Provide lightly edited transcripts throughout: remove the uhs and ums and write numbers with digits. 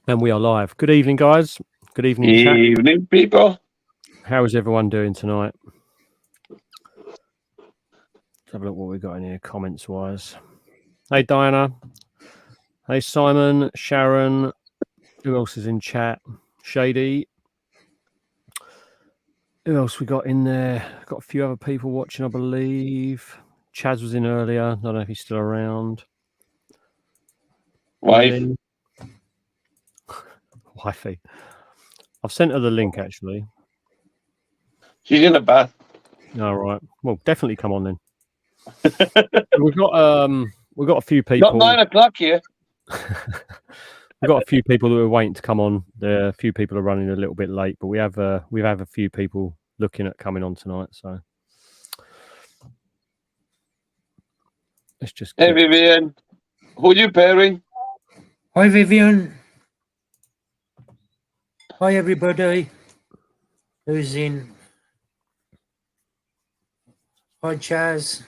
And we are live. Good evening, guys. Good evening, chat. Evening, people. How is everyone doing tonight? Let's have a look what we got in here, comments-wise. Hey, Diana. Hey, Simon, Sharon. Who else is in chat? Shady. Who else we got in there? Got a few other people watching, I believe. Chaz was in earlier. I don't know if he's still around. Wife. Wifey. I've sent her the link, actually. She's in a bath. All right. Well, definitely come on then. We've got a few people. Not 9 o'clock here. We've got a few people that are waiting to come on. There are a few people are running a little bit late, but we have a few people looking at coming on tonight. So let's just. Hey, Vivian. Who you pairing? Hi, Vivian. Hi, everybody. Who's in? Hi, Chaz.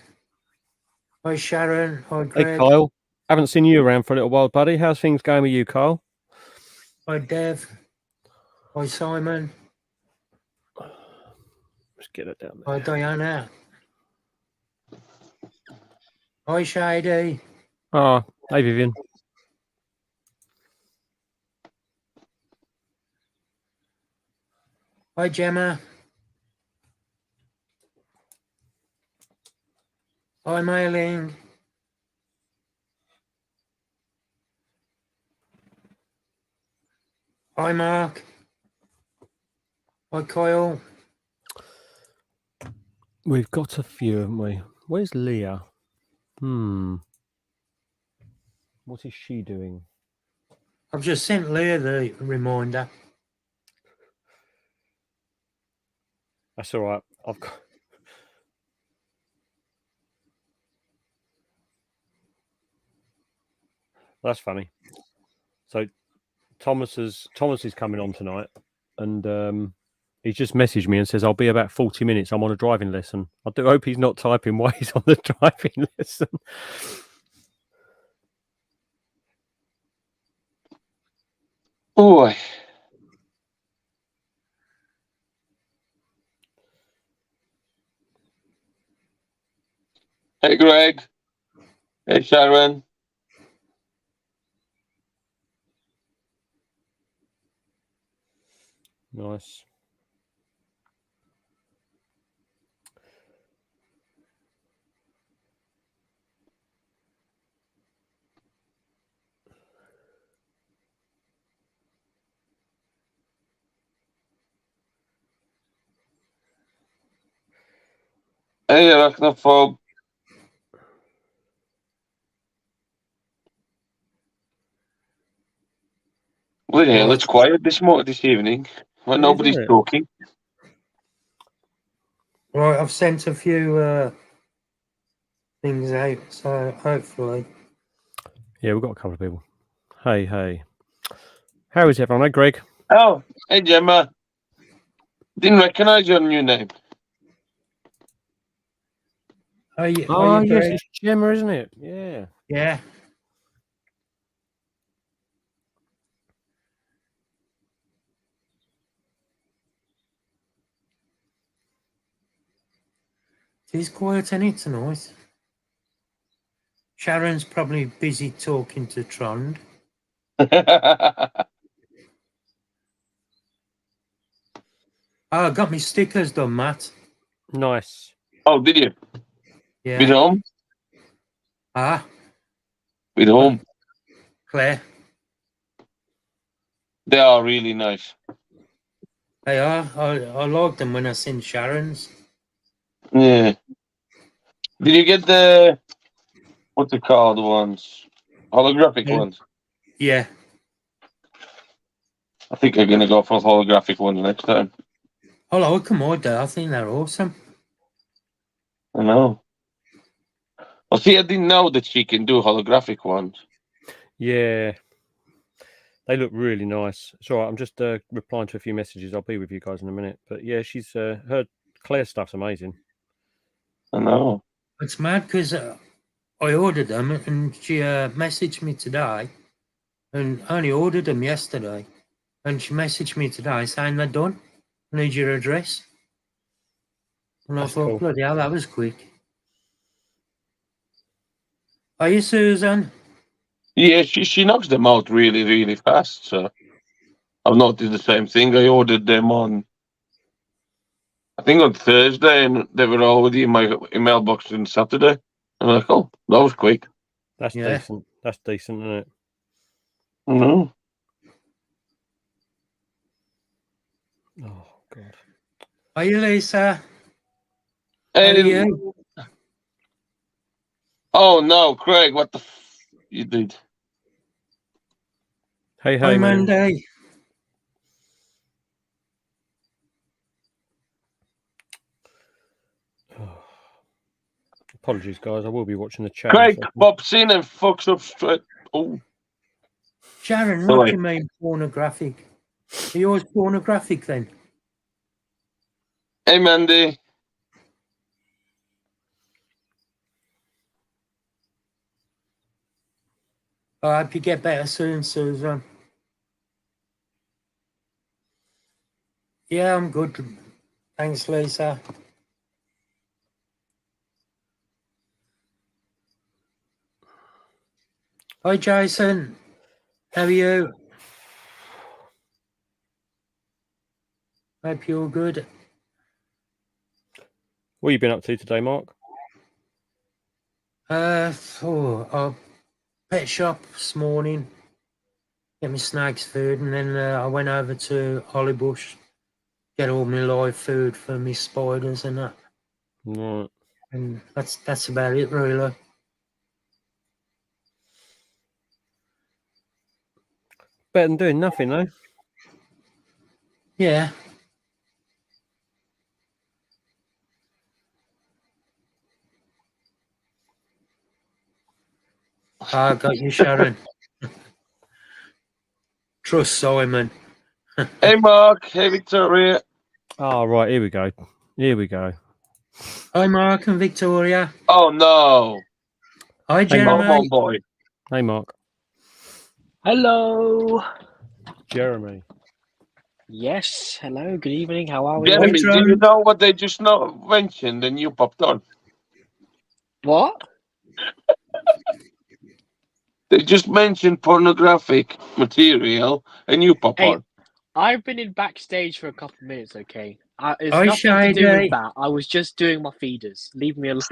Hi, Sharon. Hi, Greg. Hey, Kyle. Haven't seen you around for a little while, buddy. How's things going with you, Kyle? Hi, Dev. Hi, Simon. Let's get it down Hi, there. Diana. Hi, Shady. Oh, hey, Vivian. Hi, Gemma. Hi, Mailing. Hi, Mark. Hi, Kyle. We've got a few, haven't we? Where's Leah? What is she doing? I've just sent Leah the reminder. That's all right. I've got. That's funny. So Thomas is coming on tonight, and he's just messaged me and says I'll be about 40 minutes. I'm on a driving lesson. I do hope he's not typing while he's on the driving lesson. Boy. Hey, Greg. Hey, Sharon. Nice. Hey, Arachnophobe. Bloody hell, it's quiet this evening. When nobody's talking. Right, I've sent a few things out, so hopefully. Yeah, we've got a couple of people. Hey. How is everyone? Hey, Greg. Oh, hey, Gemma. Didn't recognize your new name. Oh, Yes, Greg? it's Gemma, isn't it? Yeah. Yeah. It's quiet, isn't it, tonight? Sharon's probably busy talking to Trond. I got my stickers done, Matt. Nice. Oh, did you? Yeah. With whom? With whom? Claire. They are really nice. They are. I like them when I seen Sharon's. Yeah. Did you get the, what's it called, the ones? Holographic ones? Yeah. I think I'm going to go for holographic ones next time. I like them all, I think they're awesome. I know. Well, see, I didn't know that she can do holographic ones. Yeah. They look really nice. It's all right. I'm just replying to a few messages. I'll be with you guys in a minute. But yeah, she's her Claire stuff's amazing. I know. It's mad because I ordered them and she messaged me today and I only ordered them yesterday. And she messaged me today saying they're done. I need your address. And I That's thought, cool. bloody hell, that was quick. Are you Susan? Yeah, she knocks them out really, really fast. So I've noticed the same thing. I ordered them on, I think on Thursday, and they were already in my email box on Saturday. I'm like, oh, that was quick. That's Yeah. decent. That's decent, isn't it? Mm-hmm. Oh God. Are you Lisa? How are And you? oh no, Craig, what the you did? Hey, Hi, man. Mandy. Apologies, guys. I will be watching the chat. Craig pops in and fucks up straight. Oh, Sharon, what sorry. do you mean pornographic? Are yours pornographic then? Hey, Mandy. I hope you get better soon, Susan. Yeah, I'm good. Thanks, Lisa. Hi, Jason. How are you? Hope you're good. What have you been up to today, Mark? Pet shop this morning. Get me snacks food, and then I went over to Hollybush. Get all my live food for me spiders and that. Right. And that's about it, really. Better than doing nothing, though. Yeah. I got you, Sharon. Trust Simon. Hey, Mark. Hey, Victoria. Oh, right. Here we go. Here we go. Hi, Mark and Victoria. Oh no. Hi, Come on, Jeremy. boy. Hey, Mark. Hello. Jeremy. Yes. Hello. Good evening. How are we? all? Jeremy, do you Trump. know what they just mentioned and you popped on? What? They just mentioned pornographic material and you pop Hey. on. I've been in backstage for a couple of minutes. Okay. It's Hi, nothing to do Shady. with that. I was just doing my feeders. Leave me alone.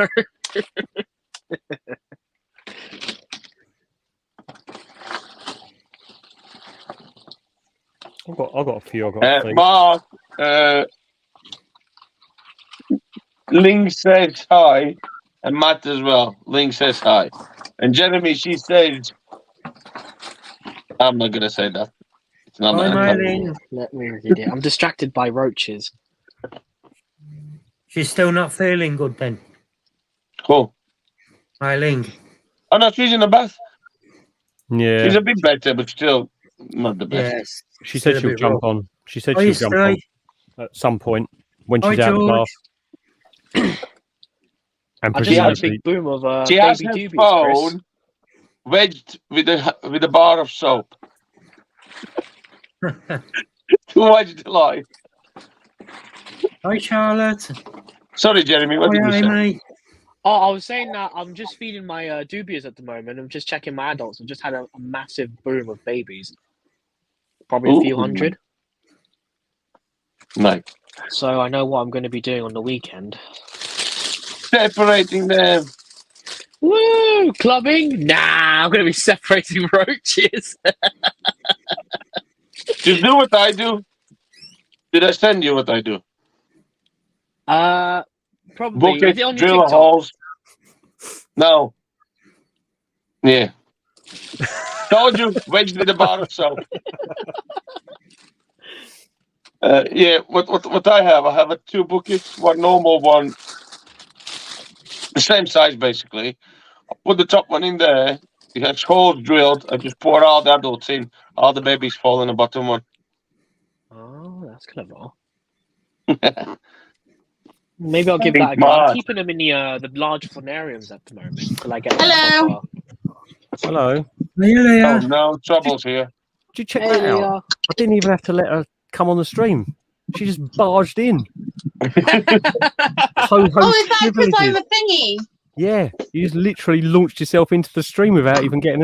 I've got a few. I've got to think. Mark, Ling says hi, and Matt as well. Ling says hi. And Jeremy, she says, I'm not going to say that. It's not Hi, my Maylin. Let me read it. I'm distracted by roaches. She's still not feeling good then. Cool. Maylin. Oh, no, she's in the bath. Yeah. She's a bit better, but still not the best. Yes. She said Still a she'll bit jump rough. on. She said Hi, she'll jump on Steve. at some point when Hi, she's out of the George. bath. And I just had a presumably, big boom of She has baby her doobies, Chris. phone wedged with a bar of soap to watch the live. Hi, Charlotte. Sorry, Jeremy, what did you Hi, say? Amy. Oh, I was saying that I'm just feeding my doobies at the moment. I'm just checking my adults. I've just had a massive boom of babies. Probably a few Ooh. hundred. Nice. So I know what I'm going to be doing on the weekend. Separating them. Woo! Clubbing? Nah, I'm going to be separating roaches. Just do what I do. Did I send you what I do? Probably. Book Is it, it on your drill TikTok? holes. No. Yeah. Told you, wedged with a bar of soap. Yeah, what I have a two buckets, one normal one, the same size basically. I put the top one in there. It has holes drilled. I just pour all the adults in. All the babies fall in the bottom one. Oh, that's clever. Maybe I'll give Think that a go. I'm smart. keeping them in the large planariums at the moment till I get Hello. a proper. hello. Really? Oh no, trouble's here. Did you check Hey, that out? Leah. I didn't even have to let her come on the stream. She just barged in. Co-host Oh, is that because I'm privileges. a thingy? Yeah, you just literally launched yourself into the stream without even getting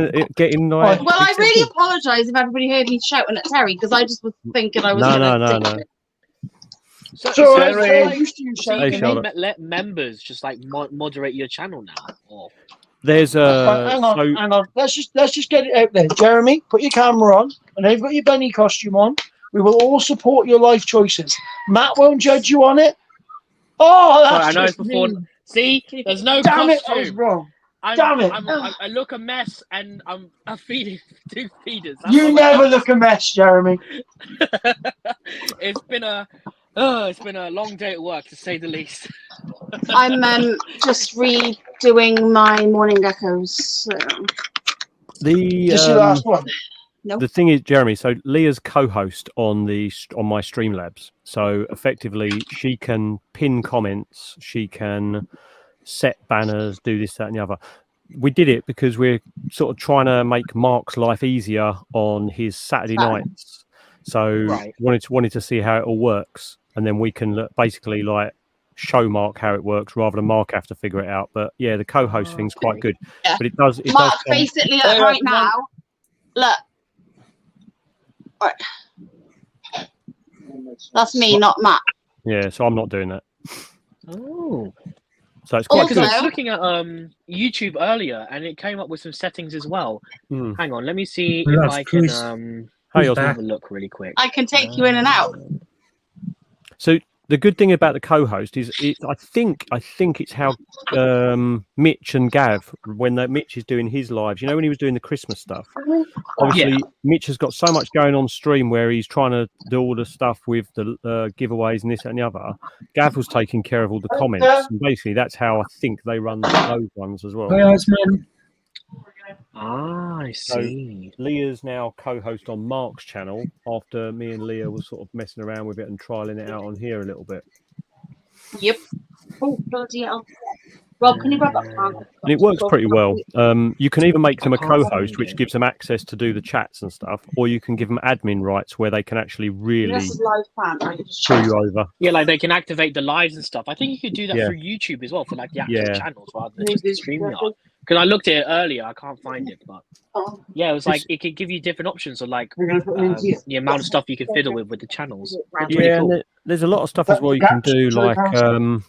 like. Well, I really accepted. apologise if everybody heard me shouting at Terry because I just was thinking I was No, gonna no, do no. it. So, Sorry. so Hey, you can Charlotte. let members just like moderate your channel now. Or... There's Right, hang on, so hang on. Let's just get it out there. Jeremy, put your camera on. And you've got your bunny costume on. We will all support your life choices. Matt won't judge you on it. Oh, Sorry, that's I know it's just before. mean. See, there's no Damn it, I was costume. wrong. Damn it. I look a mess, and I'm feeding two feeders. That's You all I never got. look a mess, Jeremy. It's been a long day at work, to say the least. I'm just redoing my morning echoes. So. the Just your last one. the thing is, Jeremy. So Leah's co-host on my Streamlabs. So effectively, she can pin comments. She can set banners, do this, that, and the other. We did it because we're sort of trying to make Mark's life easier on his Saturday nights. So Right. wanted to see how it all works, and then we can basically like show Mark how it works rather than Mark have to figure it out. But yeah, the co-host thing's quite good. Yeah. But it does. Mark, basically, look, right now, look. Right. That's me, not Matt. Yeah, so I'm not doing that. Oh. So it's quite Also- good. I was looking at YouTube earlier, and it came up with some settings as well. Mm. Hang on, let me see Well, if that's I can Chris. Hey, Who's Osman. have a look really quick. I can take you in and out. So the good thing about the co-host is, I think it's how Mitch and Gav, when Mitch is doing his lives, you know, when he was doing the Christmas stuff. Obviously, Mitch has got so much going on stream where he's trying to do all the stuff with the giveaways and this that, and the other. Gav was taking care of all the comments, and basically that's how I think they run those ones as well. Hey, Osman. Ah, I see. Leah's now co-host on Mark's channel after me and Leah were sort of messing around with it and trialing it out on here a little bit. Yep. Oh, bloody hell. Rob, can you grab that fan? And it works pretty well. You can either make them a I can't co-host, find which it. gives them access to do the chats and stuff, or you can give them admin rights where they can actually really This is live fan. I can just screw you over. Yeah, like they can activate the lives and stuff. I think you could do that Yeah. through YouTube as well for like the actual Yeah. channels rather than just the StreamYard. Because I looked at it earlier, I can't find it, but yeah, it was like it could give you different options of like We're going to put them in here. the amount of stuff you can fiddle with the channels. It's Yeah, really and cool. there's a lot of stuff as well you can do, like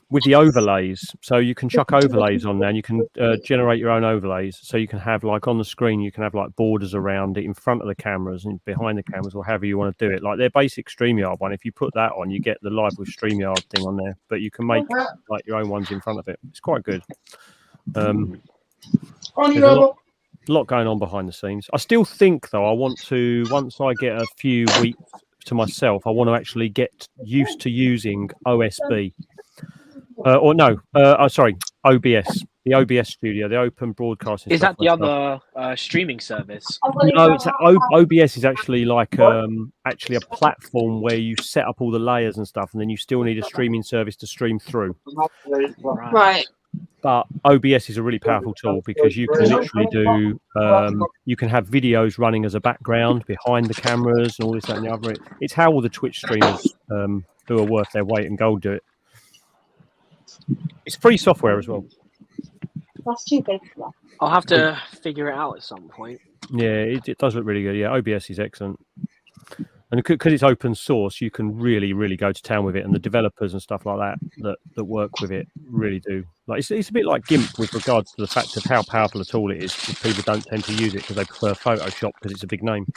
with the overlays. So you can chuck overlays on there, and you can generate your own overlays. So you can have like on the screen, you can have like borders around it in front of the cameras and behind the cameras, or however you want to do it. Like their basic StreamYard one, if you put that on, you get the live with StreamYard thing on there. But you can make like your own ones in front of it. It's quite good. There's a lot going on behind the scenes. I still think, though, I want to, once I get a few weeks to myself, I want to actually get used to using OSB. Sorry, OBS. The OBS studio, the Open Broadcasting. Is that the Software stuff. other streaming service? No, it's OBS is actually like actually a platform where you set up all the layers and stuff, and then you still need a streaming service to stream through. Right. But OBS is a really powerful tool because you can literally do, you can have videos running as a background behind the cameras and all this, that, and the other. It's how all the Twitch streamers who are worth their weight in gold do it. It's free software as well. That's too big for that. I'll have to figure it out at some point. Yeah, it does look really good. Yeah, OBS is excellent. And because it's open source, you can really, really go to town with it. And the developers and stuff like that work with it really do. Like it's a bit like GIMP with regards to the fact of how powerful a tool it is. People don't tend to use it because they prefer Photoshop because it's a big name.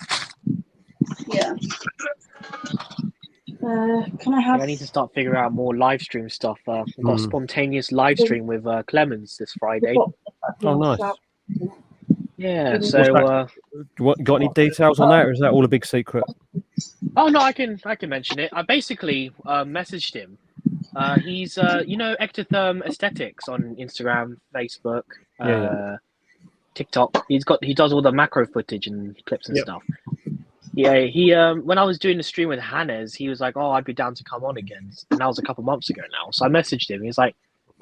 Yeah. Can I have? I need to start figuring out more live stream stuff. I've got a spontaneous live stream with Clemens this Friday. Oh, nice. Yeah, so Got any details on that, or is that all a big secret? oh no, I can mention it. I basically messaged him. He's Ectotherm Aesthetics on Instagram, Facebook, TikTok. He does all the macro footage and clips and stuff. Yeah, he when I was doing the stream with Hannes, he was like, "Oh, I'd be down to come on again," and that was a couple months ago now. So I messaged him. He's like,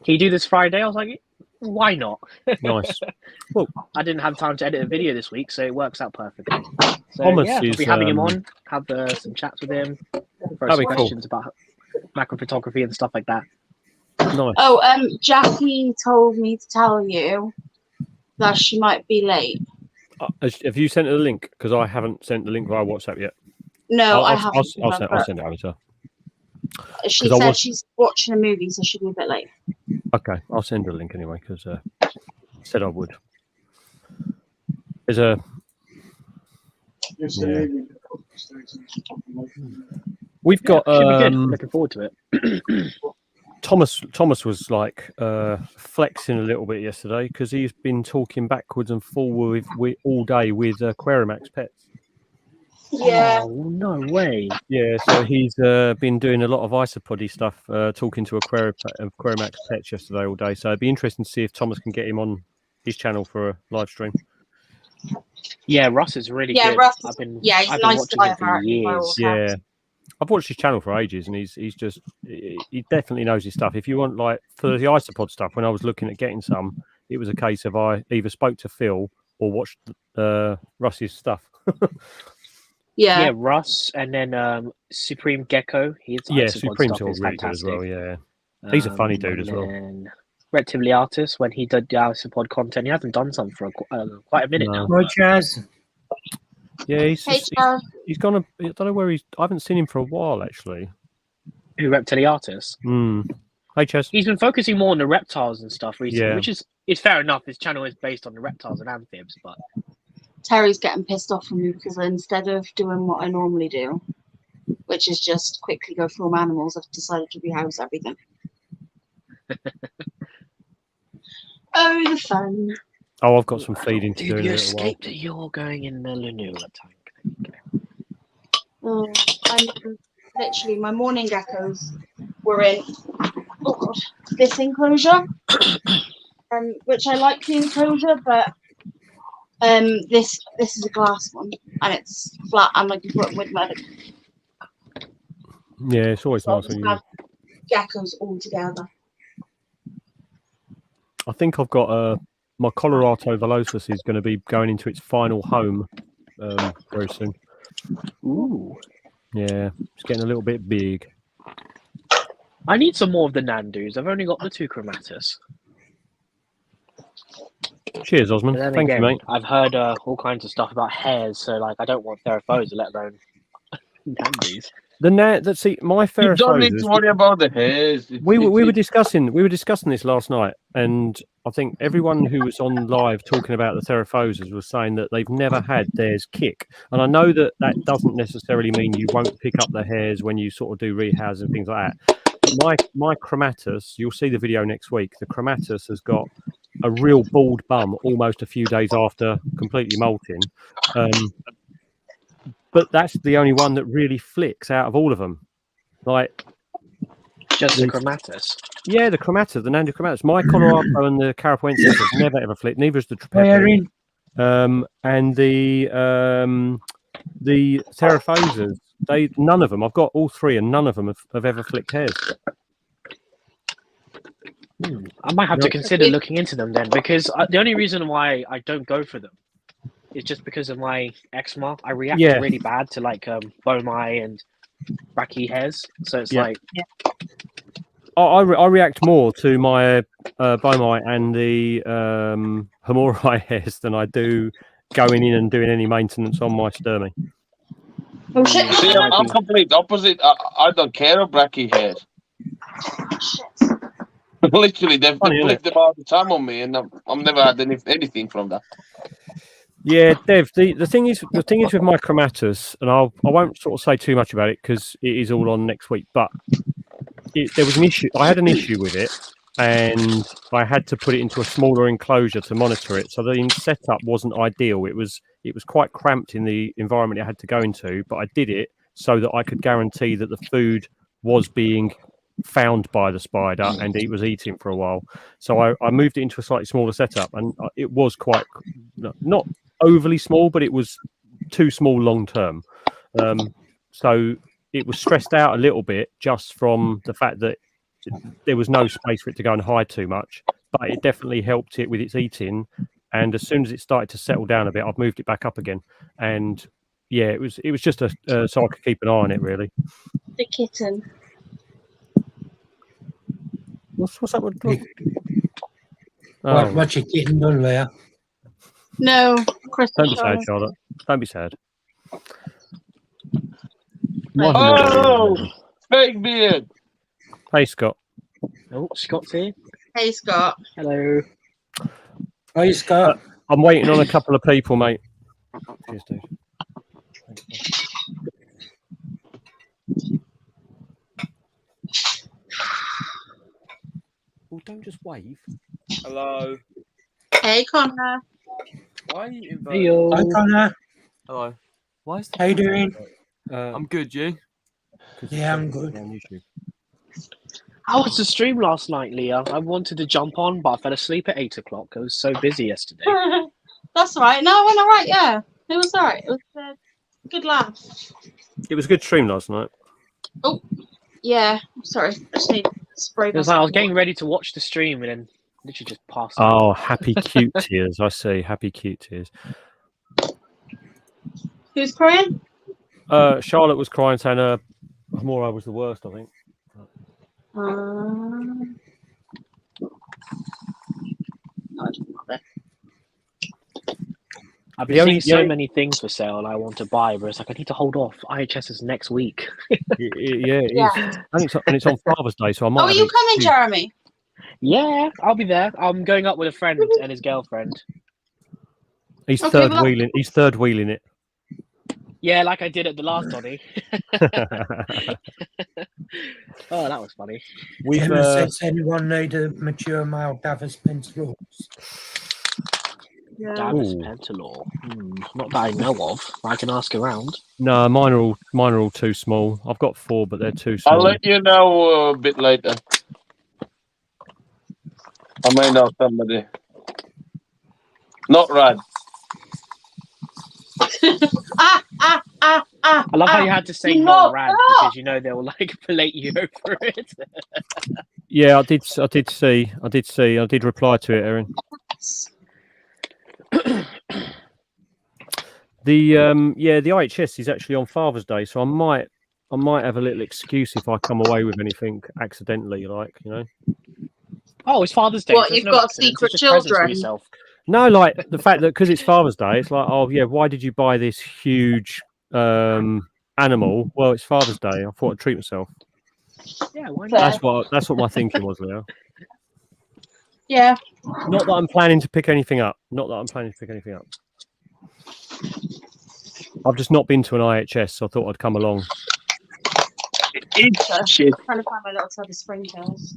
"Can you do this Friday?" I was like, Why not? Nice. I didn't have time to edit a video this week, so it works out perfectly. So Thomas yeah, I'll is, be having him on, have some chats with him, throw That'd some be cool. questions about macro photography and stuff like that. Nice. Oh, Jackie told me to tell you that she might be late. Have you sent her the link? Because I haven't sent the link via WhatsApp yet. No, I I'll haven't. send it over to her. She 'Cause I said was- she's watching a movie, so she'll be a bit late. Okay, I'll send her a link anyway because said I would. There's a yeah. We've got Should be good. Looking forward to it. Thomas was like flexing a little bit yesterday because he's been talking backwards and forward with all day with Aquarimax pets. Yeah. Oh, no way. Yeah, so he's been doing a lot of isopody stuff, talking to Aquarimax pets yesterday all day. So it'd be interesting to see if Thomas can get him on his channel for a live stream. Yeah, Russ is really Yeah, good. Russ. I've been Yeah, he's a I've been nice watching guy him for apparently. by all years. Yeah, accounts. I've watched his channel for ages, and he definitely knows his stuff. If you want, like, for the isopod stuff, when I was looking at getting some, it was a case of I either spoke to Phil or watched Russ's stuff. Yeah. Yeah, Russ, and then Supreme Gecko. His Yeah, isopod Supreme's stuff is really good as well. fantastic. Yeah, he's a funny dude and as well. then Reptiliatus, when he did the isopod content, he hasn't done some for quite a minute No. now. Right, Chaz. Yeah, Hey, Charles. he's gone. I don't know where he's. I haven't seen him for a while actually. Who, Reptiliatus? Hey, Chess. He's been focusing more on the reptiles and stuff recently, Yeah. which is fair enough. His channel is based on the reptiles and amphibs, but Terry's getting pissed off with me because instead of doing what I normally do, which is just quickly go through all animals, I've decided to rehouse everything. Oh, the fun. Oh, I've got some feeding to do dude, in you a little while. escaped that you're going in the Lanula tank. Oh, I'm literally, my morning geckos were in, oh God, this enclosure, which I like the enclosure, but this is a glass one and it's flat and like you put them with mud. Yeah, it's always So I'll nice just when you. have geckos all together. I think I've got my Colorado Velocis is going to be going into its final home very soon. Ooh. Yeah, it's getting a little bit big. I need some more of the Nandus. I've only got the 2 Chromatus. Cheers, Osman. But then Thank again, you, mate. I've heard all kinds of stuff about hares, so like I don't want Therophosa, let alone Nandus. See, my You don't need to Therophosas. worry about the hairs. We were discussing this last night, and I think everyone who was on live talking about the Therophosas was saying that they've never had theirs kick. And I know that doesn't necessarily mean you won't pick up the hairs when you sort of do rehouse and things like that. My Chromatus, you'll see the video next week. The Chromatus has got a real bald bum almost a few days after completely molting. But that's the only one that really flicks out of all of them. Like, Just the Chromatus. yeah, the Chromatus, the Nando Chromatus. My Colorado and the Carapuensis have never ever flicked. Neither is the Tripepia. And the Therophosas, none of them. I've got all 3, and none of them have ever flicked hairs. I might have to consider looking into them then, because the only reason why I don't go for them is just because of my eczema. I react really bad to like Bomai and Brachy hairs, so it's like. I react more to my Bomai and the Hamorai hairs than I do going in and doing any maintenance on my Sturmy. Oh shit. See, I'm complete opposite. I don't care about brachy hairs. Shit. Literally, they've Funny, flicked them all the time on me, and I've never had anything from that. Yeah, Dev. The thing is with my Chromatus, and I won't sort of say too much about it because it is all on next week. But there was an issue. I had an issue with it, and I had to put it into a smaller enclosure to monitor it. So the setup wasn't ideal. It was quite cramped in the environment it had to go into. But I did it so that I could guarantee that the food was being found by the spider and it was eating for a while. So I moved it into a slightly smaller setup, and it was quite not overly small, but it was too small long term. So it was stressed out a little bit just from the fact that there was no space for it to go and hide too much. but it definitely helped it with its eating. And as soon as it started to settle down a bit, I've moved it back up again. And yeah, it was just so I could keep an eye on it, really. The kitten. What's up with? What's your kitten done, Leah? No, Chris. Don't be sad, Charlotte. Don't be sad. Oh, fake beard. Hey, Scott. Oh, Scott's here. Hey, Scott. Hello. Hey, Scott. I'm waiting on a couple of people, mate. Cheers, Dave. Well, don't just wave. Hello. Hey, Connor. Why are you inverted? Heyo. Hi, Connor. Hello. Why is the How you doing? I'm good, you? Yeah, I'm good. How was the stream last night, Leah? I wanted to jump on, but I fell asleep at 8 o'clock. I was so busy yesterday. That's all right. No, it went all right. Yeah, it was all right. It was a good laugh. It was a good stream last night. Oh, yeah. Sorry, I just need to spray. It was like I was getting ready to watch the stream and then literally just passed. Oh, happy cute tears. I see. Happy cute tears. Who's crying? Charlotte was crying, saying Amora was the worst, I think. I don't know that. I've been seeing so many things for sale and I want to buy, but it's like I need to hold off. IHS is next week. Yeah, it is. And it's on Father's Day, so I might. Oh, are you coming, Jeremy? Yeah, I'll be there. I'm going up with a friend and his girlfriend. He's Okay, third well, wheeling. He's third wheeling it. Yeah, like I did at the last Donny. Oh, that was funny. Gemma says anyone need a mature male Davos Pentalors? Yeah. Davis Pentalor. Not that I know of. I can ask around. No, mine are all too small. I've got 4, but they're too small. I'll let you know a bit later. I may know somebody. Not Rad. I love how you had to say not rad because you know they'll like fillet you over it. Yeah, I did see. I did reply to it, Erin. The IHS is actually on Father's Day, so I might have a little excuse if I come away with anything accidentally, like, you know. Oh, it's Father's Day. What, so you've no got accidents, secret it's just presents for children? yourself. No, like the fact that because it's Father's Day, it's like, oh yeah, why did you buy this huge animal? Well, it's Father's Day. I thought I'd treat myself. Yeah, why not? That's what my thinking was, Leo. Yeah. Not that I'm planning to pick anything up. I've just not been to an IHS, so I thought I'd come along. It's shit. I'm trying to find my little tub of springtails.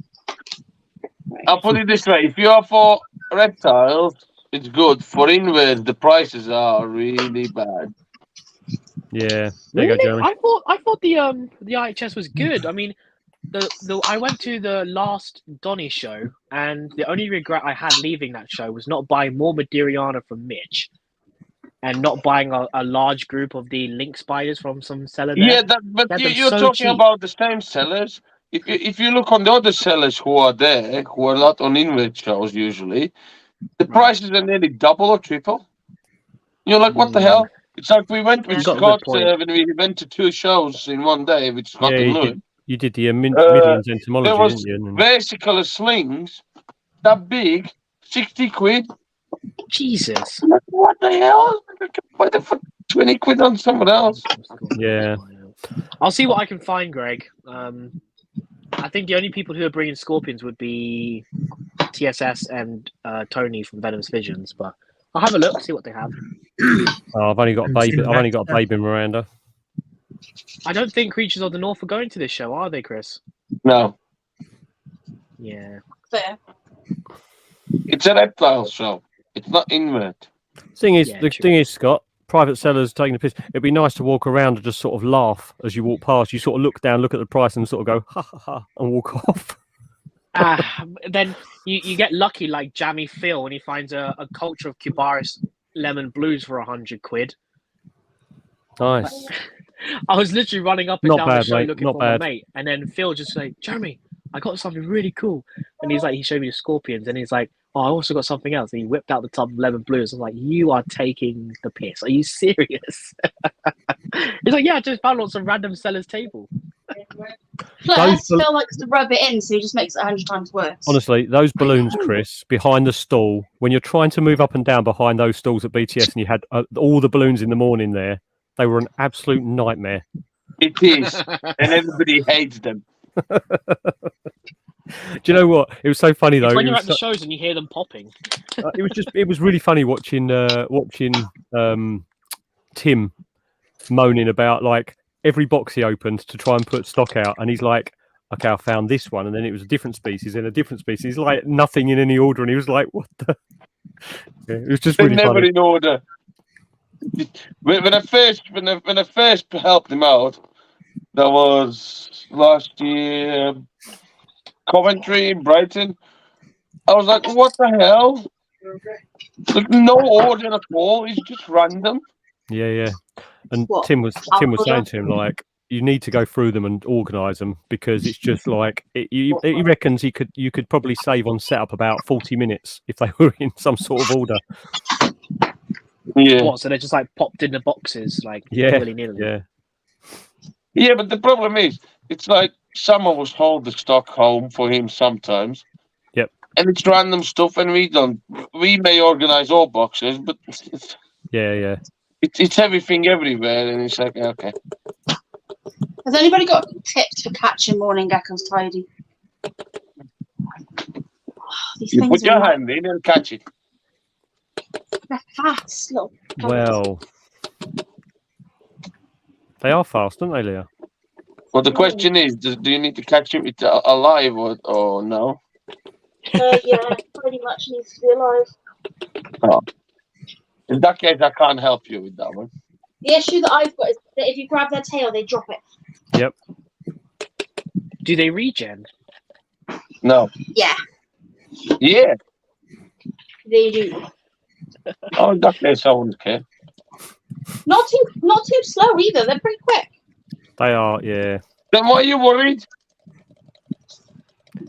I'll put it this way: if you are for reptiles, it's good. For invert, the prices are really bad. Yeah, there you go, Jeremy. I thought the IHS was good. I mean, I went to the last Donny show, and the only regret I had leaving that show was not buying more Madiriana from Mitch, and not buying a large group of the link spiders from some seller there. Yeah, but you're so talking cheap. about the same sellers. If you look on the other sellers who are there, who are not on invert shows usually, the prices are nearly double or triple. You're like, what the hell? It's like we went with You've got a Scott good point. when we went to 2 shows in one day with Scott and Louis. You did the Midlands entomology, There was didn't you? basically slings that big, 60 quid. Jesus. I'm like, what the hell? I can buy them for 20 quid on someone else. Yeah. I'll see what I can find, Greg. I think the only people who are bringing scorpions would be TSS and Tony from Venom's Visions, but I'll have a look, see what they have. Oh, I've only got a babe in Miranda. I don't think Creatures of the North are going to this show, are they, Chris? No. Yeah. Fair. It's a reptile show. It's not invert. Thing is, Scott, private sellers taking the piss. It'd be nice to walk around and just sort of laugh as you walk past. You sort of look down, look at the price, and sort of go ha ha ha, and walk off. Then you get lucky like Jammy Phil when he finds a culture of Cubaris lemon blues for 100 quid. Nice. I was literally running up and Not down bad, the show mate. looking Not for bad. my mate, and then Phil just like, Jeremy, I got something really cool. And he's like, he showed me the scorpions, and he's like, oh, I also got something else. And he whipped out the tub of lemon blues. I'm like, you are taking the piss. Are you serious? He's like, yeah, I just found lots of random seller's table. Plus, Phil likes to rub it in, so he just makes it 100 times worse. Honestly, those balloons, Chris, behind the stall, when you're trying to move up and down behind those stalls at BTS and you had all the balloons in the morning there, they were an absolute nightmare. It is. And everybody hates them. Do you know what? It was so funny though. It's when It you're was at the shows and you hear them popping. it was really funny watching Tim moaning about like every box he opened to try and put stock out, and he's like, okay, I found this one, and then it was a different species and a different species, like nothing in any order, and he was like, what the? Yeah, it was just They're really never funny. in order. When I first helped him out, that was last year, Coventry in Brighton. I was like, what the hell? Like, no order at all. It's just random. Yeah. And What? Tim was saying to him like, you need to go through them and organise them, because it's just like he reckons you could probably save on setup about 40 minutes if they were in some sort of order. Yeah. What? So they're just like popped in the boxes, like willy-nilly. Yeah. Yeah, but the problem is, it's like someone was hold the stock home for him sometimes. Yep. And it's random stuff, and we don't. We may organise all boxes, but Yeah. it's everything everywhere, and it's like, okay. Has anybody got tips for catching morning geckos tidy? These You things put your are hand in and catch it. they're fast. Little Well, they are fast, aren't they, Leah? Well, the question is, do you need to catch it with alive or no? yeah, pretty much needs to be alive. Oh. In that case, I can't help you with that one. The issue that I've got is that if you grab their tail, they drop it. Yep. Do they regen? No. Yeah, Yeah. they do. Oh, in that case, I wouldn't care. Not too slow either. They're pretty quick. They are, yeah. Then why are you worried?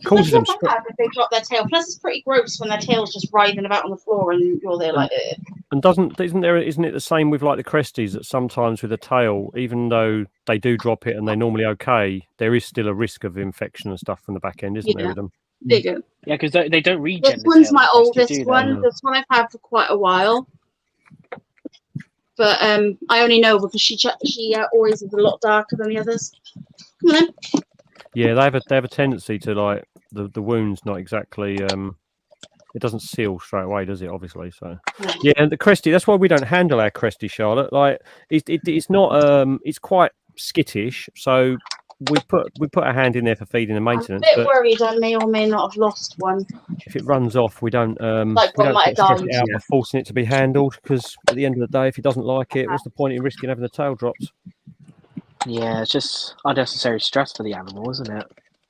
Causes them. That's not bad if they drop their tail. Plus, it's pretty gross when their tail's just writhing about on the floor and you're there like. And isn't it the same with like the cresties, that sometimes with a tail, even though they do drop it and they're normally okay, there is still a risk of infection and stuff from the back end, isn't there, with them? They do. Yeah, because they don't regen. This the one's tail, my the Cresties oldest do, one. though. This one I've had for quite a while. But I only know because she always is a lot darker than the others. Come on then. Yeah, they have a tendency to like the wound's not exactly it doesn't seal straight away, does it? Obviously, so yeah. And the cresty, that's why we don't handle our cresty, Charlotte. Like it's not it's quite skittish, so we put a hand in there for feeding and maintenance. I'm a bit but worried I may or may not have lost one. if it runs off, we don't Like we one don't might have stress died. it out by forcing it to be handled, because at the end of the day, if he doesn't like it, what's the point in risking having the tail dropped? Yeah, it's just unnecessary stress for the animal, isn't it?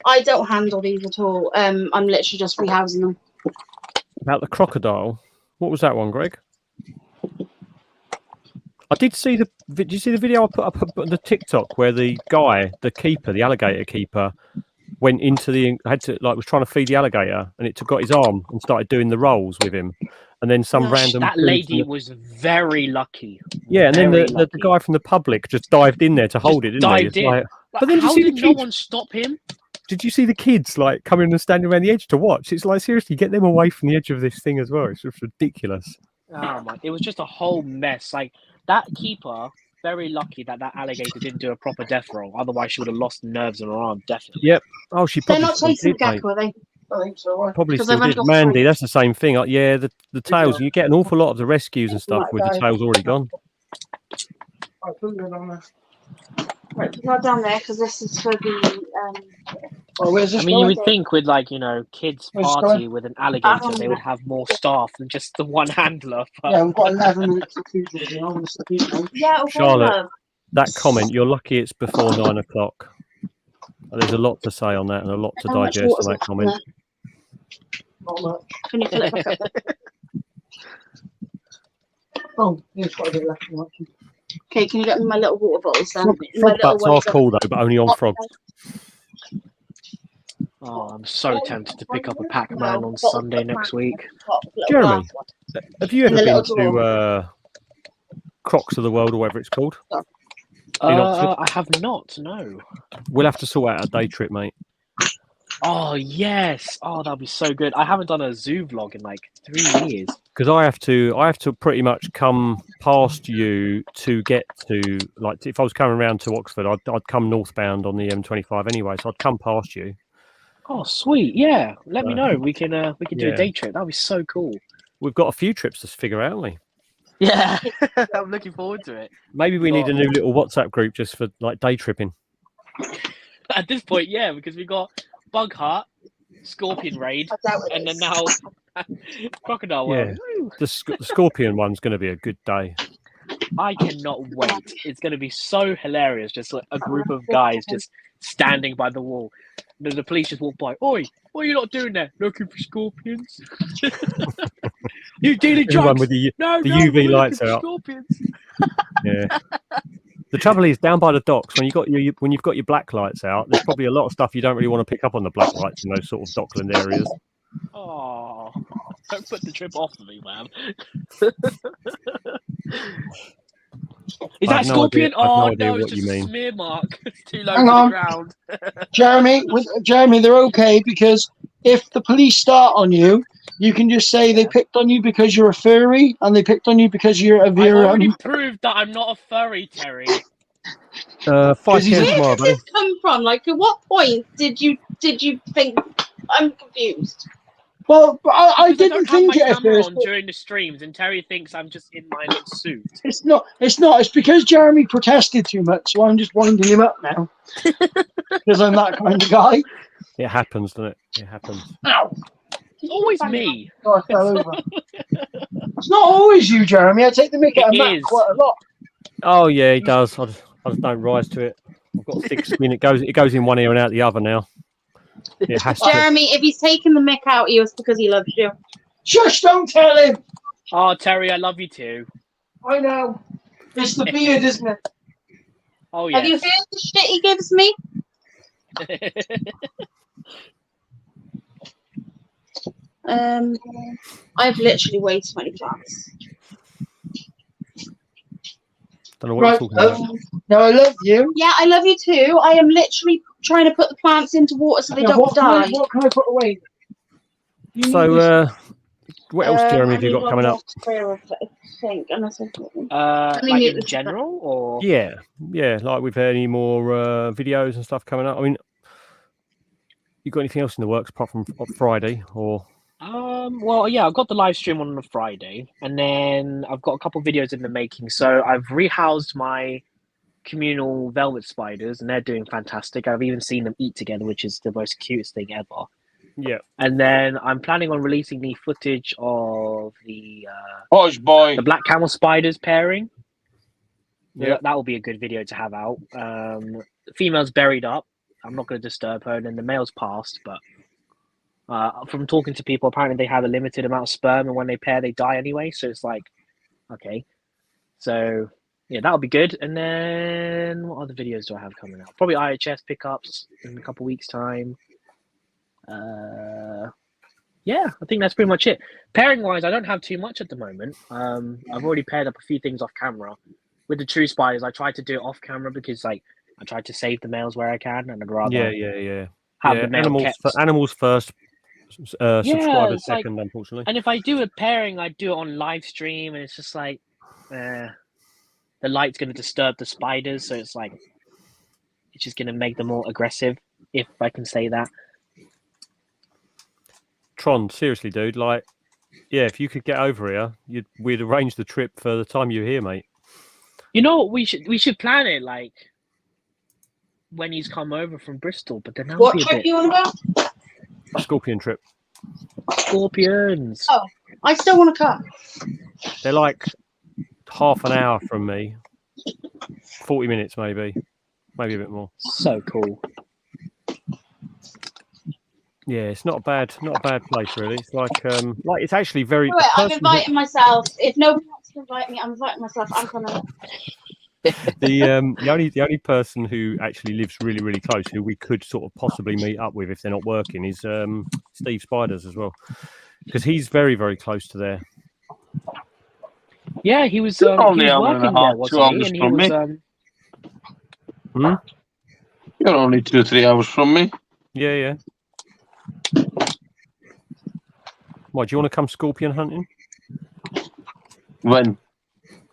I don't handle these at all. I'm literally just rehousing them. About the crocodile, what was that one, Greg? I did see did you see the video I put up on the TikTok where the guy, the keeper, the alligator keeper, went into was trying to feed the alligator, and got his arm and started doing the rolls with him, and then some random that lady was very lucky. Yeah, and then the lucky. guy from the public just dived in there to hold it, didn't he? Dived in. Like, but then how did no one stop him? Did you see the kids like coming and standing around the edge to watch? It's like, seriously, get them away from the edge of this thing as well. It's just ridiculous. Oh my! It was just a whole mess. Like that keeper, very lucky that alligator didn't do a proper death roll. Otherwise, she would have lost nerves in her arm. Definitely. Yep. Oh, she probably. They're not chasing gecko, are they? I think so. Probably 'Cause still I've only did. got Mandy, 3. that's the same thing. Yeah, the tails. You get an awful lot of the rescues and stuff with the tails already gone. I put it on there. Right, put that down there because this is for the. Oh, where's this I mean, you going? would think with kids Where's this party going? with an alligator, they would have more staff than just the one handler. But Yeah, we've got 11 minutes to feed it. Yeah, okay, Charlotte. love. That comment, you're lucky it's before 9 o'clock. There's a lot to say on that and a lot to How much digest water's on that left in comment. there? Not much. Can you fill it back up? Oh, he's got a bit left. Okay, can you get me my little water bottles then? Frog butts are cool though, but only on frogs. Oh, I'm so tempted to pick up a Pac-Man on Sunday next week. Jeremy, have you In ever the been little to Crocs of the World or whatever it's called? In Oxford? I have not. No. We'll have to sort out a day trip, mate. Oh yes. Oh, that'd be so good. I haven't done a zoo vlog in like 3 years. Because I have to pretty much come past you to get to, like, if I was coming around to Oxford, I'd come northbound on the M25 anyway, so I'd come past you. Oh, sweet. Yeah. Let me know. We can do Yeah. a day trip. That'd be so cool. We've got a few trips to figure out, haven't we? Yeah. I'm looking forward to it. Maybe we need a new little WhatsApp group just for like day tripping. At this point, yeah, because we got Bug Heart, Scorpion Raid, and then now Crocodile World. Yeah. The Scorpion one's going to be a good day. I cannot wait. It's going to be so hilarious. Just like a group of guys just standing by the wall. And then the police just walk by. Oi, what are you not doing there? Looking for scorpions? You dealing Everyone drugs? with the No, UV we're lights looking for out. Scorpions. Yeah. The trouble is, down by the docks, when you've got your black lights out, there's probably a lot of stuff you don't really want to pick up on the black lights in those sort of dockland areas. Oh, don't put the trip off of me, man. Is that Scorpion? Oh no, it's just a smear mark. It's too low to the ground. Jeremy, they're okay because if the police start on you, you can just say they picked on you because you're a furry and they picked on you because you're a I've already proved that I'm not a furry, Terry. 5 p.m. tomorrow, Where did this come from? Like, at what point did you think? I'm confused. Well, I didn't think it at first. On during the streams, and Terry thinks I'm just in my little suit. It's not. It's because Jeremy protested too much, so I'm just winding him up now. Because I'm that kind of guy. It happens, doesn't it? It happens. Ow. It's always me. Oh, I fell over. It's not always you, Jeremy. I take the mick out of Matt quite a lot. Oh yeah, he does. I just don't rise to it. I've got thick skin. It goes in one ear and out the other now. It has Jeremy, if he's taking the mick out of you, it's because he loves you. Shush! Don't tell him. Oh, Terry, I love you too. I know. It's the beard, isn't it? Oh yeah. Have you heard the shit he gives me? I've literally way too many plants. Don't know what you're talking about. No, I love you. Yeah, I love you too. I am literally trying to put the plants into water so they don't die. What can I put away? So, what else, Jeremy, have you got coming up? I think, unless like in general, or Yeah, like we've had any more videos and stuff coming up. I mean, you got anything else in the works apart from Friday, or? Well, yeah, I've got the live stream on a Friday, and then I've got a couple of videos in the making. So I've rehoused my communal velvet spiders, and they're doing fantastic. I've even seen them eat together, which is the most cutest thing ever. Yeah. And then I'm planning on releasing the footage of the the black camel spiders pairing. Yeah, that will be a good video to have out. The female's buried up. I'm not going to disturb her, and then the male's passed, but from talking to people, apparently they have a limited amount of sperm, and when they pair, they die anyway. So it's like, okay. So, yeah, that'll be good. And then what other videos do I have coming out? Probably IHS pickups in a couple weeks' time. Yeah, I think that's pretty much it. Pairing-wise, I don't have too much at the moment. I've already paired up a few things off camera. With the true spiders, I tried to do it off camera because, like, I tried to save the males where I can, and I'd rather have the male animals first. Subscribers second, like, unfortunately. And if I do a pairing, I do it on live stream, and it's just like the light's going to disturb the spiders, so it's like it's just going to make them more aggressive, if I can say that. Tron, seriously, dude, like, yeah, if you could get over here, we'd arrange the trip for the time you're here, mate. You know what? We should plan it like when he's come over from Bristol, but then what trip you want about? Scorpion trip. Scorpions. Oh, I still want to come. They're like half an hour from me. 40 minutes, maybe a bit more. So cool. Yeah, it's not a bad place really. It's like it's actually very. I'm inviting myself. If nobody wants to invite me, I'm inviting myself. I'm coming. The only person who actually lives really, really close, who we could sort of possibly meet up with if they're not working, is Steve Spiders as well, because he's very, very close to there. Yeah, he was Only working hour and a there, half, 2 wasn't he? hours And he from was me. You're only 2-3 hours from me. Yeah. What, do you want to come scorpion hunting? When?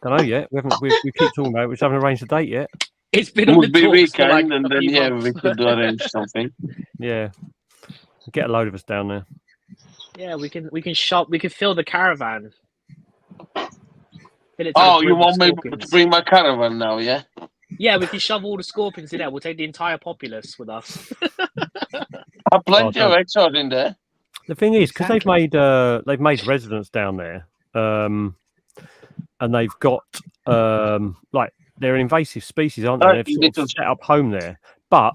Don't know yet. We keep talking about it. We just haven't arranged a date yet. It's been It on the would be talks for like weekend, and a then few months. we could arrange something. Yeah, get a load of us down there. Yeah, we can fill the caravan. Fill it to Oh, the you brim with want me to scorpions. bring my caravan now? Yeah. Yeah, we can shove all the scorpions in there. We'll take the entire populace with us. I have plenty of exos in there. The thing is, because they've made residents down there, and they've got like they're an invasive species, aren't they? They've sort of set up home there. But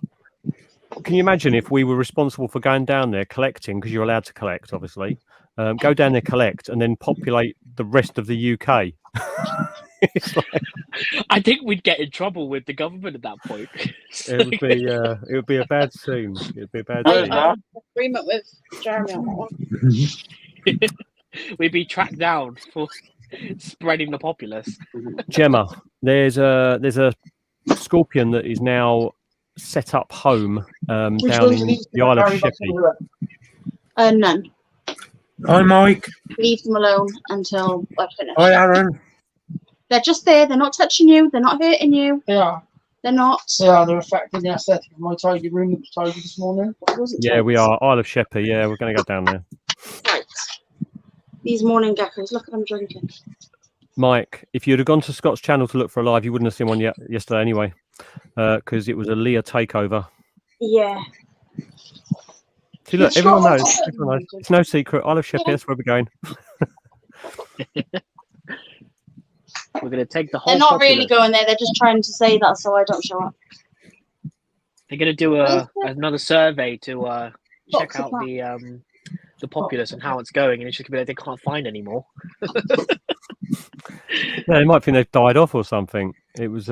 can you imagine if we were responsible for going down there collecting, because you're allowed to collect, obviously, go down there, collect, and then populate the rest of the UK? It's like, I think we'd get in trouble with the government at that point. it would be a bad scene. It'd be a bad Where's scene. that? Agreement with Jeremy on that one. We'd be tracked down for spreading the populace. Gemma, there's a scorpion that is now set up home down in the Isle of Sheppey. None. Hi, Mike. Leave them alone until I finish. Hi, Aaron. They're just there. They're not touching you. They're not hurting you. Yeah. They're not. Yeah, they're affecting the aesthetic of my tidy room that was tidy this morning. Yeah, we are. Isle of Sheppey. Yeah, we're going to go down there. Right. These morning geckos. Look at them drinking. Mike, if you'd have gone to Scott's channel to look for a live, you wouldn't have seen one yesterday anyway, because it was a Leah takeover. Yeah. See, look, everyone knows. It's no secret. Isle of Sheppey, that's where we're going. We're going to take the whole. They're not populace. really going there. They're just trying to say that so I don't show up. They're going to do another survey to check out the populace and how it's going, and it's just going to be like they can't find any more. Yeah, they might think they've died off or something. It was.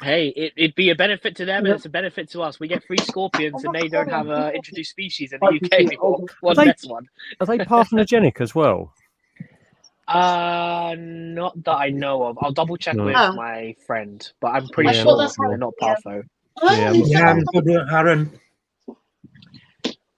Hey, it'd be a benefit to them, and it's a benefit to us. We get free scorpions, and they don't have introduced species in the UK anymore. One less one. Are they parthenogenetic as well? Not that I know of. I'll double check with my friend, but I'm pretty Yeah, sure they're not partho. Yeah, I'm good, Aaron.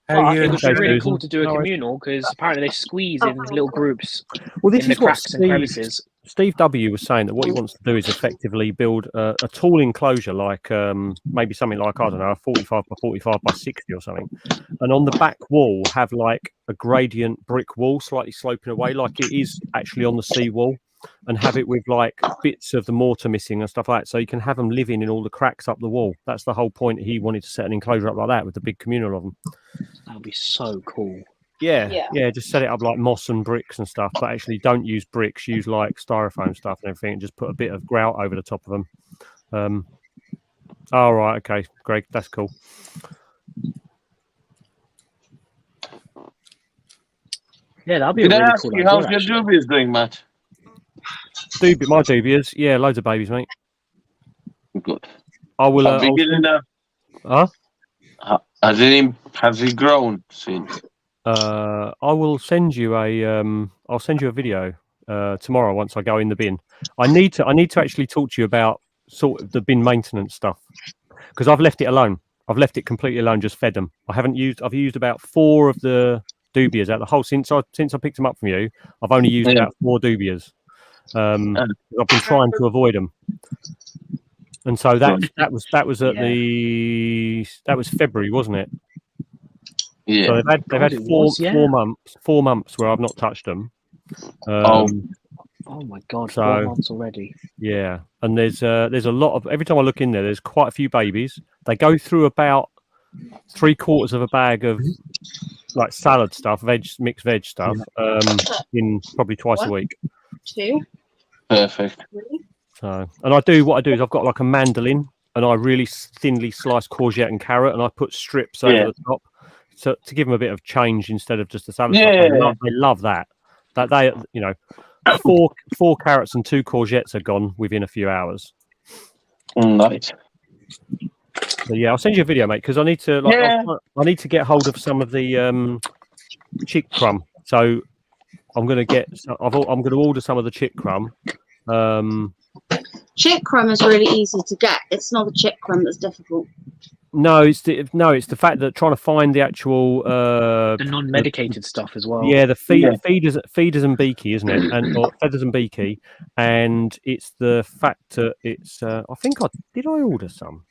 But it was really cool to do a communal because apparently they squeeze in little groups. Well, this in is the cracks and crevices. Steve W was saying that what he wants to do is effectively build a tall enclosure, like maybe something like, I don't know, a 45 by 45 by 60 or something, and on the back wall have like a gradient brick wall, slightly sloping away, like it is actually on the sea wall, and have it with like bits of the mortar missing and stuff like that, so you can have them living in all the cracks up the wall. That's the whole point. He wanted to set an enclosure up like that with the big communal of them. That would be so cool. Yeah, just set it up like moss and bricks and stuff, but actually don't use bricks, use like styrofoam stuff and everything, and just put a bit of grout over the top of them. All right, okay, Greg, that's cool. Yeah, that'd be a really cool idea. How's your dubious doing, Matt? My dubious, yeah, loads of babies, mate. Good. I will. Has he grown since? I will send you I'll send you a video tomorrow once I go in the bin. I need to actually talk to you about sort of the bin maintenance stuff, because I've left it alone. I've left it completely alone, just fed them. I've used about 4 of the dubias out the whole since I picked them up from you. I've only used about 4 dubias. I've been trying to avoid them. And so that was February, wasn't it? Yeah. So they've had 4 months where I've not touched them. Oh my god! So, 4 months already. Yeah, and there's a lot of, every time I look in there, there's quite a few babies. They go through about 3/4 of a bag of like salad stuff, mixed veg stuff, in probably twice a week. 2. Perfect. So, and what I do is I've got like a mandolin, and I really thinly slice courgette and carrot, and I put strips over the top, so to give them a bit of change instead of just the salad stuff. They love that. That they, 4 carrots and 2 courgettes are gone within a few hours. Nice. So yeah, I'll send you a video, mate, because I need to I need to get hold of some of the chick crumb. So I'm going to order some of the chick crumb. Chick crumb is really easy to get. It's not the chick crumb that's difficult. No, it's the fact that trying to find the actual The non-medicated stuff as well. Yeah, the feeders and beaky, isn't it? And or feathers and beaky, and it's the fact that it's. I think I order some.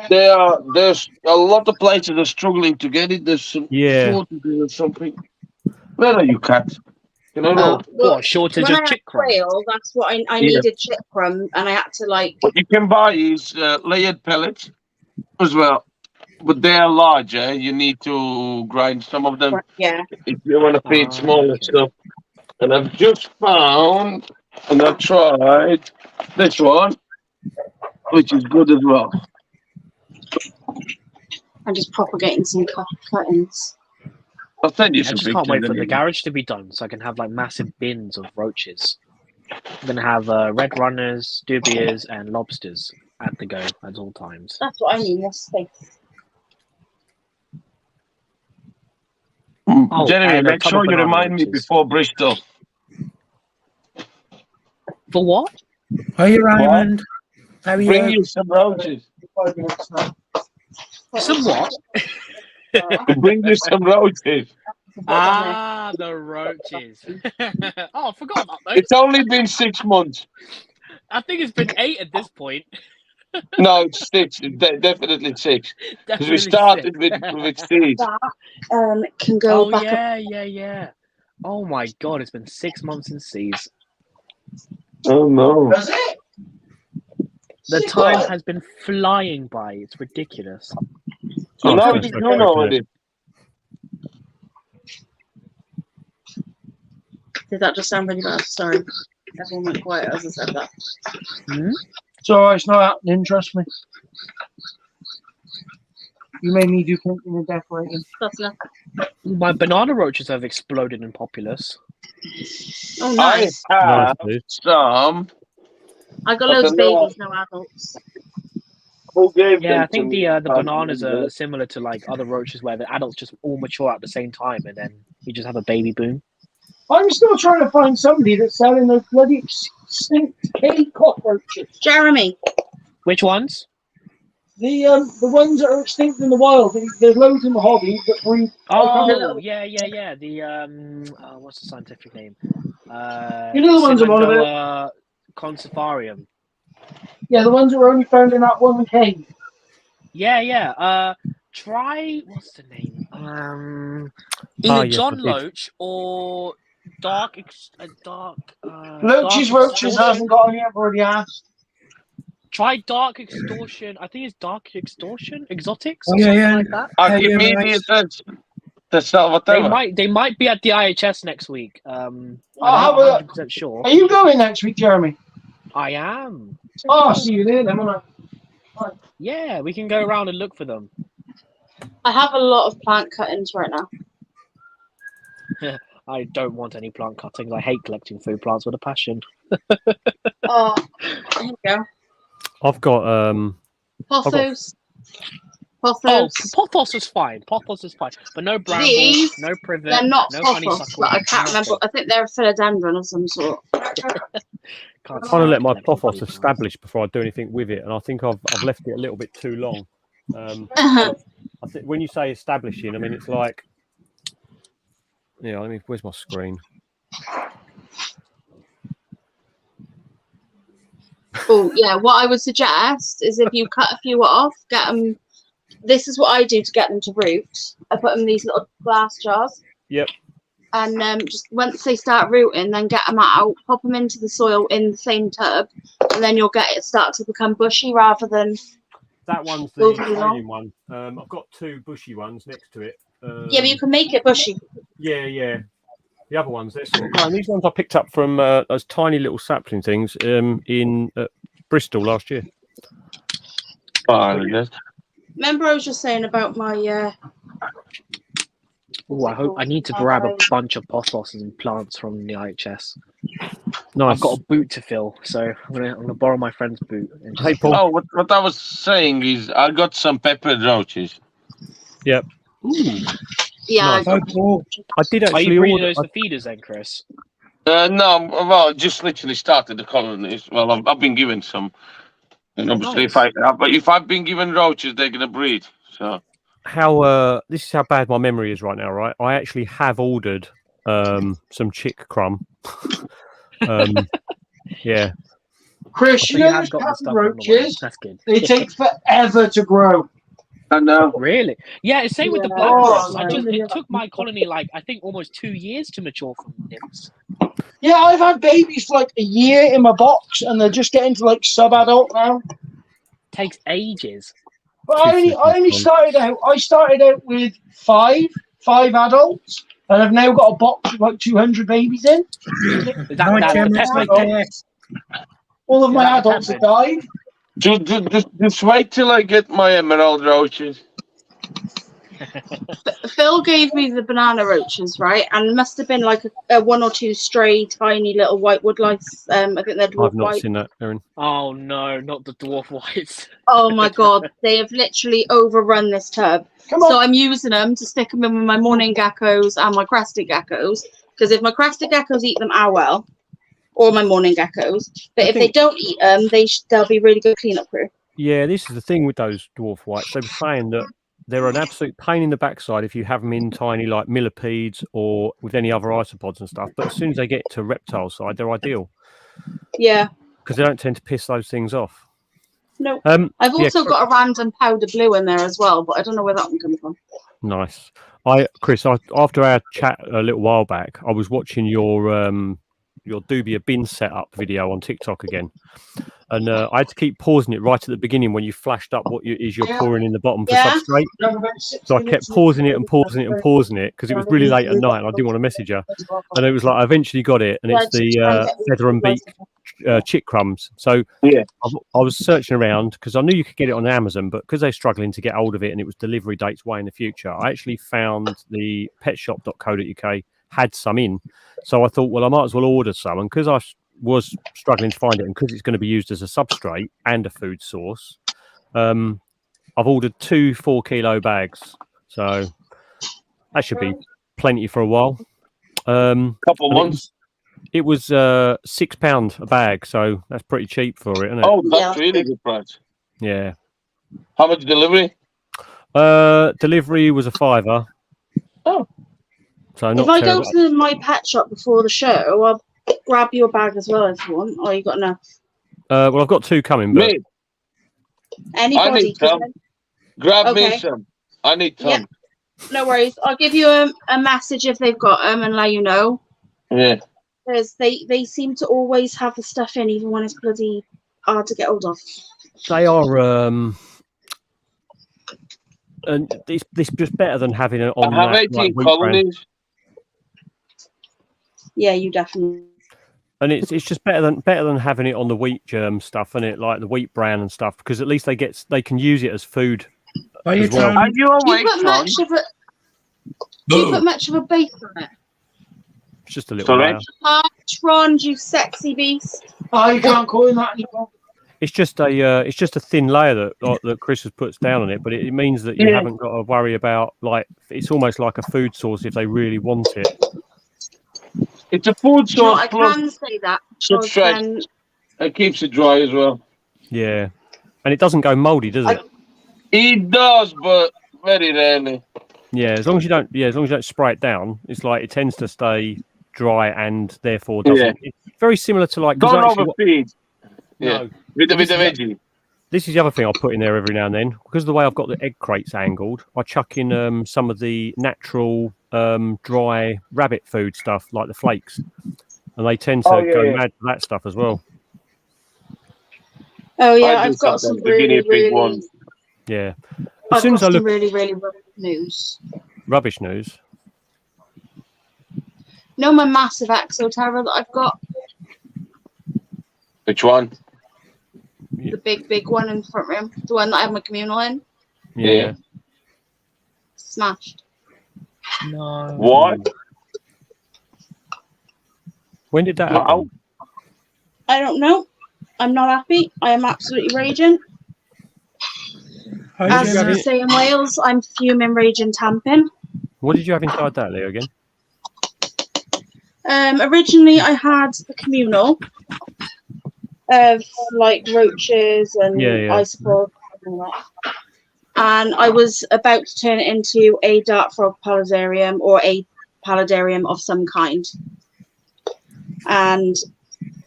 There's a lot of places are struggling to get it. There's some shortages or something. Where are you, cat? You know, what shortage when of I chick had crumb? quail, that's what I needed chick crumb, and I had to like. What you can buy is layered pellets as well, but they are larger. You need to grind some of them if you want to feed smaller stuff. And I've just found, and I tried this one, which is good as well. I'm just propagating some cuttings. I'll send you I some just pictures. can't wait for the garage to be done so I can have like massive bins of roaches. I'm gonna have red runners, dubias, and lobsters at the go at all times. That's what I need. More space. Jeremy, make sure you remind me before Bristol. For what? Are you Raymond? How are you? Bring you some roaches. Some what? Bring you some roaches. The roaches. Oh, I forgot about those. It's only been 6 months. I think it's been 8 at this point. No, it's 6. It's definitely 6. Because we started with seeds. That can go back. Yeah. Oh my god, it's been 6 months in seeds. Oh no. Does it? The time has been flying by. It's ridiculous. Oh, no, it's June already. Did that just sound really bad? Sorry. Everyone went quiet as I said that. It's alright, it's not happening, trust me. You made me do painting and decorating. That's enough. My banana roaches have exploded in populace. Oh, nice. I have some. I got loads of babies, no adults. Who gave them I think to the bananas are similar to like other roaches where the adults just all mature at the same time and then you just have a baby boom. I'm still trying to find somebody that's selling those bloody extinct cave cockroaches. Jeremy. Which ones? The ones that are extinct in the wild. There's loads in the hobby that breed. Oh, yeah. The what's the scientific name? You know the ones I'm on about? Consifarium. Yeah, the ones that were only found in that one cave. Yeah. Try what's the name? Either John Loach or Roaches Roaches hasn't got any. I've already asked. Try Dark Extortion. I think it's Dark Extortion Exotics or something like that. Give me whatever. They might be at the IHS next week. I'm not 100% sure. Are you going next week, Jeremy? I am. Oh, I'll see you there then, won't I? Yeah, we can go around and look for them. I have a lot of plant cuttings right now. I don't want any plant cuttings. I hate collecting food plants with a passion. Oh, there you go. I've got Pothos. Oh, pothos is fine. Pothos is fine, but no brambles, These, no privet, they're not no pothos, honeysuckle. but I can't remember. I think they're a philodendron of some sort. I'm trying to let my pothos establish before I do anything with it, and I think I've left it a little bit too long. I think when you say establishing, I mean it's like, where's my screen? Oh yeah, what I would suggest is if you cut a few off, get them. This is what I do to get them to root. I put them in these little glass jars. Yep. And just once they start rooting, then get them out, pop them into the soil in the same tub, and then you'll get it start to become bushy rather than. That one's the green one. I've got 2 bushy ones next to it. Yeah, but you can make it bushy. Yeah. The other ones, they're sort of, these ones I picked up from those tiny little sapling things in Bristol last year. Remember, I was just saying about my. Oh, I need to grab a bunch of pothos and plants from the IHS. Nice. I've got a boot to fill, so I'm gonna borrow my friend's boot. And Hey, Paul. Oh, what I was saying is I got some pepper roaches. Yep. Ooh. Yeah, Nice. I got I did Are actually you breeding order. those for feeders then, Chris? No, well, I just literally started the colonies. Well, I've been given some, and obviously, Nice. if I've been given roaches, they're gonna breed. So How this is how bad my memory is right now, right? I actually have ordered some chick crumb. Yeah. Chris, So you you know have those got the pattern stuff on the way. roaches? That's good. They take forever to grow. I know. Really? Yeah, it's same with the Yeah. black Oh, crabs. no. It took my colony like I think almost 2 years to mature from nymphs. Yeah, I've had babies for like a year in my box, and they're just getting to like sub-adult now. Takes ages. But I only started out. I started out with five adults, and I've now got a box with like 200 babies in. That's the pepper thing. All of Is my that the adults have peppered? died. Just wait till I get my emerald roaches. Phil gave me the banana roaches, right? And it must have been like a one or two stray, tiny little white wood lice. I think they're dwarf I've not white. seen that, Erin. Oh no, not the dwarf whites. Oh my god, they have literally overrun this tub. Come on. So I'm using them to stick them in with my morning geckos and my crested geckos. Because if my crested geckos eat them, well, or my morning geckos. But if they don't eat them, they'll be really good cleanup crew. Yeah, this is the thing with those dwarf whites. They were saying that they're an absolute pain in the backside if you have them in tiny like millipedes or with any other isopods and stuff. But as soon as they get to reptile side, they're ideal. Yeah. Because they don't tend to piss those things off. No. I've also got a random powder blue in there as well, but I don't know where that one comes from. Nice. Chris, after our chat a little while back, I was watching your Dubia bin setup video on TikTok again. And I had to keep pausing it right at the beginning when you flashed up what you're pouring in the bottom for substrate. So I kept pausing it because it was really late at night and I didn't want to message her. And it was like I eventually got it, and it's the feather and beak chick crumbs. So yeah, I was searching around because I knew you could get it on Amazon, but because they're struggling to get hold of it and it was delivery dates way in the future, I actually found the petshop.co.uk had some in. So I thought, well, I might as well order some, and because I was struggling to find it, and because it's going to be used as a substrate and a food source, I've ordered 2 4-kilo bags, so that should be plenty for a while. Couple months. It was £6 a bag, so that's pretty cheap for it, isn't it? Oh, that's really good price. Yeah. How much delivery? Delivery was a £5. Oh. So not if I go terrible. to my pet shop before the show, I'll grab your bag as well if you want. Or you got enough? Well, I've got 2 coming, but Me. Anybody? I need some. Grab me Okay. some. I need some. Yeah. No worries. I'll give you a message if they've got them and let you know. Yeah. Because they seem to always have the stuff in, even when it's bloody hard to get hold of. they are. And this just better than having it on I have that 18 like, wheat brand. colonies. Yeah, you definitely. And it's just better than having it on the wheat germ stuff, and it like the wheat bran and stuff, because at least they can use it as food as well. Are you Do awake, you put Tron? much of a bake on it? It's just a little Sorry? layer. Tron, you sexy beast. Oh, you can't call him that anymore. It's just a thin layer that Chris has puts down on it, but it means that you haven't got to worry about, like, it's almost like a food source if they really want it. It's a food You know, source I plus can say that. substrate. It keeps it dry as well. Yeah, and it doesn't go mouldy, does it? It does, but very rarely. Yeah, as long as you don't spray it down, it's like it tends to stay dry and therefore doesn't. Yeah. It's very similar to like. Don't overfeed. No. With the veggie. This is the other thing I'll put in there every now and then, because of the way I've got the egg crates angled. I chuck in some of the natural dry rabbit food stuff, like the flakes, and they tend to go mad for that stuff as well. Oh yeah, I've got some really Yeah. I've got some really rubbish news. Rubbish news. No, my massive Exoterra that I've got. Which one? The big one in the front room. The one that I have my communal in. Yeah. Smashed. No. What? When did that happen? I don't know. I'm not happy. I am absolutely raging. What did As you have we in, say in Wales, I'm fuming, raging, tamping. what did you have inside that, Leo, again? Originally, I had the communal of like roaches and Yeah, yeah. icicle and all that. And I was about to turn it into a dart frog paludarium or a paludarium of some kind. And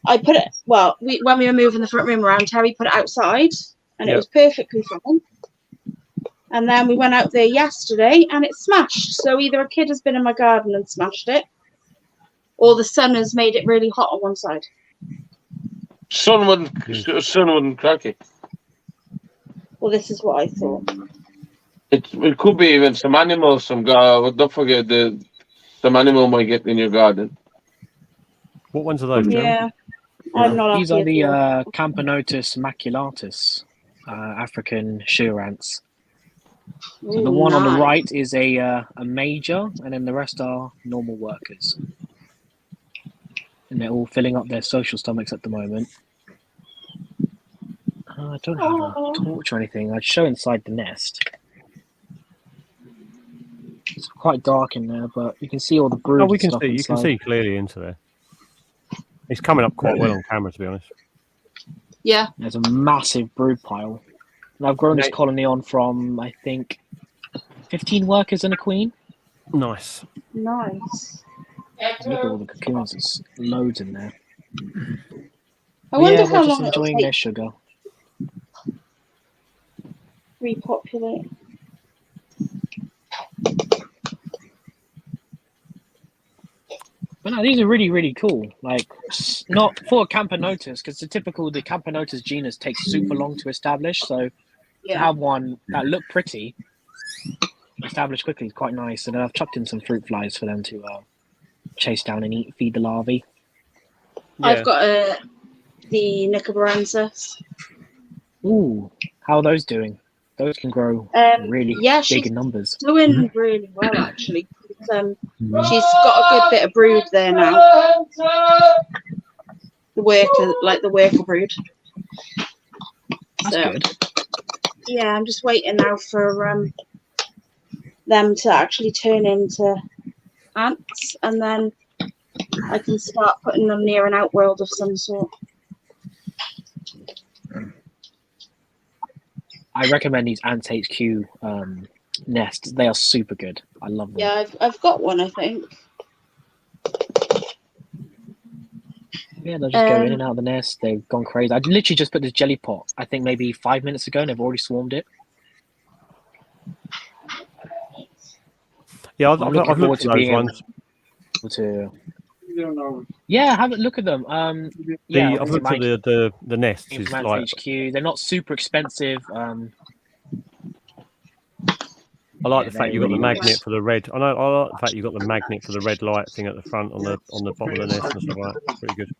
I put it, well, when we were moving the front room around, Terry put it outside and it was perfectly fine. And then we went out there yesterday and it smashed. So either a kid has been in my garden and smashed it, or the sun has made it really hot on one side. Sun wouldn't crack it. Well, this is what I thought. It could be even some animals, some guy. Don't forget some animal might get in your garden. What ones are those, Jeremy? Yeah, I'm not These happy are at all. the Camponotus maculatus, African shear ants. So the Ooh, one on the nice. right is a major, and then the rest are normal workers. And they're all filling up their social stomachs at the moment. I don't have a torch or anything. I'd show inside the nest. It's quite dark in there, but you can see all the brood. Oh, we can stuff see. You inside. can see clearly into there. It's coming up quite well on camera, to be honest. Yeah. There's a massive brood pile. And I've grown this colony on from, I think, 15 workers and a queen. Nice. Nice. Look at all the cocoons. There's loads in there. I wonder yeah, how we're just long it'll enjoying take their sugar. to repopulate. But no, these are really, really cool. Like, not for Camponotus, because the Camponotus genus takes super long to establish. So to have one that look pretty, established quickly is quite nice. And then I've chucked in some fruit flies for them to chase down and feed the larvae. Yeah. I've got the Nicobarensis. Ooh, how are those doing? Those can grow really big in numbers. Doing really well, actually. She's got a good bit of brood there now. The worker brood. That's good. Yeah, I'm just waiting now for them to actually turn into ants, and then I can start putting them near an outworld of some sort. I recommend these Ants HQ nests. They are super good. I love them. Yeah, I've got one, I think. Yeah, they'll just go in and out of the nest. They've gone crazy. I literally just put this jelly pot, I think maybe 5 minutes ago, and they've already swarmed it. Yeah, I've looked at those ones. Yeah, have a look at them. Yeah, I've looked at the nests. Is like HQ. They're not super expensive. I like the fact you got the magnet for the red. I like the fact you got the magnet for the red light thing at the front on the bottom of the nest and stuff like that. Pretty good.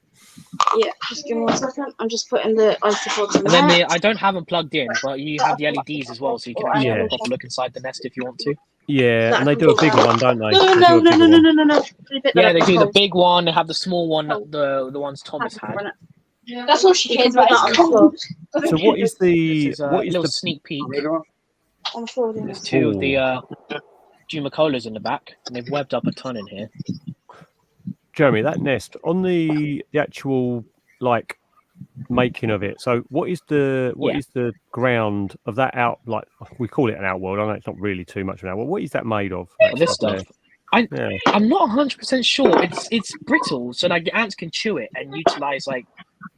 Yeah, just give me 1 second. I'm just putting the isopods in And there. then I don't have them plugged in, but you have the LEDs as well, so you can actually have a proper look inside the nest if you want to. Yeah, and they do a bigger one, don't they? No. Yeah, they do the big one. They have the small one, the ones Thomas had. That's all she cares about. So what is the what is the sneak peek? There's two of the Jumacolas in the back, and they've webbed up a ton in here. Jeremy, that nest on the actual like making of it. So what is the ground of that out? Like we call it an outworld. I know it's not really too much of an outworld. What is that made of? This stuff. I'm not 100% sure. It's brittle, so like the ants can chew it and utilize, like,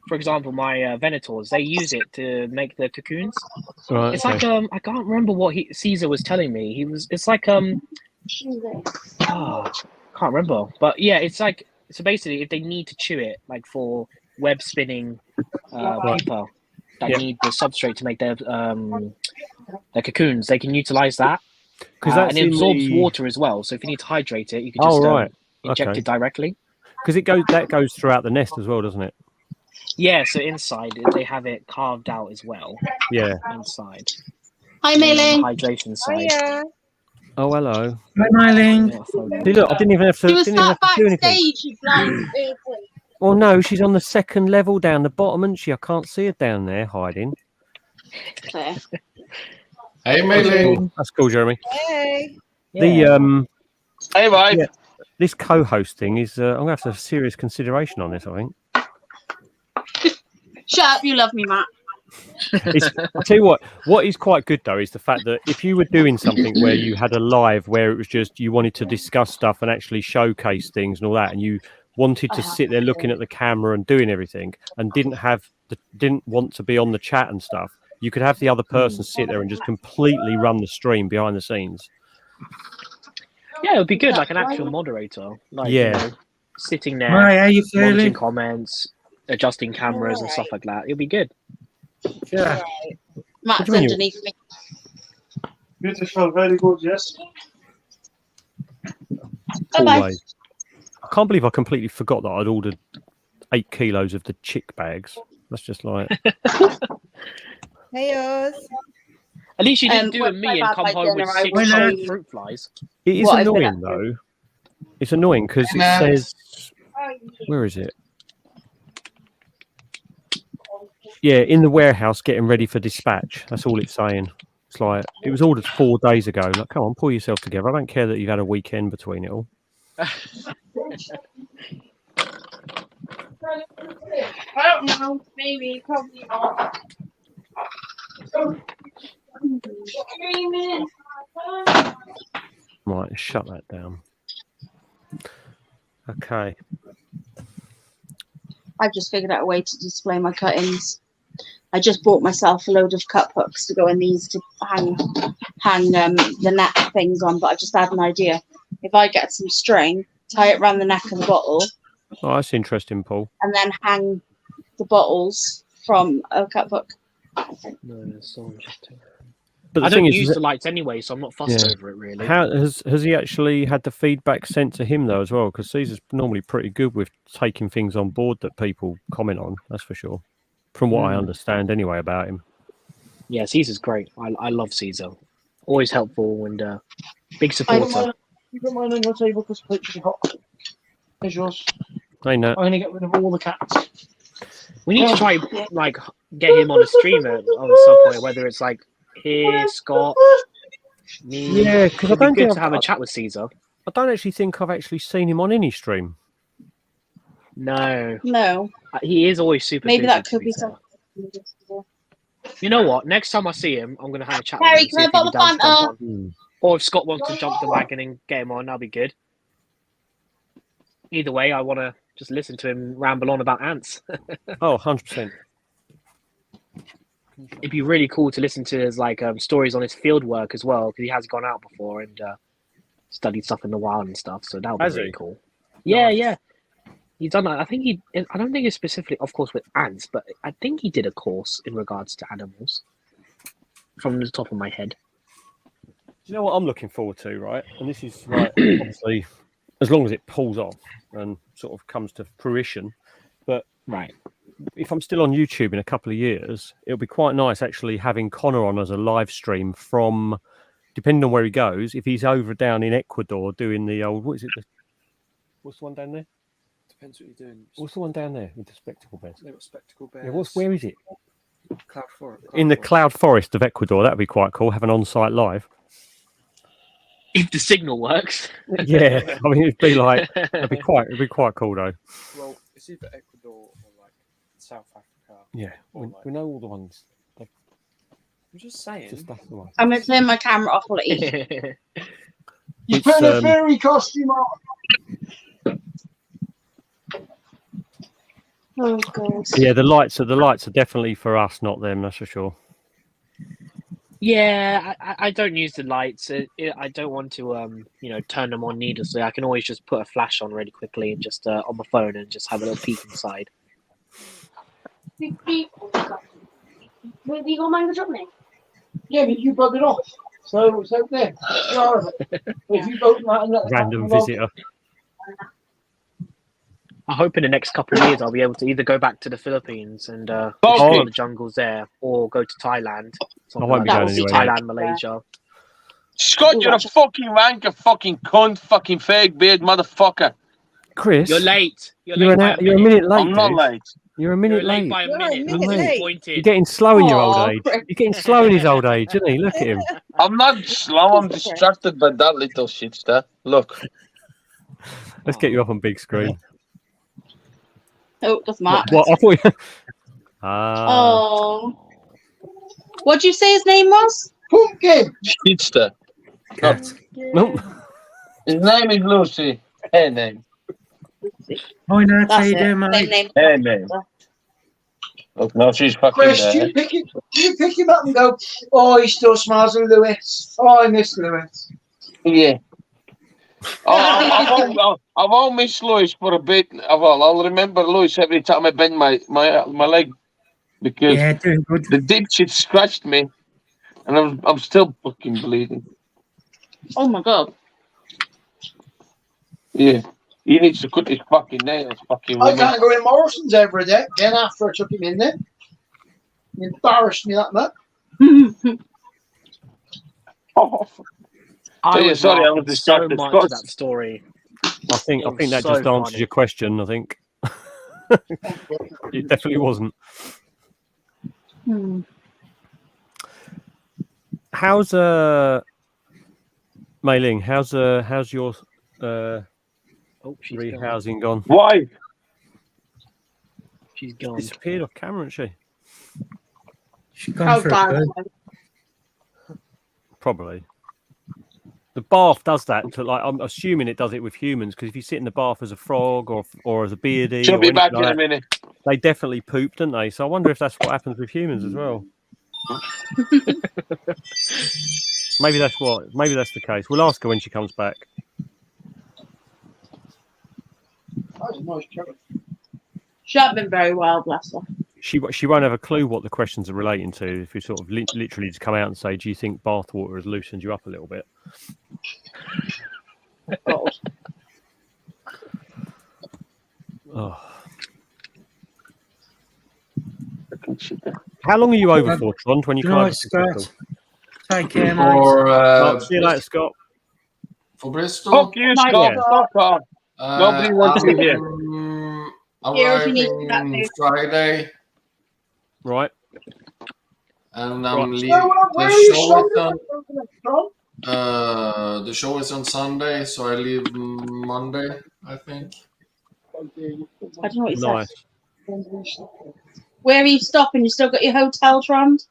for example, my Venators. They use it to make their cocoons. Right, it's like I can't remember what Caesar was telling me. It's like can't remember, but yeah, it's like, so basically if they need to chew it, like for web spinning pupa that need the substrate to make their cocoons, they can utilize that. And it absorbs water as well, so if you need to hydrate it, you can just inject it directly. Because that goes throughout the nest as well, doesn't it? Yeah, so inside they have it carved out as well. Yeah, inside. Hi, Mailing. Hydration side. Hiya. Oh, hello. Hi, Mailing. See, look, I didn't even have to. She was sat do anything. backstage. Well, no, she's on the second level down the bottom, and she. I can't see her down there hiding. Fair. Hey, That's Mayling. cool. That's cool, Jeremy. Hey. The Hey, mate. yeah, this co-host thing is. I'm gonna have to have serious consideration on this. I think. Shut up, you love me, Matt. I'll tell you what is quite good though is the fact that if you were doing something where you had a live where it was just you wanted to discuss stuff and actually showcase things and all that, and you wanted to sit there looking at the camera and doing everything and didn't want to be on the chat and stuff, you could have the other person sit there and just completely run the stream behind the scenes. Yeah, it would be good, like an actual moderator. Like, Yeah. you know, sitting Hi, there, how you monitoring feeling? comments, adjusting cameras and stuff like that. It'd be good. Yeah. Matt's What do you mean? underneath me. Beautiful, very good, yes. Bye-bye. Always. I can't believe I completely forgot that I'd ordered 8 kilos of the chick bags. That's just like Hey, Oz. At least you didn't do What a me I've and had come by home with dinner, I 6 will whole show you. fruit flies. it is What I've been annoying up to. though. It's annoying because it Nah. says where is it? Yeah, in the warehouse getting ready for dispatch. That's all it's saying. It's like it was ordered 4 days ago. Like, come on, pull yourself together. I don't care that you've had a weekend between it all. I don't know. Maybe, probably not. Right, shut that down. Okay. I've just figured out a way to display my cuttings. I just bought myself a load of cut hooks to go in these to hang the net things on, but I just had an idea. If I get some string, tie it around the neck of the bottle, Oh, that's interesting, Paul. and then hang the bottles from a cut hook. No, so just... But the I thing don't is, use the lights anyway, so I'm not fussed Yeah. over it really. how has he actually had the feedback sent to him though as well? Because Caesar's normally pretty good with taking things on board that people comment on. That's for sure. From what I understand, anyway, about him. Yeah, Caesar's great. I love Caesar. Always helpful and big I don't supporter. mind, you don't mind on your table because the plates are hot. Here's yours. I know. I'm going to get rid of all the cats. We need to try like get him on a stream at some point, whether it's like here, Scott, me. Yeah, because I It'd be don't good think to have a chat with Caesar. I don't actually think I've actually seen him on any stream. No, No, he is always super maybe busy. that to could be be fair. something. You know what? Next time I see him, I'm gonna have a chat with Harry, him. can I See if he'd be bottle down to jump Fanta? on. Or if Scott wants to jump the wagon and get him on, that'll be good. Either way, I want to just listen to him ramble on about ants. Oh, 100%. It'd be really cool to listen to his like stories on his field work as well, because he has gone out before and studied stuff in the wild and stuff. So that would be Has really he? cool. Yeah, Nice. yeah. He's done that. I don't think it's specifically, of course, with ants, but I think he did a course in regards to animals. From the top of my head. Do you know what I'm looking forward to, right? And this is like obviously as long as it pulls off and sort of comes to fruition. But Right. if I'm still on YouTube in a couple of years, it'll be quite nice actually having Connor on as a live stream from, depending on where he goes, if he's over down in Ecuador doing the old, what is it? What's the one down there? Depends what you're doing. What's the one down there with the spectacle bears? They've got spectacle bears. Yeah, where is it? Cloud Forest. In the cloud forest of Ecuador. That'd be quite cool. Have an on-site live. If the signal works. Yeah, I mean it'd be like it'd be quite cool though. Well, it's either Ecuador or like South Africa. Yeah, Or we know all the ones. I'm just saying. Just that's the one. I'm going to turn my camera off while I eat. You It's, put a fairy costume on. Oh, God. Yeah, the lights are definitely for us, not them. That's for sure. Yeah, I don't use the lights. I don't want to turn them on needlessly. I can always just put a flash on really quickly and just on my phone and just have a little peek inside. Wait, you got mine drop me? Yeah, but you buggered off. So it's out there. If you vote that and let Random visitor. I hope in the next couple of years I'll be able to either go back to the Philippines and Okay. explore the jungles there, or go to Thailand. I won't be That going would be anywhere. Thailand, Malaysia. Scott, you're a fucking wanker, fucking cunt, fucking fake beard motherfucker. Chris, You're late. You're a minute late. I'm not dude. late. You're a minute You're late late. by a You're a minute. minute I'm late. disappointed. You're getting slow in your old Aw, age. Chris. You're getting slow in his old age, isn't he? Look at him. I'm not slow. I'm distracted by that little shitster. Look. Let's get you up on big screen. Oh, that's Matt. What? I thought you... Oh. What'd you say his name was? Pumpkin. Shitster. Cat. Nope. His name is Lucy. Her name. Hi, Nat. How That's you it. doing, Same mate? name. Her name. Look, now she's fucking Chris, do there. you pick him up and go, oh, he still smiles with Lewis. Oh, I miss Lewis. Yeah. I won't miss Lewis for a bit. I'll remember Lewis every time I bend my leg because Yeah, doing good. the dipshit scratched me, and I'm still fucking bleeding. Oh my god. Yeah, he needs to cut his fucking nails. Fucking I woman. can't go in Morrison's every day. Then after I took him in there, he embarrassed me that much. Oh, I yeah, was sorry, I was laughing so distracted. much Scott. at that story. I think It was that so just answers funny. your question. I think it definitely wasn't. Hmm. How's Mei Ling? How's your She's gone. rehousing gone? Why? She's gone. Disappeared off camera, hasn't she? She's gone Oh for a god. poo. Probably. The bath does that. I'm assuming it does it with humans because if you sit in the bath as a frog or as a beardie, She'll or be anything back like in a that, minute. they definitely poop, don't they? So I wonder if that's what happens with humans as well. Maybe that's the case. We'll ask her when she comes back. That's a nice joke. She hasn't been very well, bless her. She won't have a clue what the questions are relating to if you sort of literally just come out and say, "Do you think bathwater has loosened you up a little bit?" God. Oh. How long are you over for, Trond? When you Good come over night, to Scott. Bristol? Take care, mate. Well, see you later, Scott. For Bristol. Fuck you, Night, Scott. yeah. Fuck off. Nobody wants you here. Here, if you need Arriving that food. Friday, Right. and I'm Right. leaving. So, where are you stopping? The show is on Sunday, so I leave Monday, I think. I don't know what you Nice. said. Where are you stopping? You still got your hotel, Trond?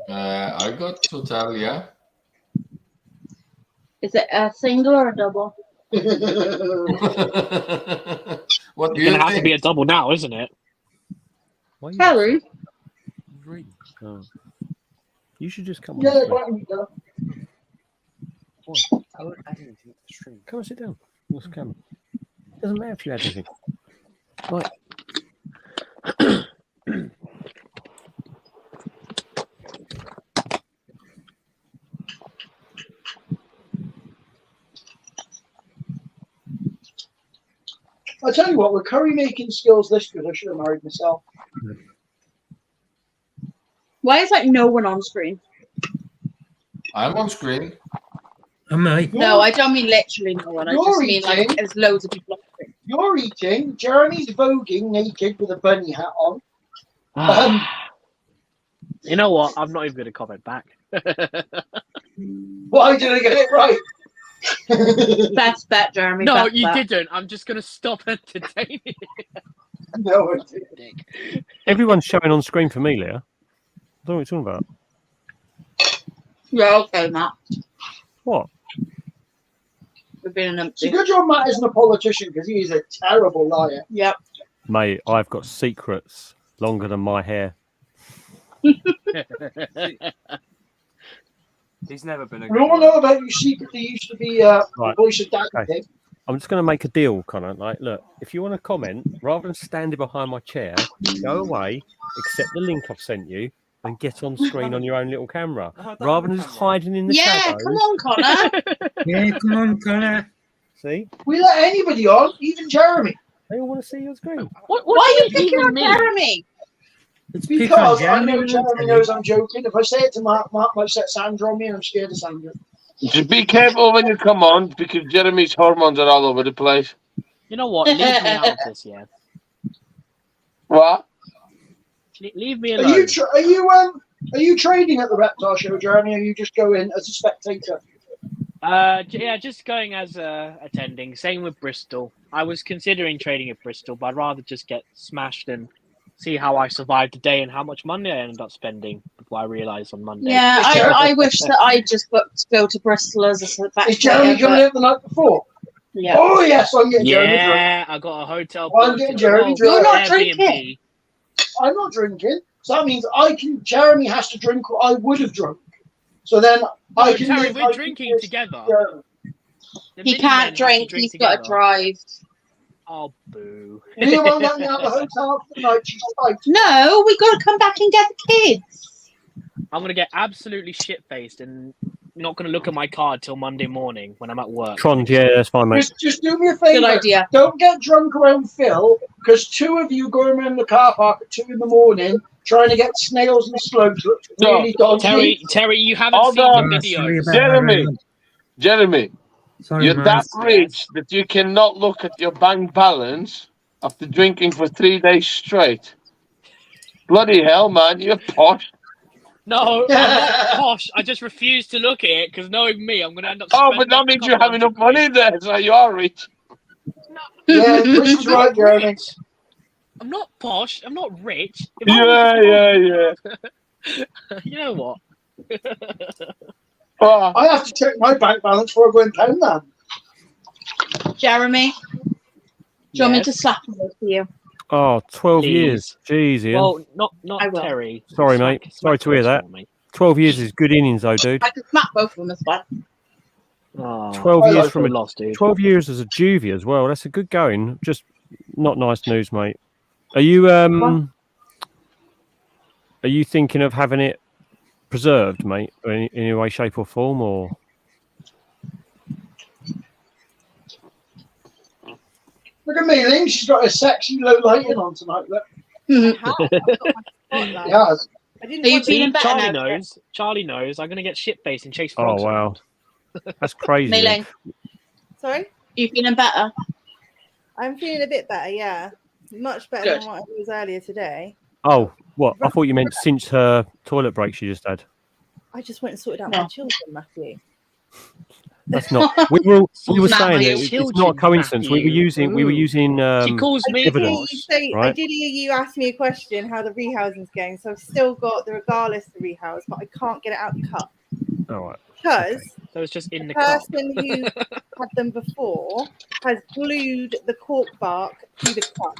I got hotel, yeah. Is it a single or a double? What do It's you gonna have to think? be a double now, isn't it? Why are you Harry? Oh. You should just come on. Yeah, the screen. I won't add anything to the stream. Come and sit down. What's camera? Doesn't matter if you add anything. Right. I tell you what, with curry making skills this good, I should have married myself. Why is like no one on screen? I'm on screen. And mate. No, I don't mean literally no one. I just You're mean like eating. there's loads of people on screen. You're eating. Jeremy's voguing naked with a bunny hat on. You know what? I'm not even going to comment back. Why did I get it right? Best bet, Jeremy. No, best you bet. didn't. I'm just going to stop entertaining. No, I didn't. Everyone's showing on screen for me, Leah. I don't know what you're talking about. Yeah, okay, Matt. What? We've been an It's a empty. good job Matt isn't a politician because he is a terrible liar. Yep. Mate, I've got secrets longer than my hair. He's never been a We all know about you secretly used to be the voice of Daddy. Okay. I'm just going to make a deal, Connor. Like, look, if you want to comment, rather than standing behind my chair, go away, accept the link I've sent you, and get on screen on your own little camera, rather than just hiding in the Yeah, shadows. come on, Connor. Yeah, come on, Connor. See? We let anybody on, even Jeremy. They all want to see your screen. Why are you picking on Jeremy? It's pick Because on I know Jeremy, Jeremy isn't knows it? I'm joking. If I say it to Mark, Mark might set Sandra on me, and I'm scared of Sandra. Just be careful when you come on because Jeremy's hormones are all over the place. You know what? Leave me out of this, yeah. What? Leave me Are alone. are you trading at the Reptile Show, Jeremy? Or are you just going as a spectator? Yeah, just going as attending. Same with Bristol. I was considering trading at Bristol, but I'd rather just get smashed and see how I survived the day and how much money I ended up spending before I realised on Monday. Yeah, I wish that I just booked to go to Bristol as a spectator. Is Jeremy coming out the night before? Yeah. Oh yes, I'm getting Jeremy drunk. Yeah, I got a hotel. I'm getting Jeremy drunk. You're not Airbnb. drinking. I'm not drinking, so that means Jeremy has to drink what I would have drunk. So then I can. Terry, we're drinking together. He can't drink. He's got to drive. Oh, boo. You won't let me out the hotel for the night. She's like, no, we got to come back and get the kids. I'm going to get absolutely shit-faced and not going to look at my card till Monday morning when I'm at work. Trond, yeah, that's fine, mate. Just do me a favour. Good idea. Don't get drunk around Phil, because two of you going around the car park at 2 in, trying to get snails and slugs. Really dodgy. Terry, you haven't seen the video. Jeremy, Sorry, you're man. that rich that you cannot look at your bank balance after drinking for 3 days straight. Bloody hell, man, you're posh. No, I'm not posh. I just refuse to look at it because knowing me, I'm going to end up. Oh, but that means you have enough money there, so you are rich. Yeah, Chris is right, Jeremy. I'm not posh. I'm not rich. Yeah. You know what? I have to check my bank balance before I go in pound that. Jeremy, do you want me to slap him for you? Oh, 12 Please. years. Jeez, Ian. Well, not I will. Terry. Sorry, mate. Sorry to hear that. 12 years is good innings, though, dude. I can smack both of them as well. Oh, 12 years from a loss, dude. 12 years as a juvie as well. That's a good going. Just not nice news, mate. Are you thinking of having it preserved, mate, in any way, shape, or form, or? Look at me, Lynn. She's got a sexy low lighting on tonight. Look. Yeah. Are you feeling better Charlie now? knows. Charlie knows. I'm going to get shit-faced and chase Oh, frogs. wow. That's crazy. Mei-Ling, Sorry? you feeling better? I'm feeling a bit better, yeah. Much better Good. than what I was earlier today. Oh, what? I thought you meant since her toilet break she just had. I just went and sorted out my children, Matthew. That's not. We were Not saying my that it's children, not a coincidence. We were using. She calls me evidence. I right? did hear you ask me a question how the rehousing's going, so I've still got the regardless to rehouse, but I can't get it out the cup All right. because So it's just in the the cup. person who had them before has glued the cork bark to the cup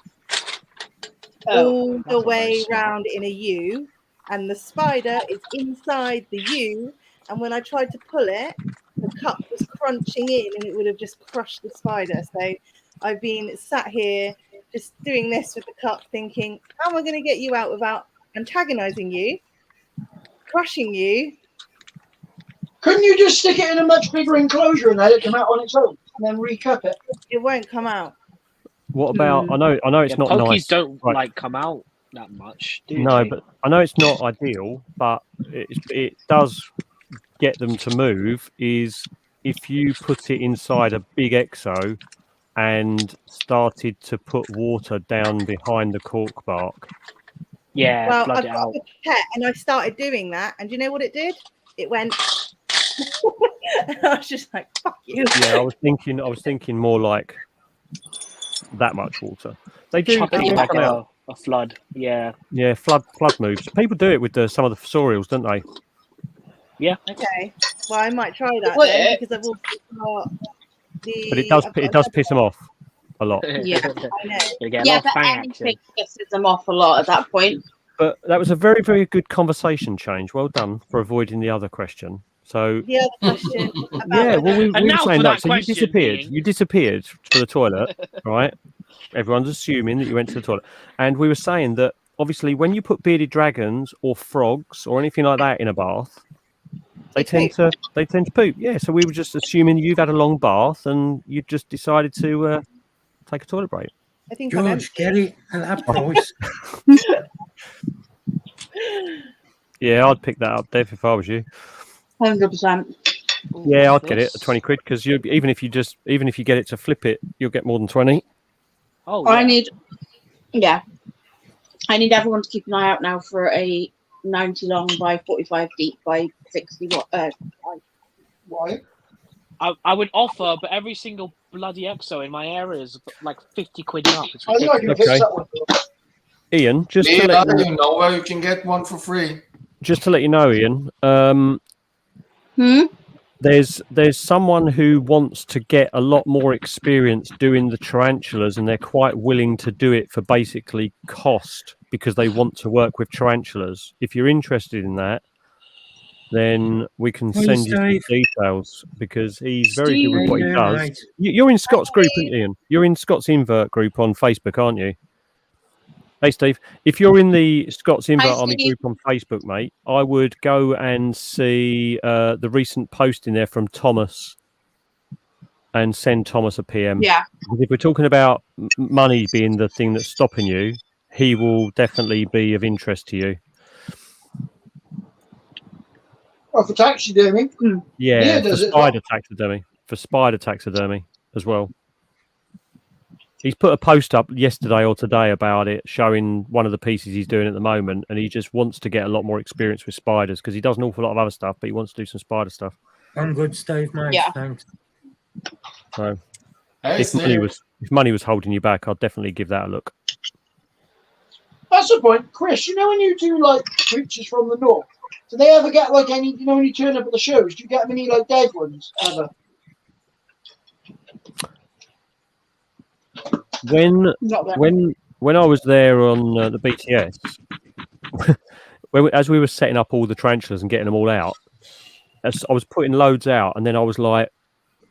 all the that's not way very smart. round in a U, and the spider is inside the U. And when I tried to pull it, the cup was crunching in, and it would have just crushed the spider. So I've been sat here just doing this with the cup, thinking, how am I going to get you out without antagonizing you, crushing you? Couldn't you just stick it in a much bigger enclosure and let it come out on its own and then recup it? It won't come out. What about? I know it's not Pokies nice. don't Right. like come out that much, do No, they? but I know it's not ideal, but it does get them to move. Is if you put it inside a big exo and started to put water down behind the cork bark. Yeah, Well, flood I've it got out. a pet, and I started doing that, and do you know what it did? It went. And I was just like, "Fuck you!" Yeah, I was thinking more like that much water. They do. Chuck They it do like come out. a flood. Yeah. Yeah, flood moves. People do it with some of the fossorials, don't they? Okay. Well, I might try that Would then it? because I've also got the. But it does I've got piss them off a lot. Yeah. I know. You get a Yeah, lot of but bang action. anything pisses them off a lot at that point. But that was a very, very good conversation change. Well done for avoiding the other question. So The other question about yeah, well, we And were now saying for that. that So you question disappeared. being- You disappeared to the toilet, right? Everyone's assuming that you went to the toilet, and we were saying that obviously when you put bearded dragons or frogs or anything like that in a bath, they tend to poop. Yeah. So we were just assuming you've had a long bath and you just decided to take a toilet break. I think I'm George, get empty. it at that price. Yeah, I'd pick that up, Dev, if I was you. 100%. Yeah, I'd get it at 20 quid because even if you get it to flip it, you'll get more than 20. Oh, I need everyone to keep an eye out now for a 90 long by 45 deep by 60 Why? I would offer, but every single bloody EXO in my area is like 50 quid up. It's I think I can ridiculous. fix that one. Ian, just to Yeah, let you know where you can get one for free. just to let you know, Ian, there's someone who wants to get a lot more experience doing the tarantulas, and they're quite willing to do it for basically cost because they want to work with tarantulas. If you're interested in that, then we can send you some details because he's very good with what he does. Right. You're in Scott's group, aren't you, Ian? You're in Scott's Invert group on Facebook, aren't you? Hey, Steve. If you're in the Scott's Invert Army group on Facebook, mate, I would go and see the recent post in there from Thomas and send Thomas a PM. Yeah. Because if we're talking about money being the thing that's stopping you, he will definitely be of interest to you. Oh, for taxidermy? Yeah, does for spider taxidermy as well. He's put a post up yesterday or today about it, showing one of the pieces he's doing at the moment, and he just wants to get a lot more experience with spiders because he does an awful lot of other stuff, but he wants to do some spider stuff. I'm good, Steve, mate. Yeah. Thanks. So, Hey, if money was holding you back, I'd definitely give that a look. That's the point. Chris, you know when you do like creatures from the north, do they ever get like any, you know, when you turn up at the shows, do you get any like dead ones ever? When I was there on the BTS, as we were setting up all the tarantulas and getting them all out, as I was putting loads out, and then I was like,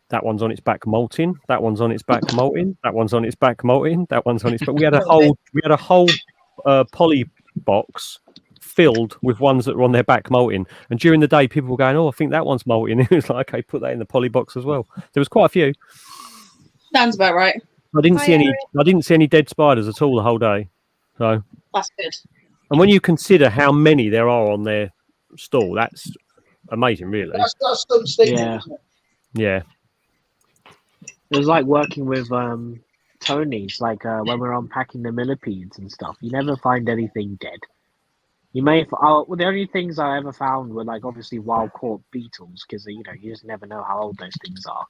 that one's on its back molting, that one's on its back molting, that one's on its back molting, that one's on its back. We had a whole poly box filled with ones that were on their back molting, and during the day people were going, oh, I think that one's molting. It was like, okay, put that in the poly box as well. There was quite a few. Sounds about right. I didn't see any dead spiders at all the whole day. So That's good. and when you consider how many there are on their stall, that's amazing, really. That's some statement, Yeah. isn't it? Yeah. It was like working with Tony's, like when we're unpacking the millipedes and stuff. You never find anything dead. You may the only things I ever found were like obviously wild caught beetles because you just never know how old those things are.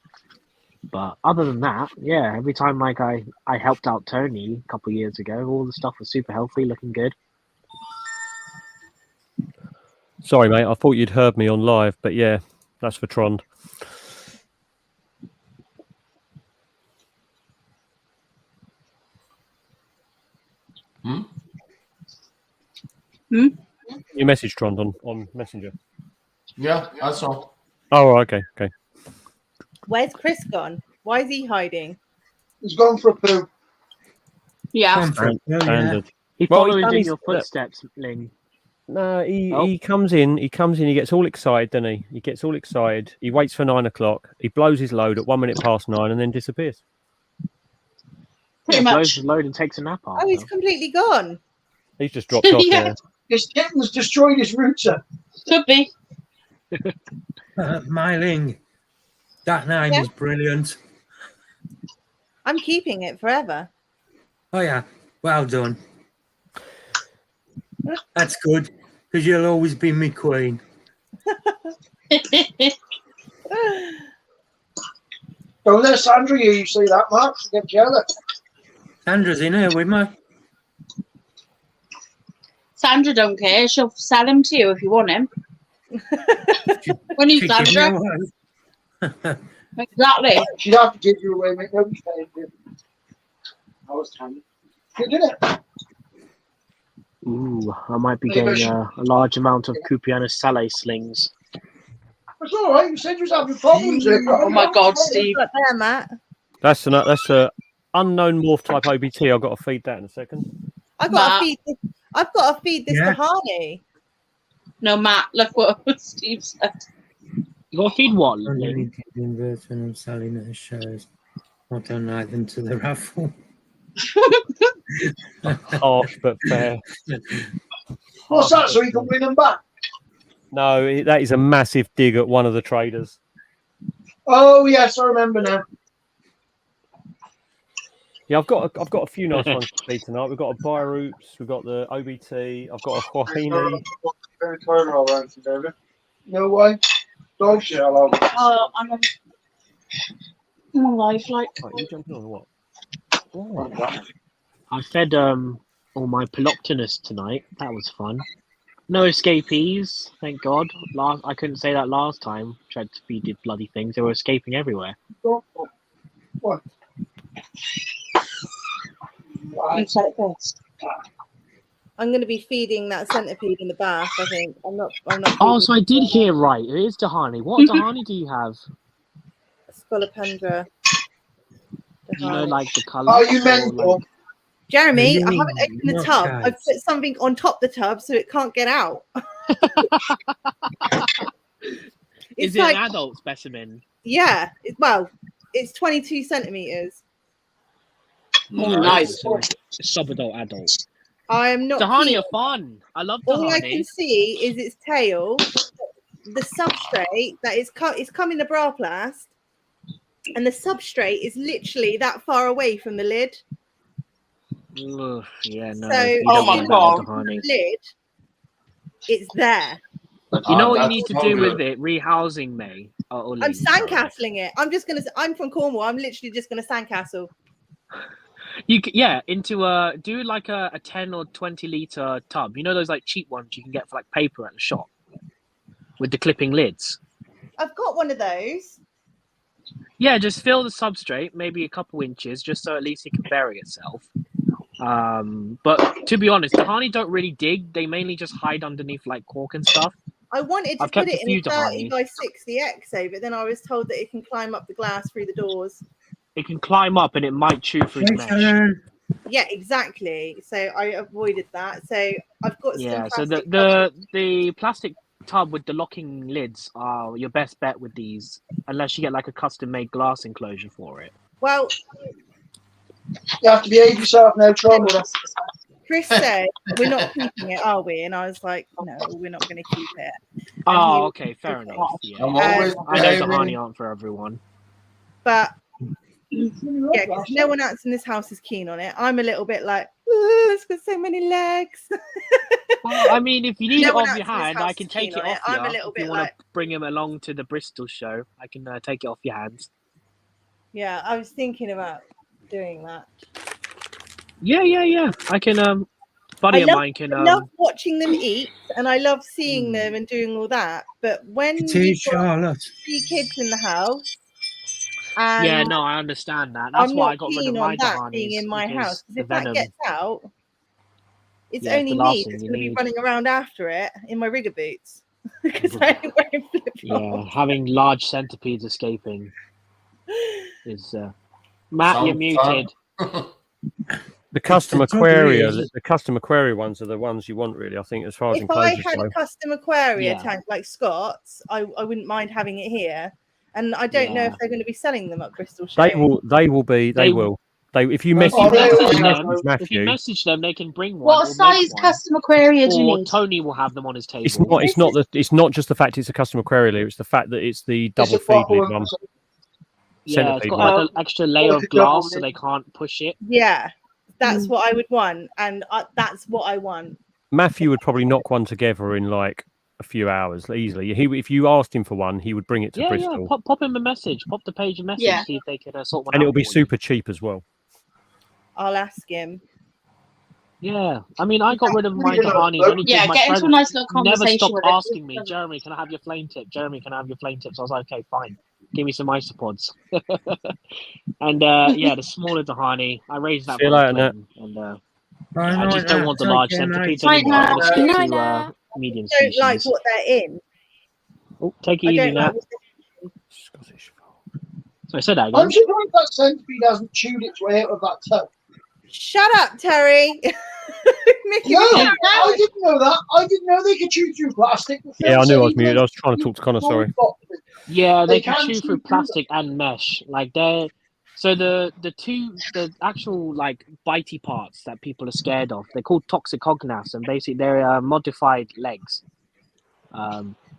But other than that, yeah, every time like I helped out Tony a couple of years ago, all the stuff was super healthy, looking good. Sorry, mate. I thought you'd heard me on live, but yeah, that's for Trond. You messaged Trond on Messenger. Yeah, I saw. Oh, okay. Where's Chris gone? Why is he hiding? He's gone for a poo. Yeah. Standard. He Well, follows he's done in his- your footsteps, Ling. No, he comes in, he gets all excited, doesn't he? He gets all excited. He waits for 9 o'clock. He blows his load at 1 minute past 9 and then disappears. Pretty Blows much. his load and takes a nap after. Oh, he's completely gone. He's just dropped off Yeah. there. His kitten's destroyed his router. Could be. Myling, that name is brilliant. I'm keeping it forever. Oh yeah, well done. That's good because you'll always be me queen. Don't let Sandra hear you say that, Mark. She'll get jealous. Sandra's in here with me. Sandra don't care. She'll sell him to you if you want him. When you Sandra. Exactly. She'd have to give you away, mate. Nobody's paying you. I was trying. Good, didn't it? Ooh, I might be getting a large amount of Cupiana Saleh slings. It's all right. You said you was having problems there. Oh my God, Steve. Right there, Matt. That's a unknown morph type OBT. I've got to feed that in a second. I've got to feed this Yeah. to Harney. No, Matt, look what Steve said. You got to feed what, I'm Ling? Invert and selling at shows. I don't know them to the raffle. Harsh but fair. What's that? So he can win them back? No, that is a massive dig at one of the traders. Oh yes, I remember now. Yeah, I've got a few nice ones to feed tonight. We've got a Biroops, we've got the OBT, I've got a Huahine. No way. Dog shit, I love it. Oh, I'm on life, like. Right, you jumping on or what? I fed all my Peloptinus tonight. That was fun. No escapees, thank God. I couldn't say that last time. Tried to feed the bloody things. They were escaping everywhere. What? You said it first. I'm going to be feeding that centipede in the bath. I think I'm not. Oh, so I did hear right. It is Dahani. What Dahani do you have? Scolopendra. Do you know like the colour? Oh, you meant like... Jeremy, I haven't opened the tub. I've put something on top the tub so it can't get out. Is it like, an adult specimen? Yeah. It's 22 centimeters. Nice. Sub-adult adult. I am not. Dahani are fun. I love Dahani. All I can see is its tail, the substrate that is come in the Braplast, and the substrate is literally that far away from the lid. Yeah, no. So, oh my God, the lid, it's there. You know what you need to do with it? Rehousing me. I'm sandcastling it. I'm from Cornwall. I'm literally just gonna sandcastle. Into do like a 10 or 20 litre tub. You know those like cheap ones you can get for like paper at the shop with the clipping lids. I've got one of those. Yeah, just fill the substrate, maybe a couple inches, just so at least it can bury itself. But to be honest, Dahani don't really dig. They mainly just hide underneath like cork and stuff. I wanted to put it in a 30 by 60 EXO, but then I was told that it can climb up the glass through the doors. It can climb up and it might chew through the mesh. Yeah, exactly. So I avoided that. So I've got some so plastic the plastic tub with the locking lids are your best bet with these, unless you get like a custom made glass enclosure for it. Well, you have to behave yourself now, trouble. Chris said we're not keeping it, are we? And I was like, no, we're not going to keep it. And okay, fair enough. Yeah, I know Dahani aren't for everyone, but yeah, because no one else in this house is keen on it. I'm a little bit like, it's got so many legs. Well, I mean, if you need it off your hand, I can take it off you. I'm a little bit if you want to bring him along to the Bristol show, I can take it off your hands. Yeah, I was thinking about doing that. Yeah. I can. Buddy of mine can. I love watching them eat, and I love seeing them and doing all that. But when you've got 3 kids in the house. Yeah, no, I understand that. That's why I got rid of my Dahanis being in my house. Because if that gets out, it's only me that's going to be running around after it in my rigger boots. Because I ain't wearing flip-flops. Yeah, having large centipedes escaping is. Matt, you're muted. The custom aquaria ones are the ones you want, really. I think, as far as if I had a custom aquaria tank like Scott's, I wouldn't mind having it here. And I don't know if they're going to be selling them at Bristol Show. They will. If you message them, they can bring one. What size custom aquaria do you need? Tony will have them on his table. It's not just the fact it's a custom aquaria. It's the fact that it's the double feed lid one. Yeah, it's got like an extra layer of glass so they can't push it. Yeah, that's what I would want, and that's what I want. Matthew would probably knock one together in like a few hours easily. If you asked him for one, he would bring it to Bristol. Yeah, pop him a message. Pop the page a message. See if they can sort one out. And it'll be super cheap as well. I'll ask him. Yeah, I mean, I got rid of my Dahani only because my friend never stopped asking me, Jeremy, can I have your flame tip? Jeremy, can I have your flame tips? I was like, okay, fine. Give me some isopods. And the smaller Dahani, I raised that. See you later, Nat. And I just don't want the large centipedes anymore. I want to stick to medium species. I don't like what they're in. Oh, take it easy, Nat. So I said that again. I'm surprised that centipede hasn't chewed its way out of that tub. Shut up, Terry. No, I didn't know that. I didn't know they could chew through plastic. Yeah, I knew I was muted. I was trying to talk to Connor, sorry. Yeah, they can chew through plastic and mesh. Like the actual like bitey parts that people are scared of, they're called toxicognaths, and basically they're modified legs.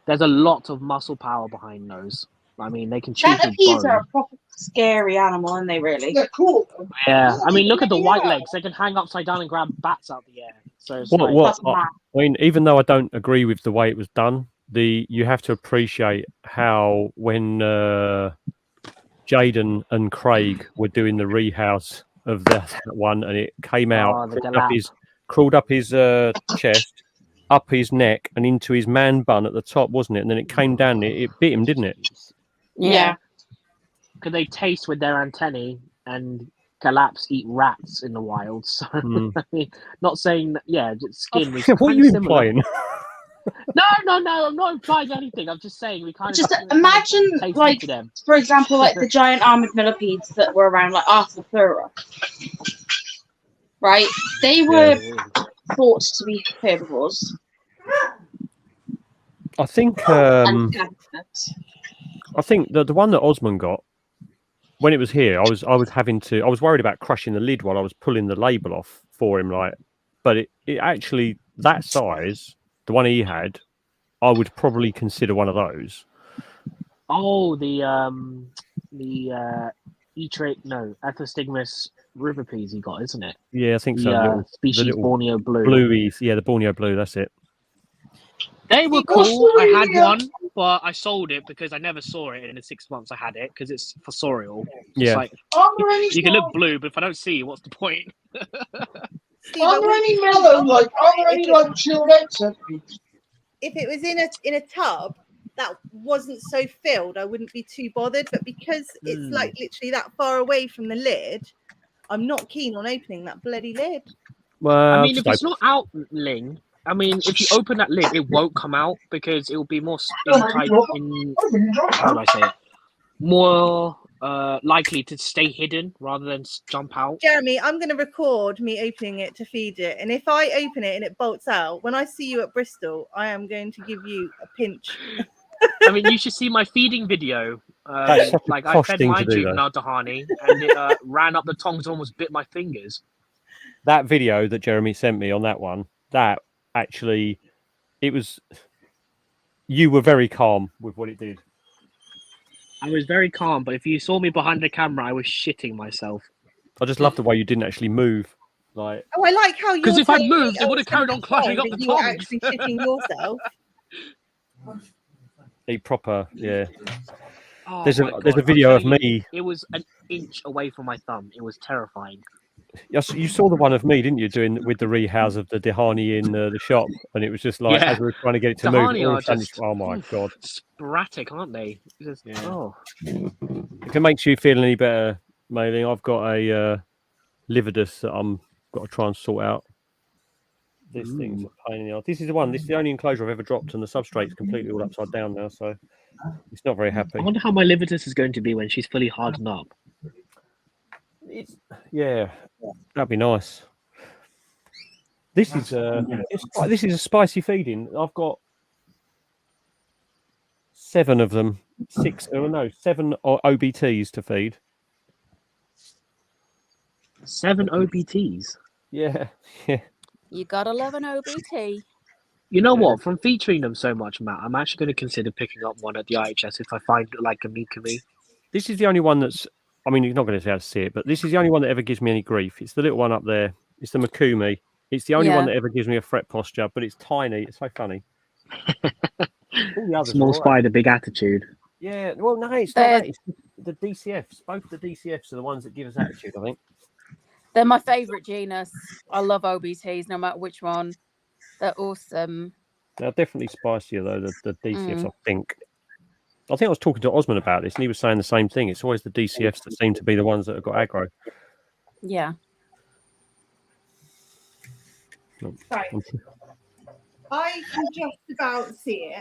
There's a lot of muscle power behind those. I mean, they can chew through Centipedes are bone. a proper scary animal, aren't they? Really? They're cool. Yeah, I mean, look at the white Yeah. legs. They can hang upside down and grab bats out the air. So it's What? like, That's mad. I mean, even though I don't agree with the way it was done, you have to appreciate how when Jaden and Craig were doing the rehouse of that one, and it came out, the crawled up his chest, up his neck, and into his man bun at the top, wasn't it? And then it came down. It bit him, didn't it? Yeah. Could they taste with their antennae and collapse, eat rats in the wild? So, I mean, not saying that, just skin was What are kind you of similar. implying? No, I'm not implying anything. I'm just saying we kind of Just imagine, like, them. for example, like the giant armored millipedes that were around, like Arthropleura. Right? They were thought to be herbivores. I think And carnivorous. I think the one that Osman got when it was here, I was worried about crushing the lid while I was pulling the label off for him, like, but it actually, that size, the one he had, I would probably consider one of those. Oh, the Ethostigmus rubipes he got, isn't it? Yeah, I think so. Species Borneo blue. Blueies, yeah, the Borneo blue, that's it. They were cool. I had one, but I sold it because I never saw it in the 6 months I had it because it's fossorial. Yeah. It's like, you can look blue, but if I don't see you, what's the point? Are there any mellow, like, chilled out centipedes? If it was in a tub that wasn't so filled, I wouldn't be too bothered. But because it's like literally that far away from the lid, I'm not keen on opening that bloody lid. Well, I mean, if it's not outling, I mean, if you open that lid, it won't come out because it will be more how do I say it? More likely to stay hidden rather than jump out. Jeremy, I'm going to record me opening it to feed it. And if I open it and it bolts out, when I see you at Bristol, I am going to give you a pinch. I mean, you should see my feeding video. Like I fed my juvenile Dahani and it ran up the tongs and almost bit my fingers. That video that Jeremy sent me on that one, that actually, you were very calm with what it did. I was very calm, but if you saw me behind the camera, I was shitting myself. I just love the way you didn't actually move. Like, oh, I like how you. Because if I moved, it would have carried on climbing up the you were tongs. actually shitting yourself. A proper, yeah. Oh, there's a video of me. It was an inch away from my thumb. It was terrifying. Yes, you saw the one of me, didn't you, doing with the rehouse of the Dahani in the shop, and it was just like as we were trying to get it to Dahani move. Are just, oh my god, sporadic, aren't they? Just, If it makes you feel any better, Mailing, I've got a lividus that I'm got to try and sort out. This thing's a pain in the ass. This is the one. This is the only enclosure I've ever dropped, and the substrate's completely all upside down now, so it's not very happy. I wonder how my lividus is going to be when she's fully hardened up. Yeah, that'd be nice. This is this is a spicy feeding. I've got 7 of them. 7 OBTs to feed. 7 OBTs. Yeah. You gotta love an OBT. You know what? From featuring them so much, Matt, I'm actually going to consider picking up one at the IHS if I find like a Mikami. This is the only one that's. I mean, you're not going to be able to see it, but this is the only one that ever gives me any grief. It's the little one up there. It's the Mikumi. It's the only one that ever gives me a fret posture, but it's tiny. It's so funny. Small spider, big attitude. Yeah, well, no, it's not that. It's the DCFs. Both the DCFs are the ones that give us attitude, I think. They're my favourite genus. I love OBTs, no matter which one. They're awesome. They're definitely spicier, though, the DCFs, I think. I think I was talking to Osman about this, and he was saying the same thing. It's always the DCFs that seem to be the ones that have got aggro. Yeah. Right. I can just about see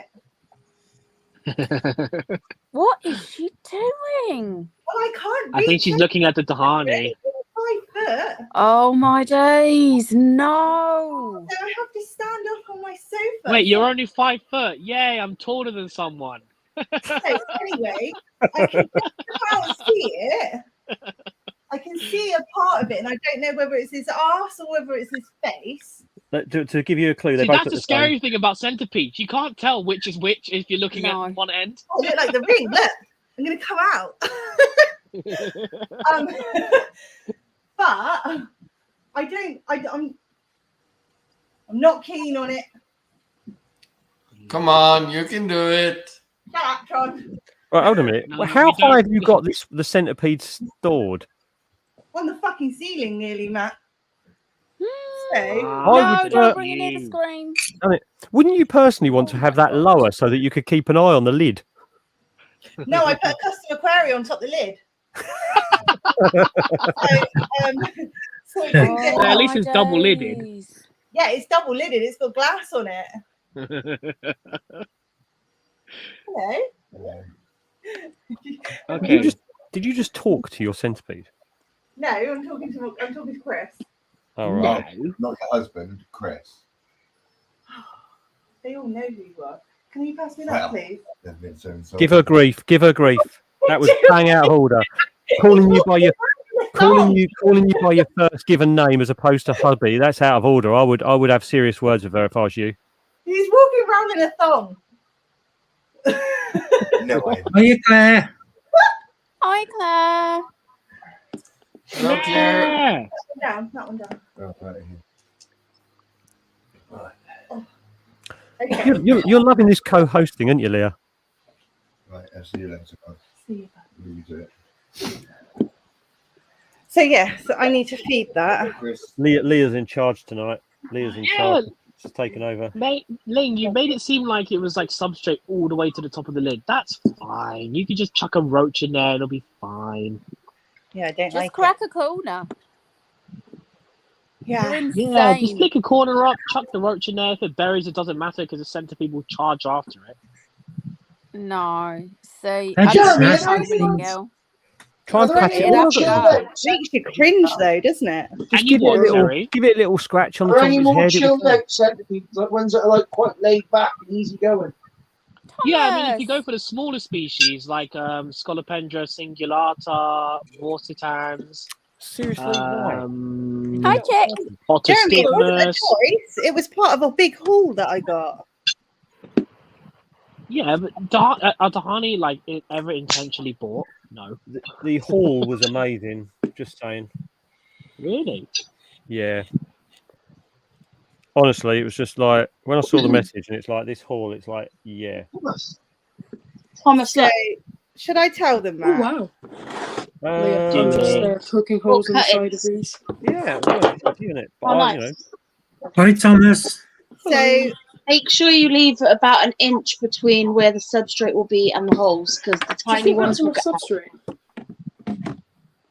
it. What is she doing? Well, I can't. I think she's looking at the Dahani. 5 foot. Oh my days! No. So I have to stand up on my sofa. Wait, you're only 5 foot. Yay! I'm taller than someone. So anyway, I can just about see it. I can see a part of it, and I don't know whether it's his arse or whether it's his face. To give you a clue, See, that's the scary thing about centipedes. You can't tell which is which if you're looking at one end. Oh, look like the ring. Look. I'm going to come out. But I'm not keen on it. Come on, you can do it. Shut up, Tron. Right, hold a minute. No, Well, how we don't- high have you got the centipede stored? On the fucking ceiling, nearly, Matt. So, No, would, don't bring it near the screen. I mean, wouldn't you personally want to have that lower so that you could keep an eye on the lid? no, I put a custom aquarium on top of the lid. So it couldn't get At out. least it's double lidded. Yeah, it's double lidded. It's got glass on it. Hello. Okay. Did you just talk to your centipede? No, I'm talking to Chris. Oh, right. No, not your husband, Chris. They all know who you are. Can you pass me that, please? They've been so insulted. Give her grief. Give her grief. That was bang out of order. Calling you by your first given name as opposed to hubby. That's out of order. I would have serious words with her if I was you. He's walking around in a thong. No way. Are you Claire? Hi, Claire. Hello, Claire. That one down. Oh, right here. Okay. You're loving this co-hosting, aren't you, Leah? Right, I'll see you later. See you. You do it. So yeah, so I need to feed that. Chris. Leah's in charge tonight. Leah's in charge. She's taken over. Ling, you made it seem like it was like substrate all the way to the top of the lid. That's fine. You could just chuck a roach in there; it'll be fine. Yeah, I don't Just crack a corner. Yeah. You're Yeah, just insane. pick a corner up, chuck the roach in there. If it buries, it doesn't matter because the centipede will charge after it. No. See, How'd I you don't snap know, it? Willing Girl. Try and pat it. It'd have to go. Makes you cringe though, doesn't it? Just give it a little scratch on the Are top any of more his head. chilled out centipedes, like ones that are like quite laid back and easy going? Yeah, I mean, if you go for the smaller species like Scolopendra cingulata, morsitans. Seriously, Hi, Chick. Jeremy, it wasn't a Otostigmus. choice. It was part of a big haul that I got. Yeah, but are Dahani like ever intentionally bought? No. The haul was amazing. Just saying. Really? Yeah. Honestly, it was just like when I saw the message and it's like this haul. It's like, yeah. Thomas, So, should I tell them that? Oh, wow. Leah, they're poking holes in the side of these. Yeah, well, it's isn't it? But Oh, I, nice. Hi, Thomas. So make sure you leave about an inch between where the substrate will be and the holes, because the tiny ones will get substrate.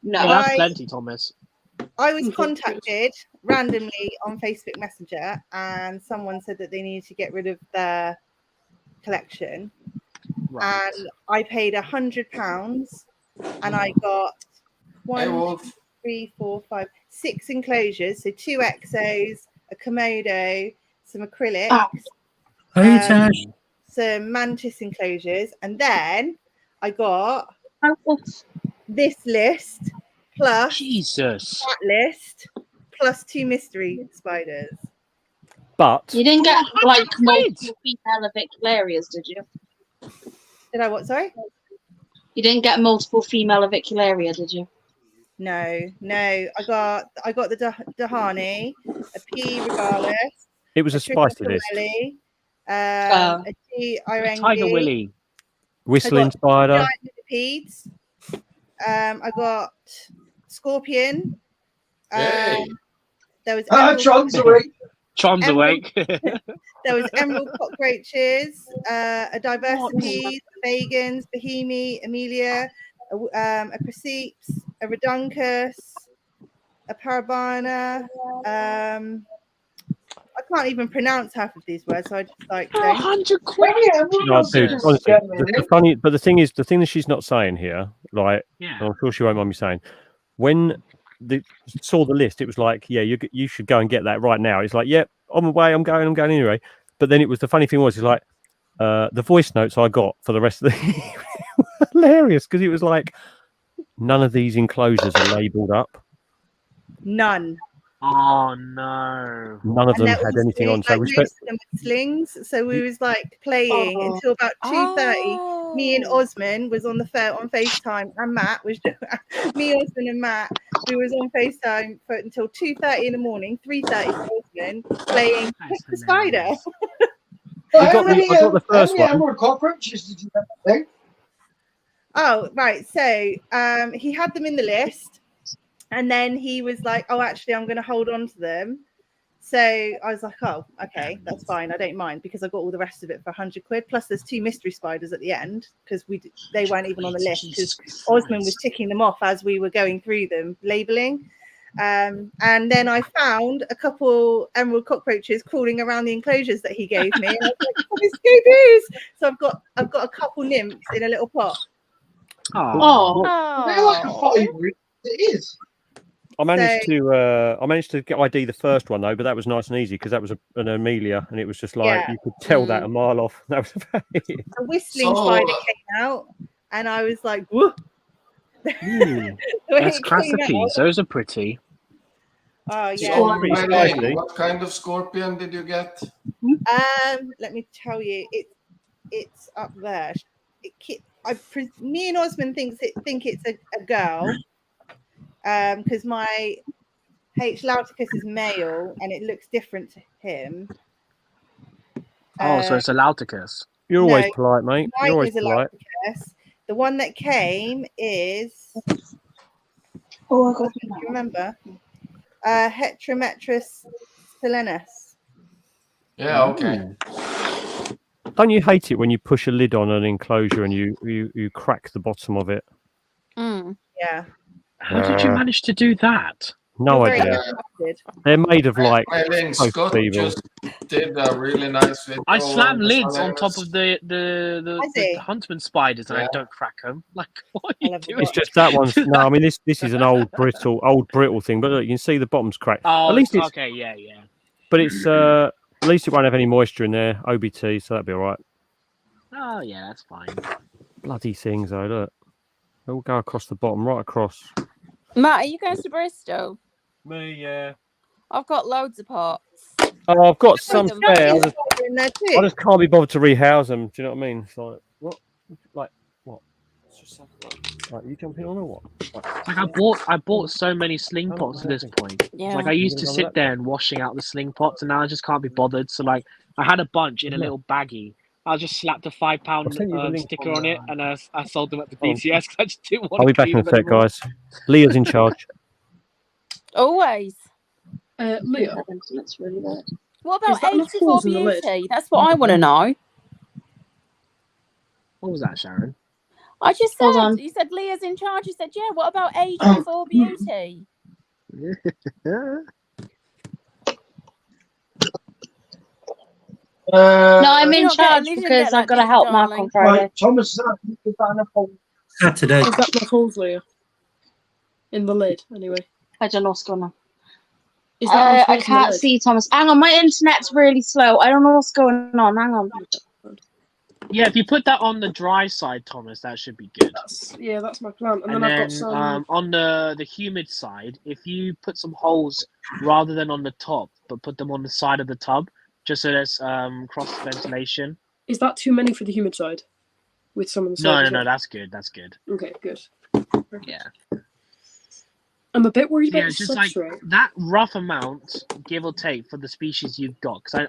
No. Yeah, that's plenty, Thomas. I was contacted randomly on Facebook Messenger, and someone said that they needed to get rid of their collection. Right. And I paid £100, and I got Hey, Wolf. 6 enclosures, so 2 exos, a Komodo, some acrylics, Hi, Tash. some mantis enclosures, and then I got this list plus Jesus. that list plus 2 mystery spiders. But You didn't get like multiple female avicularias, did you? Did I what? Sorry? You didn't get multiple female avicularia, did you? No. I got the Dahani, a P regardless. it was a spicy list. A T Irangi, Tiger Willy. Whistling spider. giant millipedes. I got scorpion. There was Tron's awake. Tron's awake. There was emerald cockroaches, a diversity, vegans, Bohemi, Amelia, a Chryseps, a Reduncus, a Parabana. I can't even pronounce half of these words, so I just like don't. 100 No, dude, honestly, the thing that she's not saying here, like, Yeah. and I'm sure she won't mind me saying, when saw the list, it was like, yeah, you should go and get that right now. It's like, yep, on my way, I'm going anyway. But then the funny thing was, it's like the voice notes I got for the rest of the were hilarious because it was like none of these enclosures are labelled up. None. Oh no! None of And them they're had all anything on. So like we most spent. of them with slings. So we was like playing Oh. until about 2:30. Me and Oh. Osman was on on FaceTime, and Matt was me, Osman, and Matt. We was on FaceTime until 2:30 in the morning, 3:30 for Osman, playing Pick the Spider. Well, I got the how first many one. emerald cockroaches did you have? I think? Oh, right. So he had them in the list, and then he was like, "Oh, actually, I'm going to hold on to them." So I was like, "Oh, okay, that's fine. I don't mind because I got all the rest of it for £100. Plus, there's 2 mystery spiders at the end because they weren't even on the list because Osman was ticking them off as we were going through them, labeling." And then I found a couple emerald cockroaches crawling around the enclosures that he gave me, and I was like, "Oh, Scoobies!" So I've got a couple nymphs in a little pot. Oh, they're like a potty root. It is. I managed to get ID the first one though, but that was nice and easy because that was an Amelia, and it was just like you could tell that a mile off. That was about it. A whistling spider came out, and I was like, "Whoa!" That's classic. Those are pretty. Oh yeah. So, Eileen, what kind of scorpion did you get? Let me tell you, it's up there. Me and Osman think it's a girl, because my H. Lauticus is male and it looks different to him. Oh, so it's a Lauticus. You're always polite, mate. Mine You're always is a polite. Lauticus. The one that came is. Oh, I got do you remember? Heterometrus silenus. Yeah, okay. Don't you hate it when you push a lid on an enclosure and you crack the bottom of it? Yeah. How did you manage to do that? No idea. They're made of like. Eileen, Scott just did a really nice video. I slam on lids the on top of the huntsman spiders, and I don't crack them. Like, what are you doing? It's just that one's no. I mean, this is an old brittle thing, but look, you can see the bottom's cracked. Oh, at least it's okay, yeah. But it's at least it won't have any moisture in there. OBT, so that'll be all right. Oh yeah, that's fine. Bloody things, though. Look, they'll go across the bottom, right across. Matt, are you going to Bristol? Me, yeah. I've got loads of pots. Oh, I've got some spare. I I just can't be bothered to rehouse them. Do you know what I mean? It's like what? Like what? Like you jumping on or what? Like I bought so many sling pots at this point. Yeah. Like I used to sit there and washing out the sling pots, and now I just can't be bothered. So like I had a bunch in a little baggie. I just slapped a £5 sticker on it, and I sold them at the BTS because I just didn't want I'll to be back in a clean them sec, anymore. guys. Leah's in charge. Always. Leah. That's really good. What Is about that enough 84 holes in the lid? Beauty? That's what I want to know. What was that, Sharon? I just Hold said, on. you said Leah's in charge. You said, yeah, what about age before beauty? No, I'm in You're not charge getting- you didn't because get I've that, got to did you, help Mark darling? on Friday. Right, Thomas, is that enough holes? Saturday. Is that enough holes, Leah? In the lid, anyway. I don't know what's going on. Is that enough I holes in the can't lid? see Thomas. Hang on, my internet's really slow. I don't know what's going on. Hang on. Yeah, if you put that on the dry side, Thomas, that should be good. That's my plan. And And then I've then got some. on the humid side, if you put some holes rather than on the top, but put them on the side of the tub, just so there's cross ventilation. Is that too many for the humid side? With some on the side? No, as well? that's good. That's good. Okay, good. Yeah. I'm a bit worried about Yeah, the just like substrate. that rough amount, give or take, for the species you've got. Because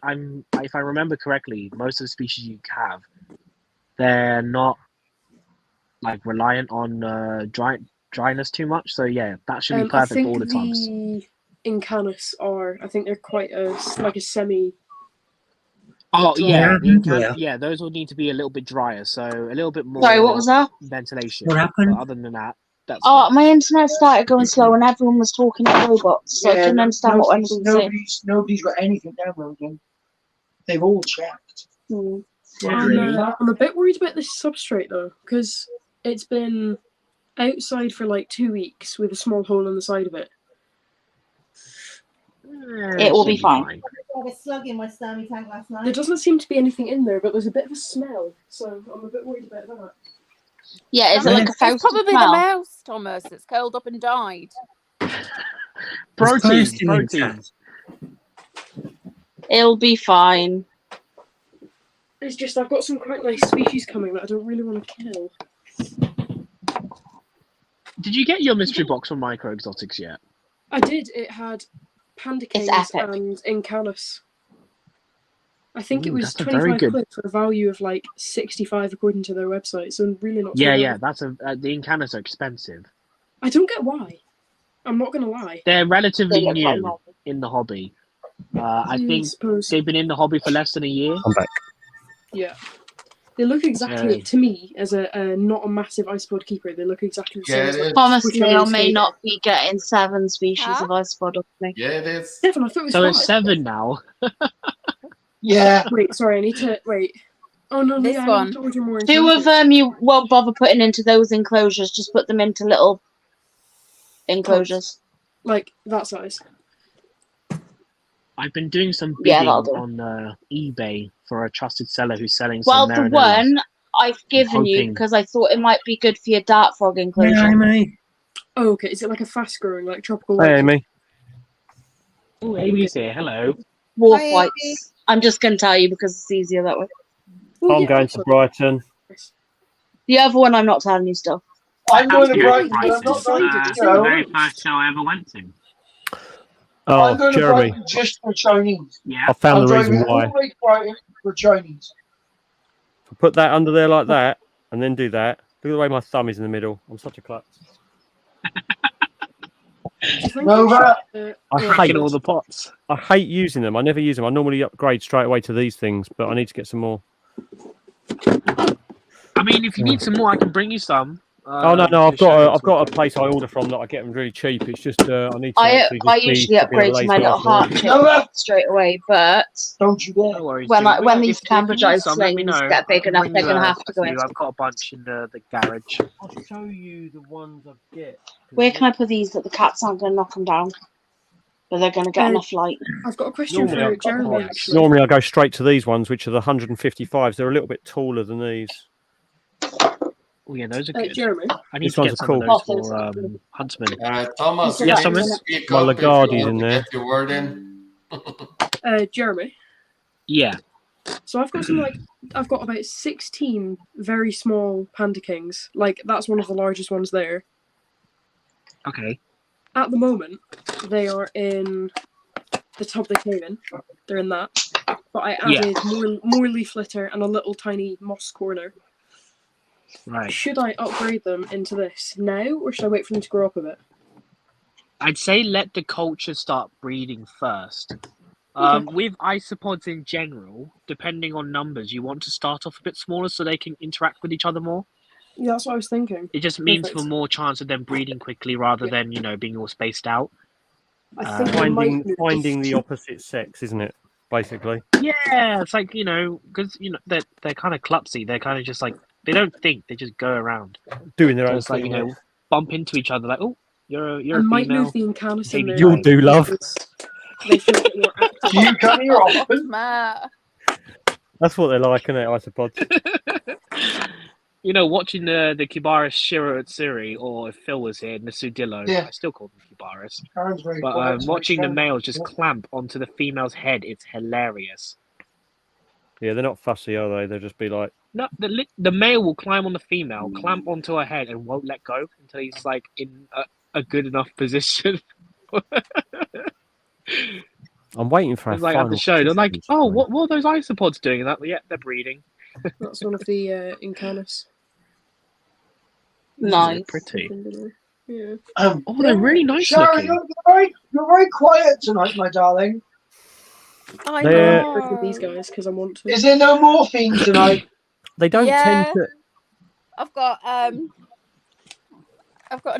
if I remember correctly, most of the species you have, they're not like reliant on dryness too much. So yeah, that should be I perfect think for all the tubs. the Incanus are. I think they're quite like a semi. Oh yeah, Yeah. those will need to be a little bit drier, so a little bit more. Sorry, what was that? Ventilation. What happened? But other than that, that's Oh, my internet started going slow and everyone was talking to robots, so I couldn't understand what anyone was saying. Nobody's got anything downloading. They've all checked. I'm a bit worried about this substrate though, because it's been outside for like 2 weeks with a small hole in the side of it. It will be fine. had a slug in my Sturmy tank last night. There doesn't seem to be anything in there, but there's a bit of a smell, so I'm a bit worried about that. Yeah, is it like a It's fausty probably smell? the mouse, Thomas, that's curled up and died. Protein. It'll be fine. It's just I've got some quite nice species coming that I don't really want to kill. Did you get your mystery box from Micro Exotics yet? I did. It had Panda Kings and Incanus. I think it was 25 quid for a value of like 65 according to their website. So really not. Yeah. That's the Incanus are expensive. I don't get why. I'm not gonna lie. They're relatively new in the hobby. I think they've been in the hobby for less than a year. I'm back. Yeah. They look exactly, to me, as a not a massive isopod keeper, they look exactly the same. Thomas may or may not be getting 7 species of isopod. Yeah, it is. Stefan, I thought it was so 5. It's 7 now. Yeah. Wait, sorry, I need to... Wait. Oh, no, This yeah, one. I need to order more 2 of them you won't bother putting into those enclosures. Just put them into little enclosures. Like that size. I've been doing some Yeah, bidding that'll do. on eBay for a trusted seller who's selling some Well, the Marinellas. one I've given you hoping- because I thought it might be good for your dart frog enclosure. Oh, okay. Is it like a fast growing, like tropical? Hey, Amy. Oh, Amy's here. Hello. Wolf Hi, whites. Amy. I'm just going to tell you because it's easier that way. I'm going to Brighton. The other one, I'm not telling you still. I'm going to Brighton, but I'm Brighton. not going to The go. very first show I ever went to. Oh, I'm going to Jeremy, Brighton just for Chinese. Yeah. I found I'm the reason driving all why. the way to Brighton for Chinese. Put that under there like that, and then do that. Look at the way my thumb is in the middle. I'm such a klutz. I hate all the pots. I hate using them. I never use them. I normally upgrade straight away to these things, but I need to get some more. I mean, if you need some more, I can bring you some. Oh no, I've got a place I order from that I get them really cheap. It's just I need to. I actually just usually be upgrade to my little heart afternoon. chip straight away, but don't you dare. No worries, when dude. when If- these if you need Cambridge some, let me slings know. get I big can enough, bring they're going to have to go a in. few. I've got a bunch in the garage. I'll show you the ones I get. Where can I put these that the cats aren't going to knock them down? But they're going to get enough light. I've got a question for Jeremy, actually. Normally I go straight to these ones, which are the 155s. They're a little bit taller than these. Oh yeah, those are good. Jeremy? I need These to ones get are some cool. of those for Huntsman. Thomas, Yes, can you Thomas. speak My up if you Lagarde's want in to there. get your word in? Jeremy. Yeah. So I've got about 16 very small Panda Kings. Like that's one of the largest ones there. Okay. At the moment, they are in the tub they came in. They're in that. But I added more leaf litter and a little tiny moss corner. Right. Should I upgrade them into this now, or should I wait for them to grow up a bit? I'd say let the culture start breeding first. With isopods in general, depending on numbers, you want to start off a bit smaller so they can interact with each other more. Yeah, that's what I was thinking. It just means Perfect. for more chance of them breeding quickly rather than, being all spaced out. I think I might Finding the opposite sex, isn't it? Basically. Yeah, it's like, because, they're kind of clumsy. They're kind of just like, they don't think, they just go around. Doing their So own it's like, thing. bump into each other like, oh, you're I a might female. move the Incanus in there. You'll do, love. They feel a bit more active. Do you come here often? That's what they're like, isn't it, isopods? Watching the Kibaris Shiro Atsuri, or if Phil was here, Nasudillo, Yeah. I still call them Kibaris. Karen's very But quiet tonight, watching the Karen. males just clamp onto the female's head, it's hilarious. Yeah, they're not fussy, are they? They'll just be like, No, the male will climb on the female, clamp onto her head, and won't let go until he's like in a good enough position. I'm waiting for It's like at the show, they're like, "Oh, what are those isopods doing?" And that, yeah, they're breeding. That's one of the Incanus. Nice. Pretty. Yeah. Oh, they're really nice Sharon, looking. you're very quiet tonight, my darling. I They're- know with these guys because I want to. Is there no morphine tonight? They don't tend to. I've got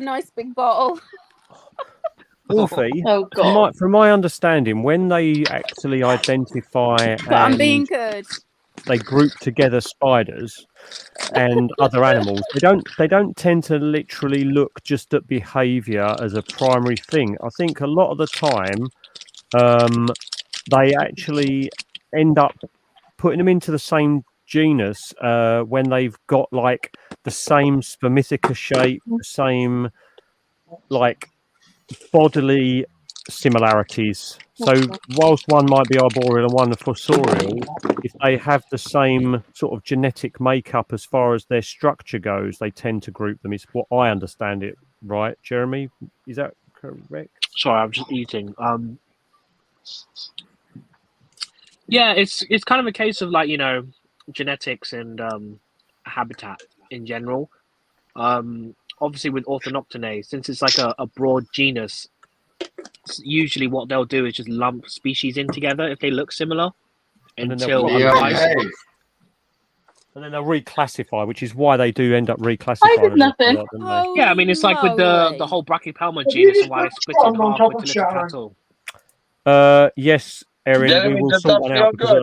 a nice big bottle. Wolfie, Oh, God. from my understanding, when they actually identify But I'm and being good. they group together spiders and other animals, they don't tend to literally look just at behaviour as a primary thing. I think a lot of the time, they actually end up putting them into the same genus when they've got like the same spermatheca shape, the same like bodily similarities. So whilst one might be arboreal and one fossorial, if they have the same sort of genetic makeup as far as their structure goes, they tend to group them. Is what I understand it, right, Jeremy? Is that correct? Sorry, I'm just eating. Yeah, it's kind of a case of like, genetics and habitat in general. Obviously with Orthodoctinae, since it's like a broad genus, usually what they'll do is just lump species in together if they look similar And then until they'll otherwise. And then they'll reclassify, which is why they do end up reclassifying. I did nothing. A lot, don't they? Yeah, I mean, it's like with the whole Brachypelma genus and why they split it in half with cattle. Yes, Erin, Jeremy, we will does sort that one feel out because good?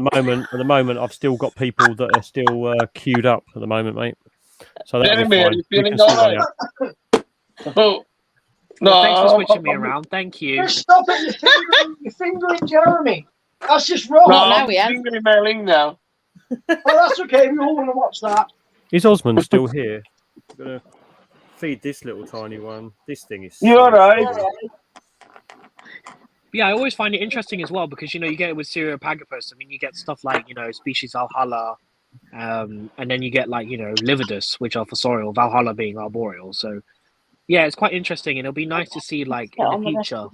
at the moment, I've still got people that are still queued up at the moment, mate. So that'll Jeremy, be are fine. you We feeling can sort all one right? out. Oh, Well, thanks for no. switching me around. Thank you. Just stop it. You're fingering Jeremy. That's just No, wrong. I'm fingering Merlin now. Oh, that's okay. We all want to watch that. Is Osmond still here? I'm gonna feed this little tiny one. This thing is. You all right? Yeah, I always find it interesting as well because you get it with Cereopagopus. I mean, you get stuff like species Valhalla, and then you get like Lividus, which are fossorial. Valhalla being arboreal. So yeah, it's quite interesting, and it'll be nice to see like in the future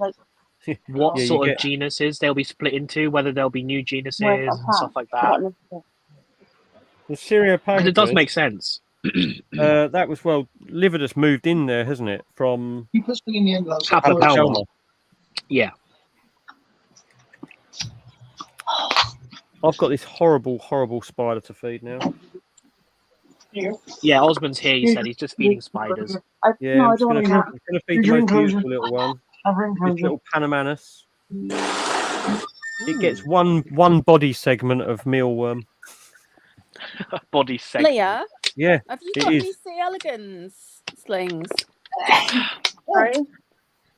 what Yeah, sort of genuses they'll be split into, whether there'll be new genuses and stuff like that. The Cereopagopus. Because it does make sense. That was Lividus moved in there, hasn't it? From Papilpelma. Yeah. I've got this horrible, horrible spider to feed now. Yeah, Osmond's here. He said he's just feeding spiders. Yeah, I'm going to feed the most beautiful little one. This little Panamanus. It gets one body segment of mealworm. Body segment. Leah? Yeah, have you got any C. elegans slings? Sorry?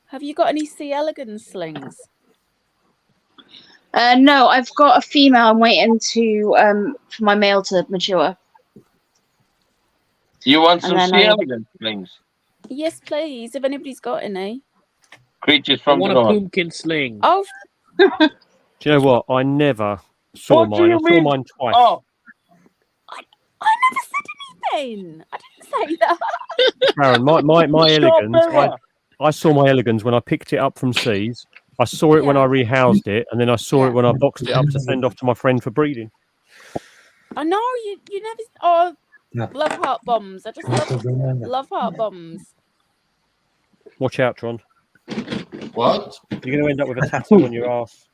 Have you got any C. elegans slings? No, I've got a female. I'm waiting for my male to mature. You want some And then sea I- elegant things? Yes, please. If anybody's got any. Creatures I from want the a north. pumpkin sling. Oh, Do you know what? I never saw What do mine. you I saw mean? mine twice. Oh, I never said anything. I didn't say that. Sharon, my Stop elegans. Bella. I saw my elegans when I picked it up from seas. I saw it when I rehoused it, and then I saw it when I boxed it up to send off to my friend for breeding. I know you never. Oh, love heart bombs. I just love heart bombs. Watch out, Tron. What? You're going to end up with a tattoo on your ass.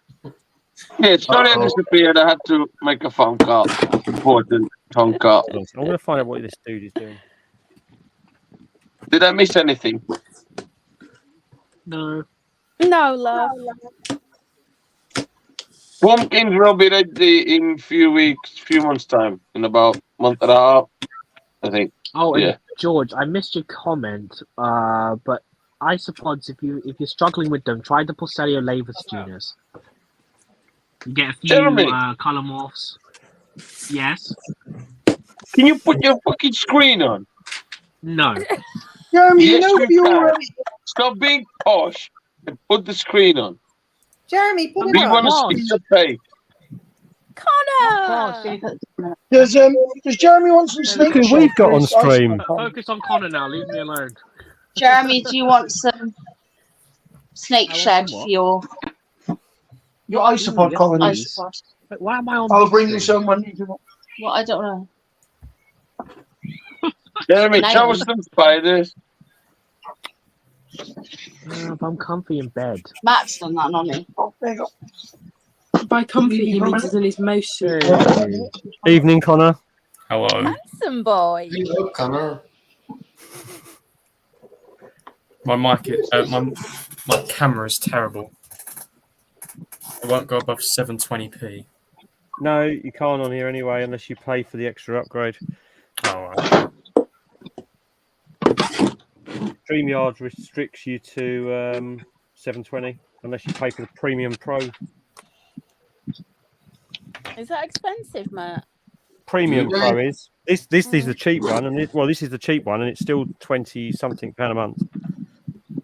yeah, sorry I disappeared. I had to make a phone call. Important phone call. I'm going to find out what this dude is doing. Did I miss anything? No. No, love. Pumpkins will be ready in few months' time. In about a month and a half, I think. Oh, and Yeah. George, I missed your comment. But isopods, if you're struggling with them, try the Porcellio-Lavis genus. You get a few Jeremy. color morphs. Yes. Can you put your fucking screen on? No. Jeremy, Yes, you know you you're can. already. Stop being posh and put the screen on. Jeremy, put it We on. want to see your face. Connor. Does Jeremy want some snake? Who we've got on stream? Focus on Connor now. Leave me alone. Jeremy, do you want some snake shed for your isopod colonies? isopod? Wait, why am I on? I'll this bring you thing? some when you do. Well, I don't know. Jeremy, Nice. show us some spiders. If I'm comfy in bed. Matt's done that, not me. Oh, there you go. By comfy, he means he's in his most suit. Evening, Connor. Hello. Handsome boy. Hello, Connor. My my camera is terrible. It won't go above 720p. No, you can't on here anyway unless you pay for the extra upgrade. Oh, right. StreamYard restricts you to 720 unless you pay for the Premium Pro. Is that expensive, Matt? Premium Pro is this is the cheap one, and this is the cheap one, and it's still £20-something a month.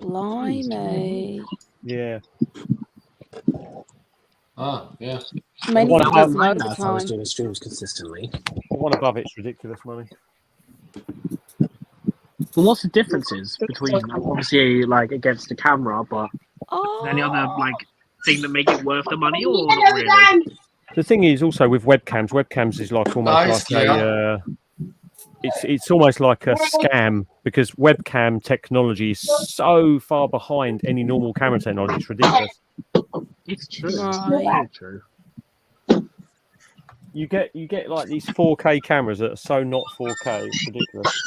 Blimey. Yeah. Ah, yeah. Many One people above, listen mind over that the if I was time. doing streams consistently. one above it's ridiculous money. But what's the differences between obviously like against the camera, but any other like thing that make it worth the money or not really? The thing is also with webcams is like almost Nice, like a it's almost like a scam because webcam technology is so far behind any normal camera technology. It's ridiculous. It's true. Right. It's true. You get like these 4K cameras that are so not 4K. It's ridiculous.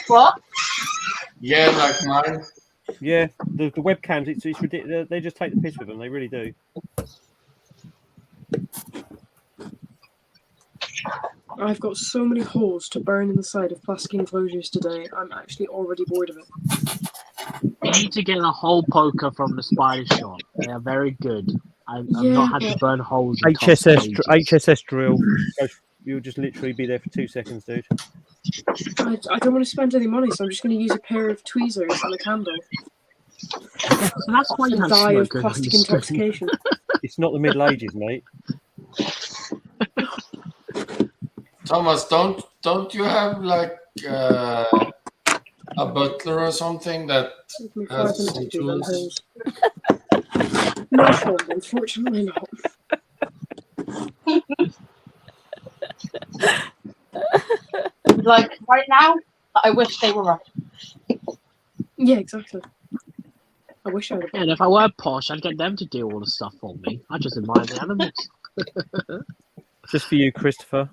What? Yeah, like mine. Yeah, the webcams. It's ridiculous. They just take the piss with them. They really do. I've got so many holes to burn in the side of plastic enclosures today. I'm actually already bored of it. You need to get a hole poker from the Spider shop. They are very good. I've not had to burn holes in HSS drill. You'll just literally be there for 2 seconds, dude. I don't want to spend any money, so I'm just going to use a pair of tweezers and a candle. So that's why you have die of smoke on plastic the screen. intoxication. It's not the Middle Ages, mate. Thomas, don't you have like a butler or something that has some tools? No, unfortunately not. Like right now, I wish they were right. Yeah, exactly. I wish I would. Yeah, and if I were posh, I'd get them to do all the stuff for me. I just admire the animals. Just for you, Christopher.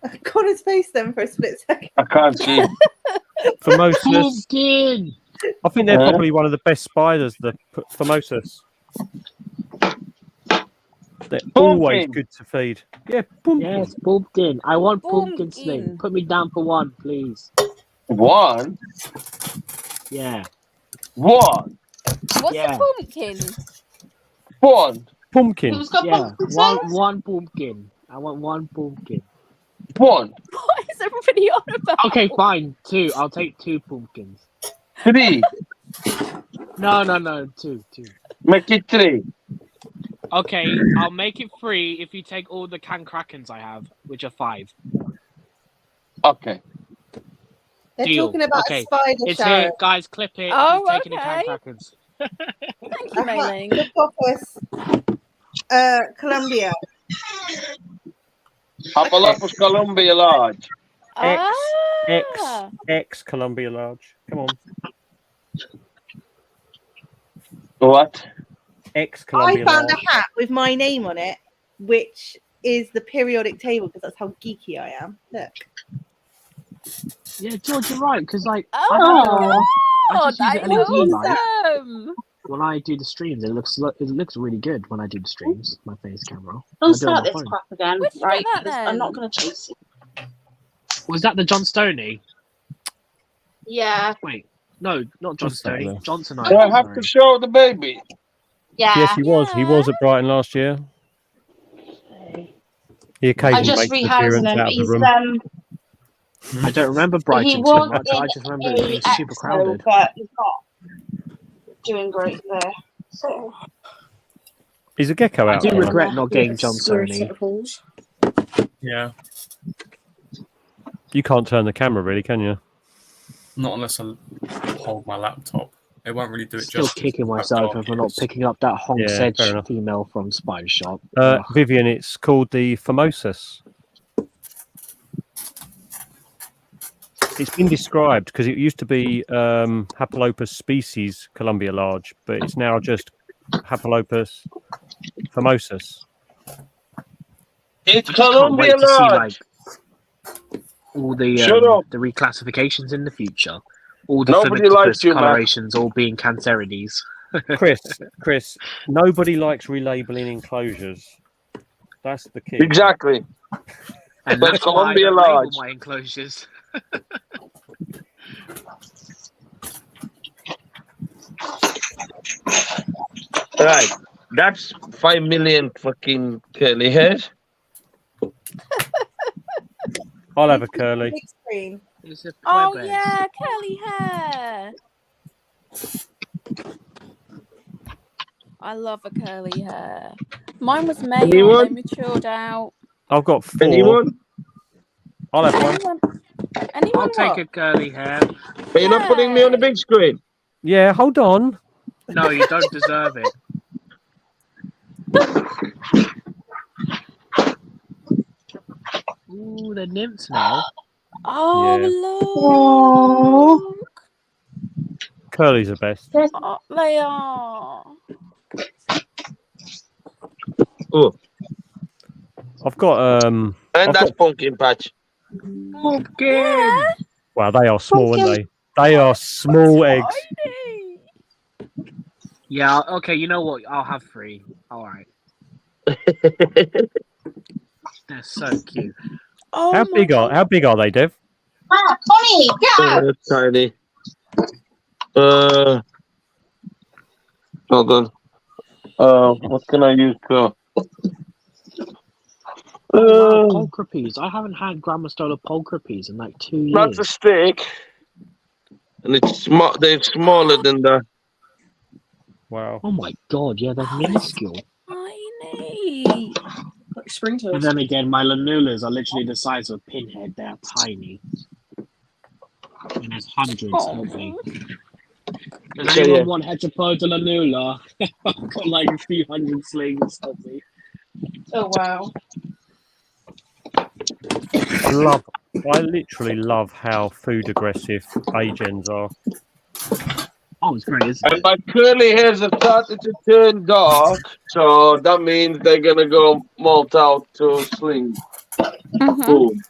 I got his face then for a split second. I can't see. Formosus. Pumpkin! I think they're probably one of the best spiders, the Formosus. They're always good to feed. Yeah, pumpkin. Yes, pumpkin. I want pumpkin snake. Put me down for one, please. One? Yeah. One? What's Yeah. a pumpkin? One? Pumpkin. Yeah, one pumpkin. I want one pumpkin. One? What is everybody on about? Okay, fine. Two. I'll take 2 pumpkins. 3? No. Two. Make it 3. Okay, I'll make it 3 if you take all the canned krakens I have, which are 5. Okay. They're Deal. talking about Okay. a spider It's shower. here, guys. Clip it. Oh, He's taking the okay. canned krakens. Thank you, Mailing. Hippopotamus, Colombia. Hopalopus Columbia Large. X Columbia Large. Come on. What? X Columbia I found Large. a hat with my name on it, which is the periodic table because that's how geeky I am. Look. Yeah, George, you're right. Because like, Oh, I just use that the is LED light. awesome. When I do the streams, it looks really good when I do the streams. My face camera. Don't I do it on start my this phone. crap again, Where'd you get right? that 'Cause then? I'm not going to chase you. Was that the John Stoney? Yeah. Wait, no, not John What's that Stoney. then? Johnson. Do I have to show the baby? Yeah. Yes, he was. He was at Brighton last year. He I'm occasionally just makes rehousing appearance him. out of the He's room. I don't remember Brighton he too was much. I just remember it in being a super expo, crowded. but he's not doing great there. So He's a gecko I out do there. regret not getting John Square Stoney. set of holes. Yeah. You can't turn the camera, really, can you? Not unless I hold my laptop. It won't really do it Still justice. kicking myself if I'm not picking up that Hong Yeah, Sedge fair enough. female from Spider Shop. Ugh. Vivian, it's called the Formosus. It's been described because it used to be Hapalopus species Columbia Large, but it's now just Hapalopus Formosus. It's I just can't Columbia wait to see Large. like all the Shut up. the reclassifications in the future. All the Nobody Philoctopus likes you, man. colorations all being Cantherides. Chris, nobody likes relabeling enclosures. That's the key. Exactly. And That's that's why I Columbia don't label Large. my enclosures. Right. That's 5 million fucking curly hairs. I'll have a curly. Big screen. Is it Oh Puebes? yeah, curly hair. I love a curly hair. Mine was male. Anyone? They matured out. I've got 4. Anyone? I'll have one. Anyone I'll take what? a curly hair. Are you not putting me on the big screen? Yeah, hold on. No, you don't deserve it. Ooh, they're nymphs now. Oh, look. Curly's the best. Oh, they are. Oh. I've got And I've that's got, pumpkin patch. Pumpkin! wow, they are small, aren't they? They are small eggs. Tiny. Yeah, okay, you know what? I'll have 3. Alright. They're so cute. Oh How big are they, Dev? Connie, get out. Tiny. Hold on. What can I use for? Wow, pulchripes. I haven't had Grandma Stola pulchripes in like 2 years. That's a stick. And it's they're smaller than the. Wow. Oh my god, yeah, they're minuscule. Tiny. Like spring And toes. then again, my lanulas are literally the size of a pinhead. They are tiny. And there's hundreds, help me. Does So, anyone yeah. want Heteropoda lanula? I've got like a few hundred slings, help me. Oh wow. I literally love how food aggressive agens are. Oh, it's great, isn't And it? my curly hairs have started to turn dark, so that means they're gonna go molt out to sling. Boom.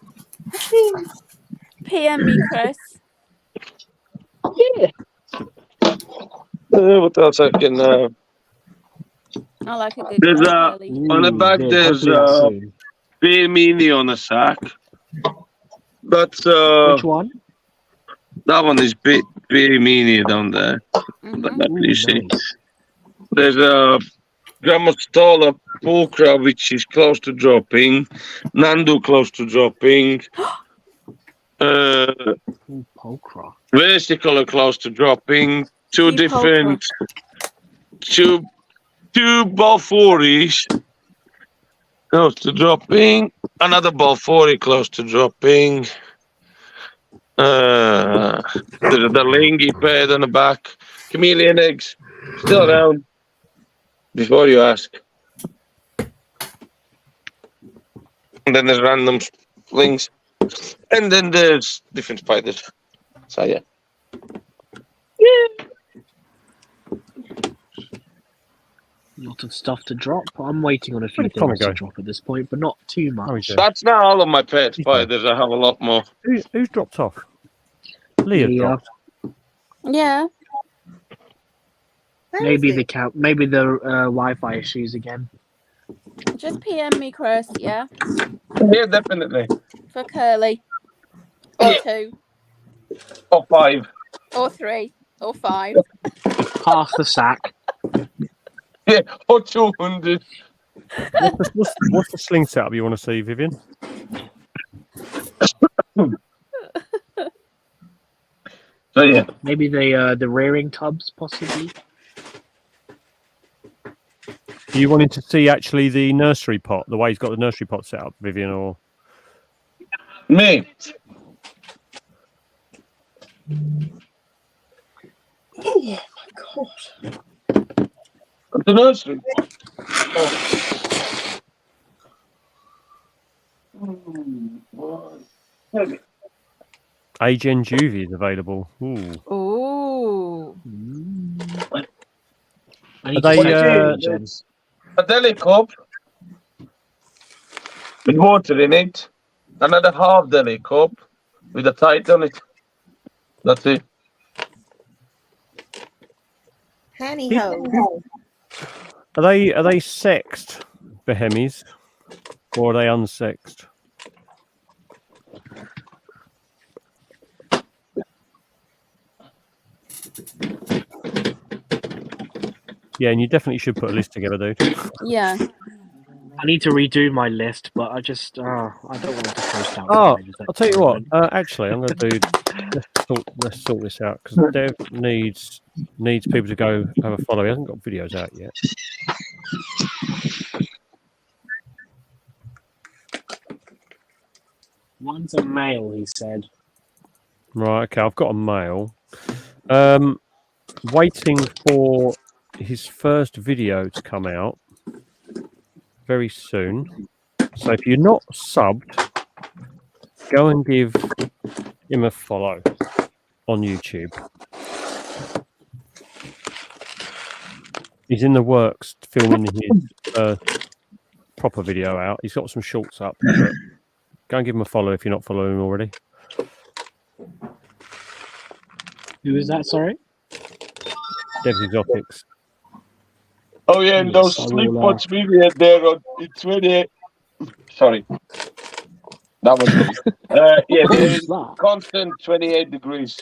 PM me, Chris. Yeah. What else I can? I like a good There's curly. on the back. Viv, There's hopefully that's soon. beer meanie on the sack. But Which one? that one is beer meanie down there. That you see. Nice. There's a Grandma Stola pulcra, which is close to dropping. Nandu close to dropping. Pulcra. Versicolor close to dropping. Two different. Two Balfouris close to dropping. Another Balfouri close to dropping. There's the lingy pad on the back. Chameleon eggs still around. Before you ask. And then there's random flings. And then there's different spiders. So yeah. Lot of stuff to drop. I'm waiting on a few Where'd the things to comic go? drop at this point, but not too much. That's not all of my pet spiders. I have a lot more. Who's dropped off? Leah dropped. Yeah. Maybe the Wi-Fi issues again. Just PM me, Chris. Yeah. Yeah, definitely. For curly. Or 2. Or 5. Or 3. Or 5. Half the sack. Yeah, or 200. What's the sling setup you want to see, Vivian? So yeah. Maybe the rearing tubs, possibly. Do you wanted to see actually the nursery pot, the way he's got the nursery pot set up, Vivian, or me? Oh my god. The nursery. Agen Juvie is available. Ooh. Ooh. Are they, a deli cup with water in it. Another half deli cup with a tide on it. That's it. Hanny ho. are they sexed Behemis, or are they unsexed? Yeah, and you definitely should put a list together, dude. Yeah. I need to redo my list, but I just I don't want to post out. Oh, spiders at I'll tell you the what. moment. Actually, I'm going to do. Let's sort this out because Dev needs people to go have a follow. He hasn't got videos out yet. One's a male, he said. Right. Okay. I've got a male. Waiting for his first video to come out very soon. So if you're not subbed, go and give him a follow on YouTube. He's in the works filming his proper video out. He's got some shorts up. But go and give him a follow if you're not following him already. Who is that? Sorry. Dev's Exotics. Oh yeah, and those Yes, I sleep will, pods video there on 28. Sorry, that was me. Yeah, What there was is that? constant 28 degrees.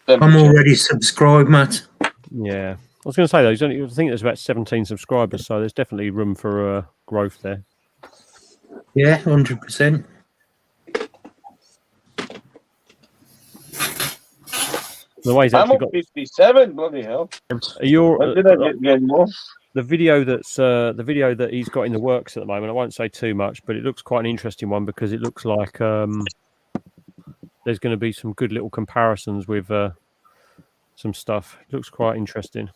I'm temperature. already subscribed, Matt. Yeah. I was going to say though, I think there's about 17 subscribers, so there's definitely room for growth there. Yeah, 100%. The way he's I'm actually on got 57. Bloody hell! When did I get more? The video that he's got in the works at the moment. I won't say too much, but it looks quite an interesting one because it looks like there's going to be some good little comparisons with some stuff. It looks quite interesting.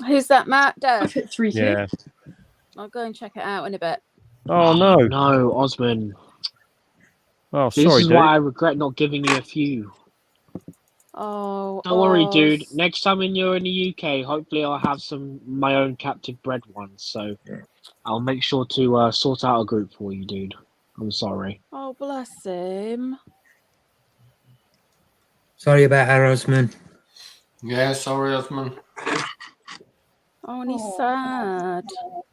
Who's that, Matt? Dev? I've hit 3K. Yeah. I'll go and check it out in a bit. Oh no, No, Osman. Oh, This sorry, is dude. why I regret not giving you a few. Oh, Don't worry, dude. Next time when you're in the UK, hopefully I'll have my own captive bred ones. So I'll make sure to sort out a group for you, dude. I'm sorry. Oh, bless him. Sorry about that, Osman. Yeah, sorry, Osman. Oh, and he's sad.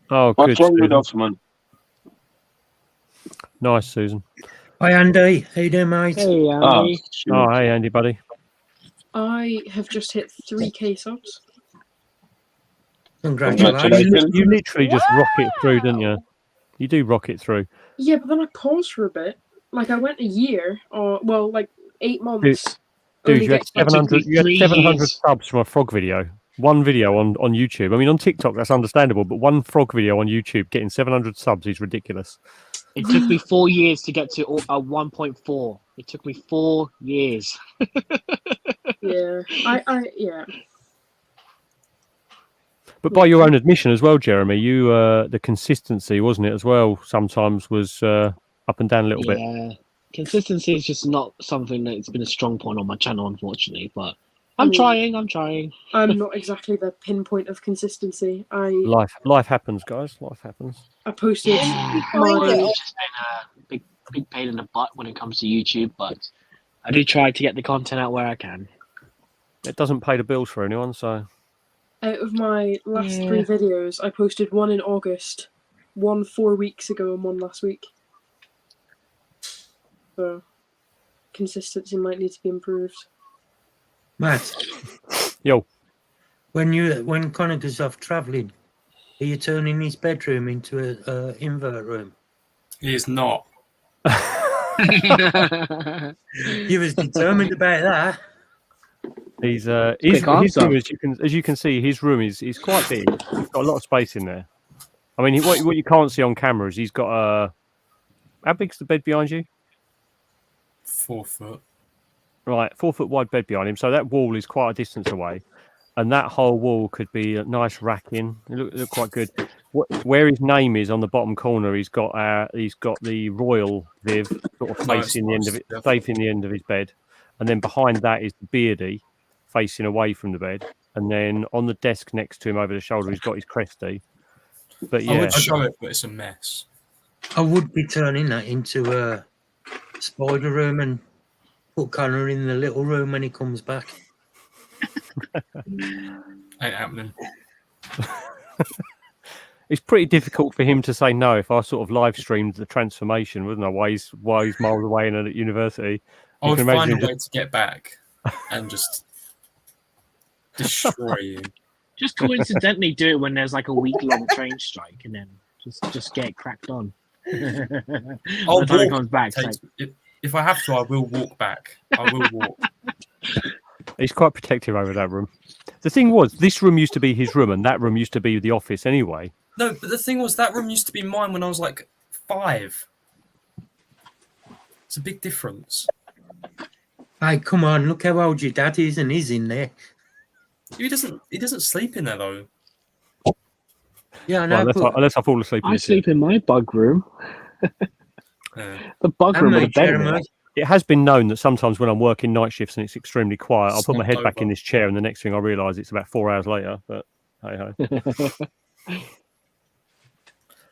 Oh, What's good. wrong with Susan. Osman? Nice, Susan. Hi, Andy. How you doing, mate? Hey, Andy. Oh, hey, Andy, buddy. I have just hit 3K subs. Congratulations. You literally just rocket through, don't you? You do rocket through. Yeah, but then I paused for a bit. Like I went a year, or well, like 8 months. Dude, you had Only 700. You had 3 700 years. subs from a frog video. One video on YouTube. I mean, on TikTok that's understandable, but one frog video on YouTube getting 700 subs is ridiculous. It took me 4 years to get to 1.4. It took me 4 years. Yeah, yeah. But by your own admission as well, Jeremy, you the consistency, wasn't it, as well? Sometimes was up and down a little bit. Yeah, consistency is just not something that's been a strong point on my channel, unfortunately. But I'm trying. I'm not exactly the pinpoint of consistency. Life happens, guys. Life happens. I posted It's just been a big pain in the butt when it comes to YouTube, but I do try to get the content out where I can. It doesn't pay the bills for anyone, so. Out of my last Yeah. 3 videos, I posted one in August, one 4 weeks ago, and one last week. So, consistency might need to be improved. Matt. Yo. When Connor goes off travelling, are you turning his bedroom into a invert room? He is not. You was determined about that. His Quick room, answer. as you can see, his room is quite big. He's got a lot of space in there. I mean, what you can't see on camera is he's got a. How big's the bed behind you? 4 foot. Right, 4 foot wide bed behind him. So that wall is quite a distance away, and that whole wall could be a nice racking. It look quite good. Where his name is on the bottom corner, he's got the royal Viv sort of facing the end of it, facing the end of his bed, and then behind that is the Beardy facing away from the bed, and then on the desk next to him over the shoulder, he's got his Cresty. But yeah, I would show it, but it's a mess. I would be turning that into a spider room and put Connor in the little room when he comes back. Ain't happening. It's pretty difficult for him to say no if I sort of live streamed the transformation, wasn't I? While he's miles away and at university. I would can find a imagine way to get back and just destroy you. Just coincidentally do it when there's like a week-long train strike, and then Just get cracked on. I'll By the time it walk. comes back, it's like, If I have to, I will walk back. I will walk. He's quite protective over that room. The thing was, this room used to be his room, and that room used to be the office anyway. No, but the thing was, that room used to be mine when I was like 5. It's a big difference. Hey, come on! Look how old your dad is, and he's in there. He doesn't sleep in there though. Yeah, I know. Well, unless I fall asleep. I sleep in my bug room. The bug room with a bed in it. It has been known that sometimes when I'm working night shifts and it's extremely quiet, I'll put my head Slumped back in over. this chair, and the next thing I realise it's about 4 hours later. But hey ho.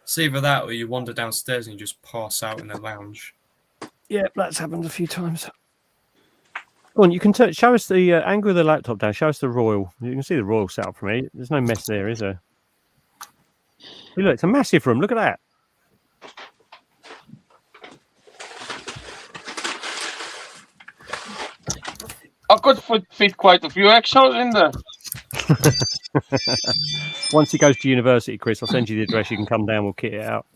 It's either that or you wander downstairs and you just pass out in the lounge. Yeah, that's happened a few times. Go on, you can show us the angle of the laptop down. Show us the royal. You can see the royal setup from here. There's no mess there, is there? Hey, look, it's a massive room. Look at that. I could fit quite a few exos in there. Once he goes to university, Chris, I'll send you the address. You can come down. We'll kit it out.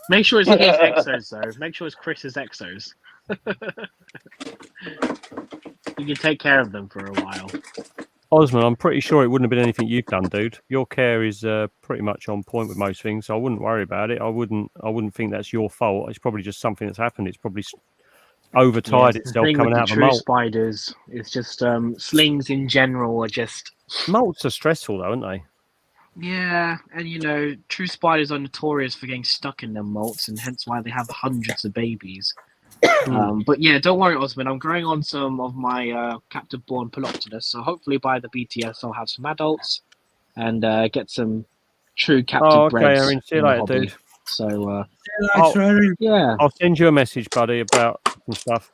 Make sure it's his exos, though. Make sure it's Chris's exos. You can take care of them for a while. Osman, I'm pretty sure it wouldn't have been anything you've done, dude. Your care is pretty much on point with most things, so I wouldn't worry about it. I wouldn't think that's your fault. It's probably just something that's happened. It's probably overtired itself coming out of a molt. Spiders, it's just slings in general are just. Molts are stressful, though, aren't they? Yeah, and true spiders are notorious for getting stuck in their molts, and hence why they have hundreds of babies. But yeah, don't worry, Osman. I'm growing on some of my captive born Peloptinus, so hopefully by the BTS I'll have some adults and get some true captive breds. Aaron, see you in the later, hobby. dude. So yeah, I'll send you a message, buddy, about some stuff.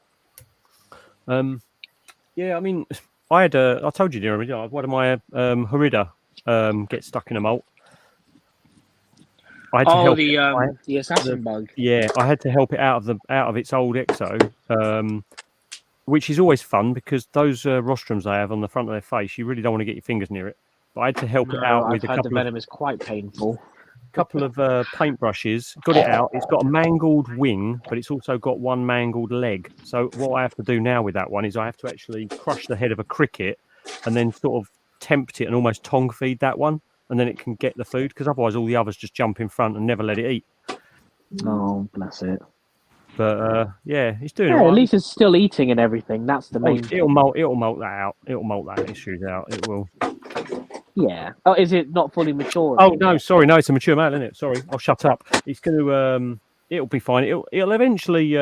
Yeah, I mean, I told you, Jeremy, one of my Horrida get stuck in a molt. I had to help the assassin bug. Yeah, I had to help it out of its old exo, which is always fun because those rostrums they have on the front of their face, you really don't want to get your fingers near it. But I had to help it out with a couple the venom is quite painful. Couple of paintbrushes. Got it out. It's got a mangled wing, but it's also got one mangled leg. So what I have to do now with that one is I have to actually crush the head of a cricket and then sort of tempt it and almost tongue feed that one. And then it can get the food, because otherwise all the others just jump in front and never let it eat. Oh, bless it. But yeah, it's doing. Yeah, at least it's still eating and everything. That's the main. It'll molt that out. It'll molt that issues out. It will. Yeah. Oh, is it not fully mature? Oh no, sorry, no, it's a mature male, isn't it? Sorry, I'll shut up. It's going to. It'll be fine. It'll eventually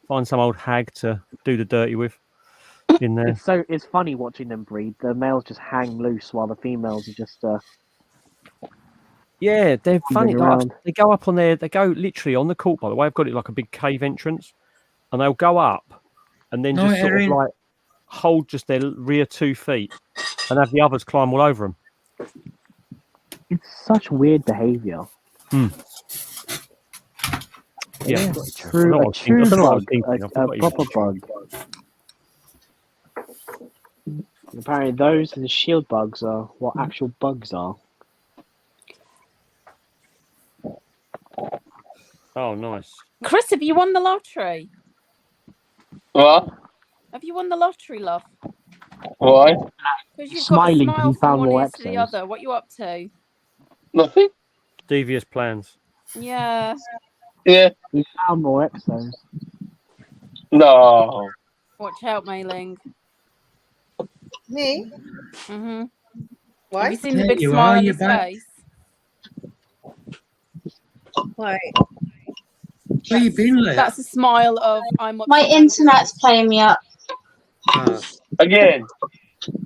find some old hag to do the dirty with. In there. It's funny watching them breed. The males just hang loose while the females are just. Yeah, they're funny. Around. They go up on there. They go literally on the court. By the way, I've got it like a big cave entrance, and they'll go up, and then just sort of like hold just their rear 2 feet, and have the others climb all over them. It's such weird behaviour. Yeah, a true bug, a proper bug. Apparently, those and the shield bugs are what actual bugs are. Oh, nice. Chris, have you won the lottery? What? Have you won the lottery, love? Why? Because you've Smiling got a because smile you found from more one ear to the exos. other. What you up to? Nothing. Devious plans. Yeah. Yeah. You found more exos. No. Watch out, Mailing. Me? Mm-hmm. Why? Have you seen the big smile on his face? Why? Where you been, Leah? That's a smile of I'm up. My internet's playing me up. Again.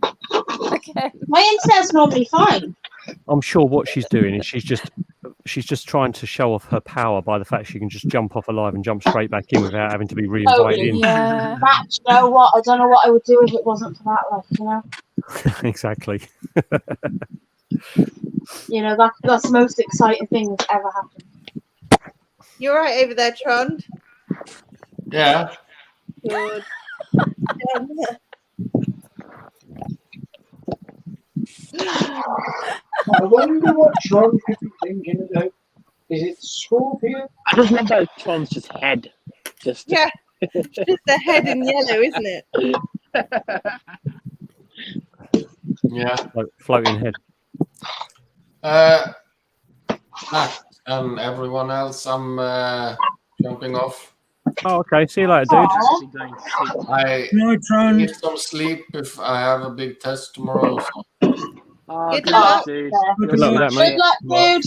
Okay. My internet's normally fine. I'm sure what she's doing is she's just trying to show off her power by the fact she can just jump off alive and jump straight back in without having to be re-invited in. Yeah. Matt, you know what? I don't know what I would do if it wasn't for that, like, you know? Exactly. You know, that's the most exciting thing that's ever happened. You all right over there, Trond? Yeah. Good. I wonder what Tron could be thinking about. Is it Scorpion? I just love that Tron's just head. Just Yeah, just the head in yellow, isn't it? Yeah. Floating head. And everyone else, I'm jumping off. Oh, okay. See you later, dude. I No, Tron. need some sleep if I have a big test tomorrow. So. Oh, Good good luck. luck, dude. Good luck with that, mate. Good luck, dude.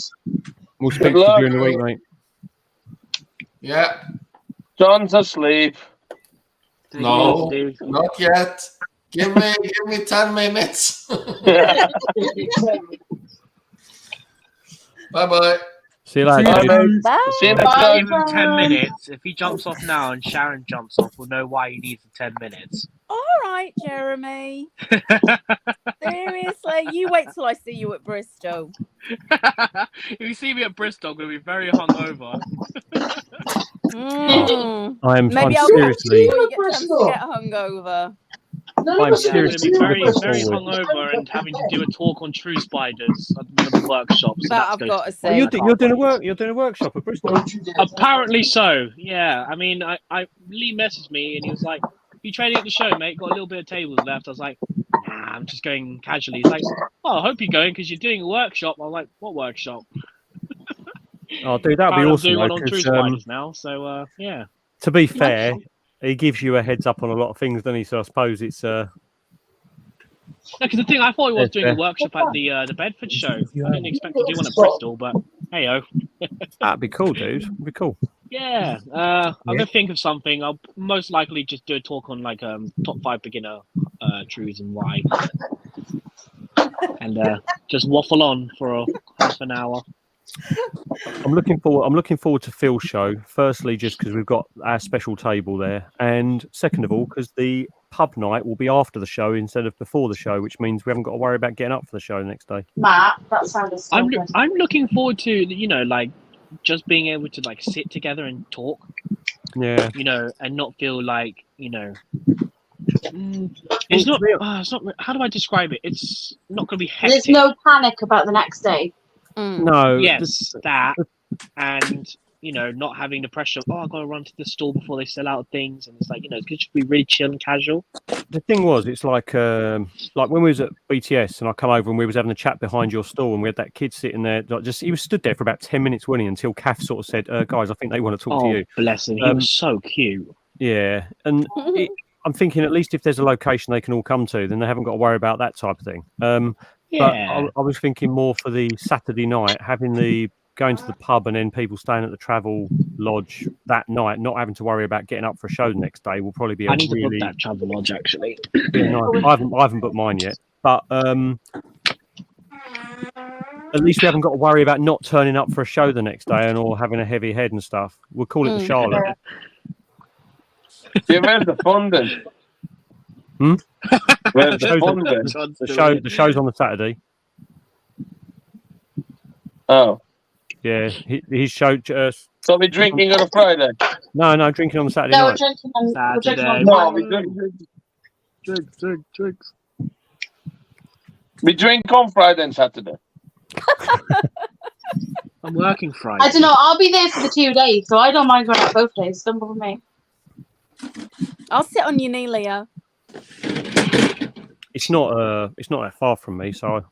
We'll speak to you during the week, mate. Yeah. John's asleep. No, not yet. Give me 10 minutes. Bye-bye. See you later, dude. See you Give him 10 minutes. If he jumps off now and Sharon jumps off, we'll know why he needs the 10 minutes. All right, Jeremy. Seriously, you wait till I see you at Bristol. If you see me at Bristol, I'm going to be very hungover. I'm Maybe I'll seriously. before you get a chance to get hungover. I'm Yeah, I'm going to seriously be very, looking very forward. hungover and having to do a talk on true spiders at one of the workshops. So That I've got to Oh, say. you're doing a workshop at Bristol. Apparently so. Yeah. I mean, Lee messaged me and he was like, "You trading at the show, mate? Got a little bit of tables left." I was like, "Nah, I'm just going casually." He's like, "Oh, I hope you're going because you're doing a workshop." I was like, "What workshop?" Oh, dude, that'd be I'm awesome. doing one though, on true 'cause, spiders now. So yeah. to be fair, he gives you a heads up on a lot of things, doesn't he? So I suppose it's Because the thing, I thought he was Yes, doing a fair. workshop at the Bedford show. I didn't expect to do one at Bristol, but hey-o. that'd be cool, dude. It'd be cool. Yeah, I'm gonna think of something. I'll most likely just do a talk on like top 5 beginner truths and why, and just waffle on for half an hour. I'm looking forward to Phil's show. Firstly, just because we've got our special table there, and second of all, because the pub night will be after the show instead of before the show, which means we haven't got to worry about getting up for the show the next day. Matt, that sounded so good. I'm looking forward to like just being able to like sit together and talk. Yeah. And not feel like it's not. It's not. How do I describe it? It's not going to be hectic. There's no panic about the next day. No. Yes, that, and not having the pressure of I've got to run to the store before they sell out things, and it's like it could just be really chill and casual. The thing was, it's like when we was at BTS and I come over and we was having a chat behind your stall and we had that kid sitting there, he was stood there for about 10 minutes, wasn't he, until Kath sort of said, guys, I think they want to talk to you. Bless him, he was so cute. Yeah, and I'm thinking at least if there's a location they can all come to, then they haven't got to worry about that type of thing. But I was thinking more for the Saturday night, going to the pub and then people staying at the travel lodge that night, not having to worry about getting up for a show the next day will probably be I need to book that travel lodge actually. Nice. I haven't booked mine yet, but at least we haven't got to worry about not turning up for a show the next day or having a heavy head and stuff. We'll call it the Charlotte. Yeah, where's the fun then? Where's the fun then? The show's on the Saturday. Oh. Yeah, his show. So we're drinking on a Friday? No, drinking on the Saturday No, night. we're drinking on No, we drink. Drinks. We drink on Friday and Saturday. I'm working Friday. I don't know. I'll be there for the 2 days, so I don't mind going out both days. Don't bother me. I'll sit on your knee, Leah. It's not that far from me, so.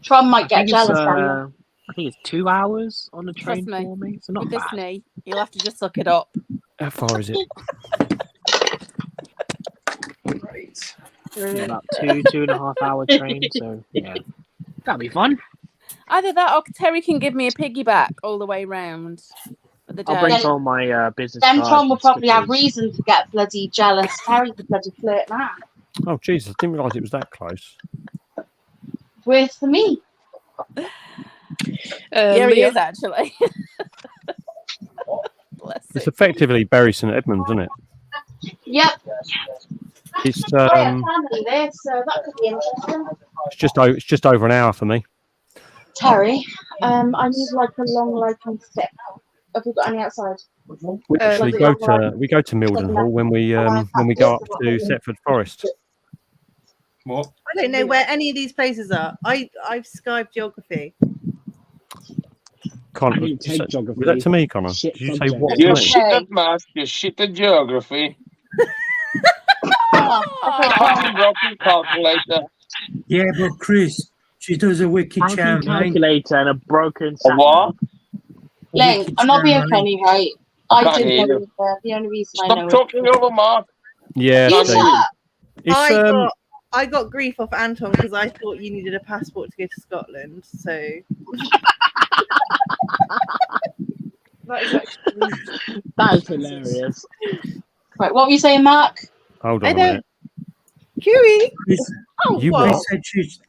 Tron might get jealous. I think it's 2 hours on the train Trust me, for me. So not with bad. this knee, you'll have to just suck it up. How far is it? Right. Yeah, about 2.5 hour train. So yeah, that'll be fun. Either that or Terry can give me a piggyback all the way round for the day. I'll bring all my business Then cards Tron will and probably have stickers. reason to get bloody jealous. Terry's a bloody flirt now. Oh Jesus! I didn't realise it was that close. Worse for me. Yeah, he is actually. Bless It's him. effectively Bury St Edmunds, isn't it? Yep. It's I have family there, so that could be interesting. it's just over an hour for me. Terry, I need like a long lichen stick. Have you got any outside? We actually go to Mildenhall when we go up to Setford Forest. What? I don't know where any of these places are. I've Skyped geography. Connor, I didn't take geography. was that to me, Connor? Shit Did you say subject. what to You me? shit at maths, you shit at geography. Rocky calculator. Yeah, but Chris, she does a wicked Hanky charm, mate. calculator and a broken A sat what? Link, I'm not being Charm, funny, right? I I can't didn't hear know you. the only reason I Stop know talking it. over Mark. Yeah, You Steve. shut up. It's I got grief off Anton because I thought you needed a passport to go to Scotland. So That is actually That is hilarious. Right, what were you saying, Mark? hold I on a minute. Huey. Chris, Oh, You what? what? said she's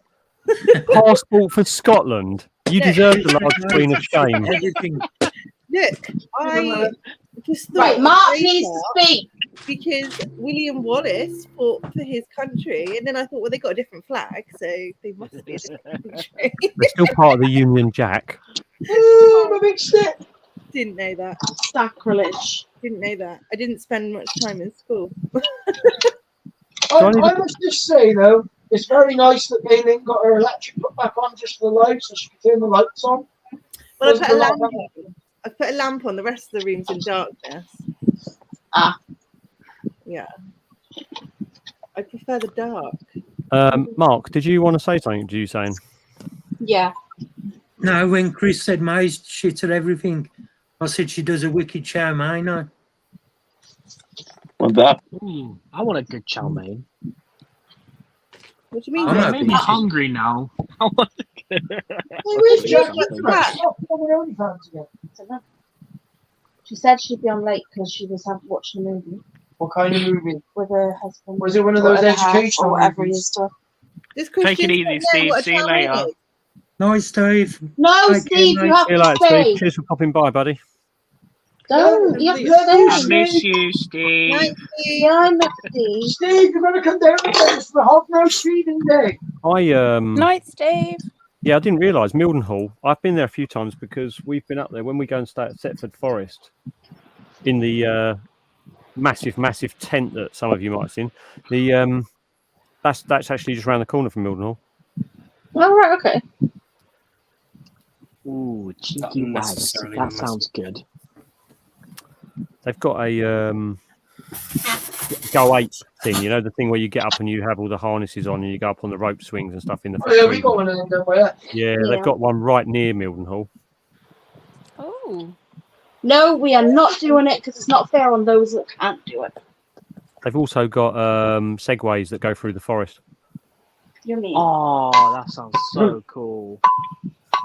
Passport for Scotland. You No. deserve the large screen of shame. everything. Look, I just thought Right, Mark of needs to speak. because William Wallace fought for his country, and then I thought, well, they got a different flag, so they must be a different country. They're still part of the Union Jack. Ooh, my big stick. Didn't know that. Sacrilege. Didn't know that. I didn't spend much time in school. I must just say though, it's very nice that Galen got her electric put back on just for the light, so she can turn the lights on. Well, Wasn't a lot of I put a lamp on. The rest of the room's in darkness. Ah. Yeah. I prefer the dark. Mark, did you want to say something? Did you saying? Yeah. No, when Chris said May's shit at everything, I said she does a wicked charm, I know. What's that? I want a good chow mein. What do you mean? I'm I'm not maybe busy. hungry now. I want Where is Jack? something. What's on her OnlyFans again? She said she'd be on late because she was watching a movie What kind of movie? with her husband. Was it one of those Whatever house educational or whatever he movies? is to. Does Take it Christian easy, know Steve. what a See you chow mein later. is? No, Steve. No, Take care, Steve, you mate. have See you to later, stay. Steve. Cheers for popping by, buddy. Don't. You have to I stay. miss you, Steve. Night, Steve. Yeah, I know, Steve. Steve, you're gonna come down with us for Hog Nose Feeding Day. Night, Steve. Yeah, I didn't realise Mildenhall. I've been there a few times because we've been up there when we go and stay at Setford Forest in the massive tent that some of you might have seen. The that's actually just around the corner from Mildenhall. Oh, right, okay. Ooh, cheeky Not wags. necessarily That the sounds good. They've got a Go 8 thing, you know, the thing where you get up and you have all the harnesses on and you go up on the rope swings and stuff in the Oh, yeah, we got one of them down by that. Yeah, they've got one right near Mildenhall. Oh. No, we are not doing it because it's not fair on those that can't do it. They've also got segways that go through the forest. You mean? Oh, that sounds so cool.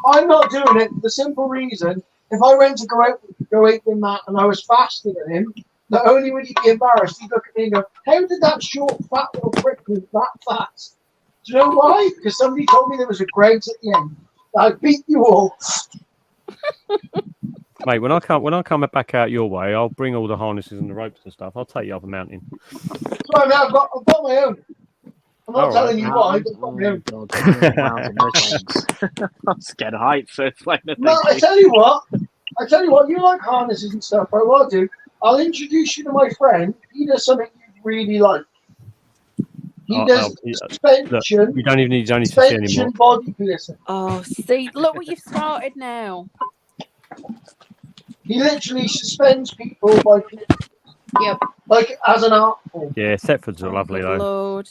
I'm not doing it for the simple reason, if I went to go out with Matt and I was faster than him, not only would he be embarrassed, he'd look at me and go, how did that short, fat little prick move that fast? Do you know why? Because somebody told me there was a grade at the end. I beat you all. Mate, when I come back out your way, I'll bring all the harnesses and the ropes and stuff. I'll take you up a mountain. So I mean, I've got my own. I'm not All telling right. you why, but I've got my own. I'm scared of heights, so it's like no, No, I tell you what, you like harnesses and stuff, right? What I'll do, I'll introduce you to my friend. He does something you really like. He does suspension. Look, you don't even need to see suspension anymore. body piercing. Oh, see, look what you've started now. He literally suspends people by, yep, like as an art form. Yeah, Thetfords are lovely though. Lord.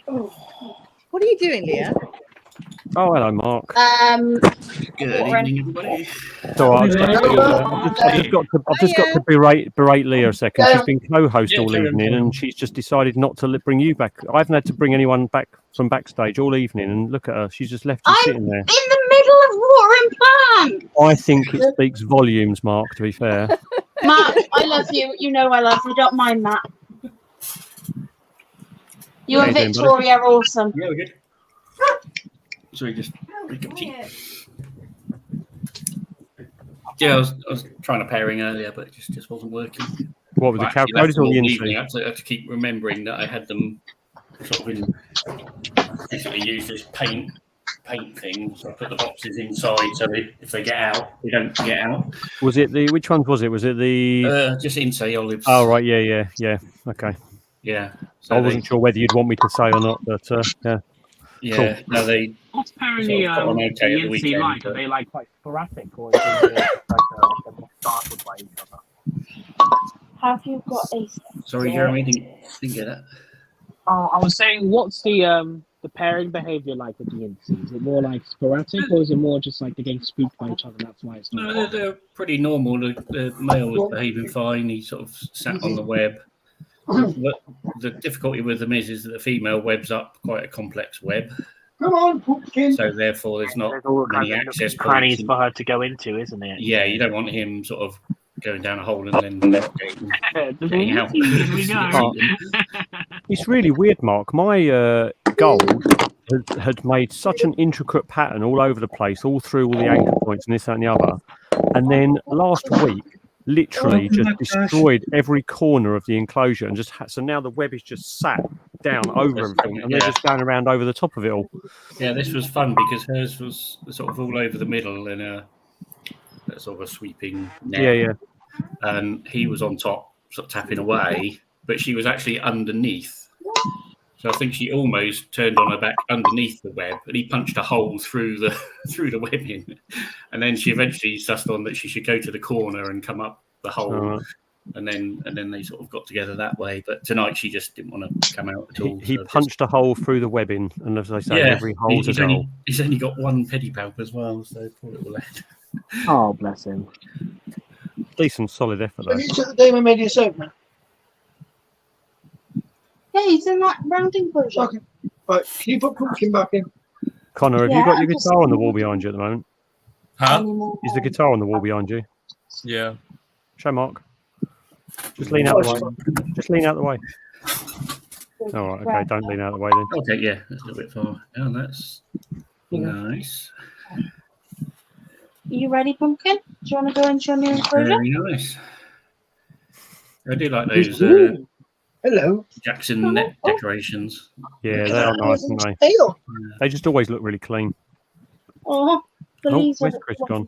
What are you doing, Leah? Oh, hello, Mark. Good evening, everybody. So I've just got to berate Leah a second. She's been co-host all evening, and she's just decided not to bring you back. I haven't had to bring anyone back from backstage all evening, and look at her. She's just left you sitting there. In the middle of watering plants. I think it speaks volumes, Mark. To be fair. Matt, I love you. You know I love you. Don't mind that. You and Victoria are awesome. Yeah, we're good. Sorry, just pick up tea. Yeah, I was trying a pairing earlier, but it just wasn't working. What with the cow coders or the inside? I have to keep remembering that I had them sort of in. Basically, use this paint thing. So I put the boxes inside, so if they get out, they don't get out. Was it which ones was it? Was it the just Insay olives? Oh right, yeah. Okay. Yeah. So I wasn't sure whether you'd want me to say or not, but yeah. Yeah. Cool. No, they. What's apparently sort of got on okay the at the INC weekend, like? Are but- they like quite sporadic, or is it just like they're more startled by each other? Have you got a? Sorry, Jeremy, didn't get that. Oh, I was saying, what's the pairing behavior like with the INC? Is it more like sporadic, or is it more just like they're getting spooked by each other? And that's why it's not. No, they're pretty normal. The male was behaving fine. He sort of sat on the web. The difficulty with them is that the female webs up quite a complex web. Come on, pumpkin. So therefore, there's not There's all many kinds of access crannies points. for her to go into, isn't it? Yeah, you don't want him sort of going down a hole and then getting out. Here we go. It's really weird, Mark. My gold had made such an intricate pattern all over the place, all through all the anchor points and this, that, and the other. And then last week, literally just destroyed every corner of the enclosure and just so now the web is just sat down over everything and they're just going around over the top of it all. Yeah, this was fun because hers was sort of all over the middle in a sort of a sweeping net. Yeah. And he was on top, sort of tapping away, but she was actually underneath. So I think she almost turned on her back underneath the web, and he punched a hole through the webbing. And then she eventually sussed on that she should go to the corner and come up the hole. And then they sort of got together that way. But tonight she just didn't want to come out at all. He punched a hole through the webbing, and as they say, every hole's a goal. He's only got one pedipalp as well, so poor little lad. Oh, bless him. Decent, solid effort though. Have you took the Damon made yourself, man? Yeah, he's in that round enclosure. Okay. Right, can you put pumpkin back in? Connor, have you got your guitar on the wall behind you at the moment? Huh? Is the guitar on the wall behind you? Yeah. Show Mark. Just lean out the way. Just lean out the way. All right, okay, don't lean out the way then. Okay, yeah, that's a little bit far. Oh, that's nice. Are you ready, Pumpkin? Do you want to go into your new enclosure? Very nice. I do like those Hello. Jackson net decorations. Yeah, they are nice, aren't they? Tail. They just always look really clean. Oh, the Oh, leaves are where's Chris gone?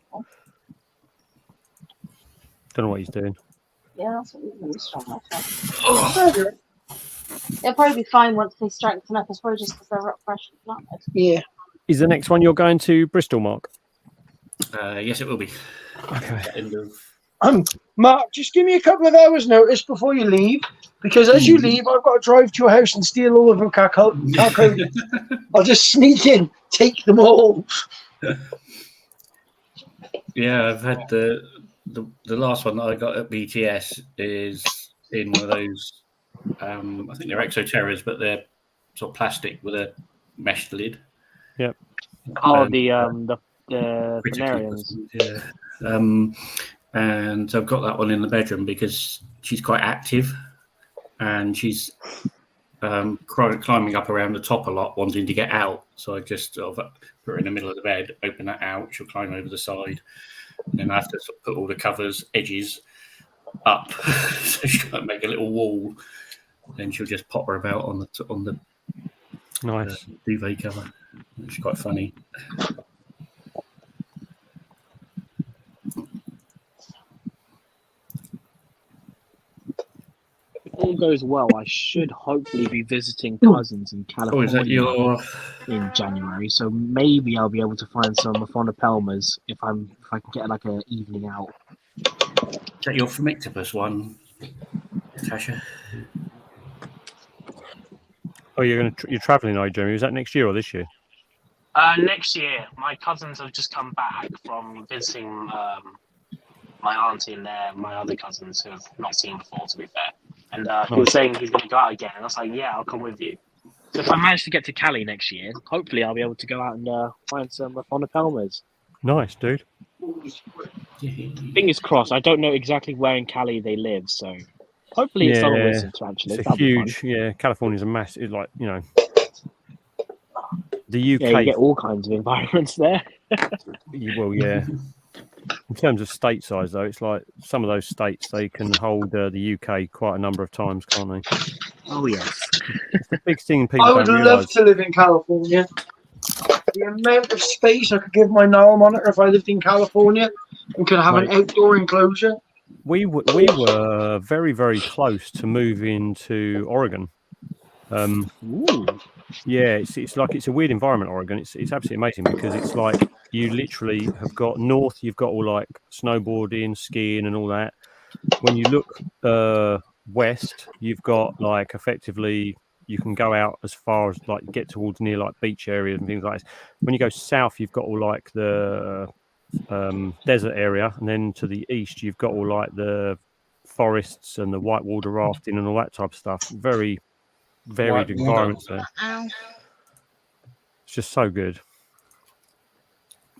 Don't know what he's doing. Yeah, that's what we're going to strong like. They'll probably be fine once they strengthen up. It's probably just because they're rock fresh and planted. Yeah. Is the next one you're going to Bristol, Mark? Yes, it will be. Okay. End of... Mark, just give me a couple of hours' notice before you leave, because as you leave, I've got to drive to your house and steal all of your cacao. I'll just sneak in, take them all. Yeah, I've had the last one that I got at BTS is in one of those. I think they're Exoterras, but they're sort of plastic with a mesh lid. Yep. Oh, the Venerians. Yeah. And I've got that one in the bedroom because she's quite active, and she's climbing up around the top a lot, wanting to get out. So I just sort of put her in the middle of the bed, open that out. She'll climb over the side, and then I have to sort of put all the covers edges up, so she can't make a little wall. Then she'll just pop her about on the nice duvet cover. It's quite funny. If all goes well, I should hopefully be visiting cousins in California is that your... in January. So maybe I'll be able to find some Phonopelmas if I can get like an evening out. Is that your Phomictopus one, Tasha? Oh, you're travelling, are you, Jeremy? Is that next year or this year? Next year, my cousins have just come back from visiting my auntie and my other cousins who I've not seen before, to be fair. And he was saying he's going to go out again. And I was like, yeah, I'll come with you. So if I manage to get to Cali next year, hopefully I'll be able to go out and find some Phonopelmas. Nice, dude. Fingers crossed. I don't know exactly where in Cali they live, so hopefully it's not a visitor, actually. It's a huge, California's a massive, like, you know, the UK. Yeah, you get all kinds of environments there. Well, yeah. In terms of state size, though, it's like some of those states, they can hold the UK quite a number of times, can't they? Oh, yes. It's the big thing people I would don't love realise. to live in California. The amount of space I could give my Nile monitor if I lived in California and could have an outdoor enclosure. we were very, very close to moving to Oregon. Yeah, it's like it's a weird environment, Oregon. It's absolutely amazing because it's like you literally have got north, you've got all like snowboarding, skiing, and all that. When you look west, you've got like effectively you can go out as far as like get towards near like beach areas and things like this. When you go south, you've got all like the desert area, and then to the east, you've got all like the forests and the whitewater rafting and all that type of stuff. Very varied Whitewater. environments there. It's just so good.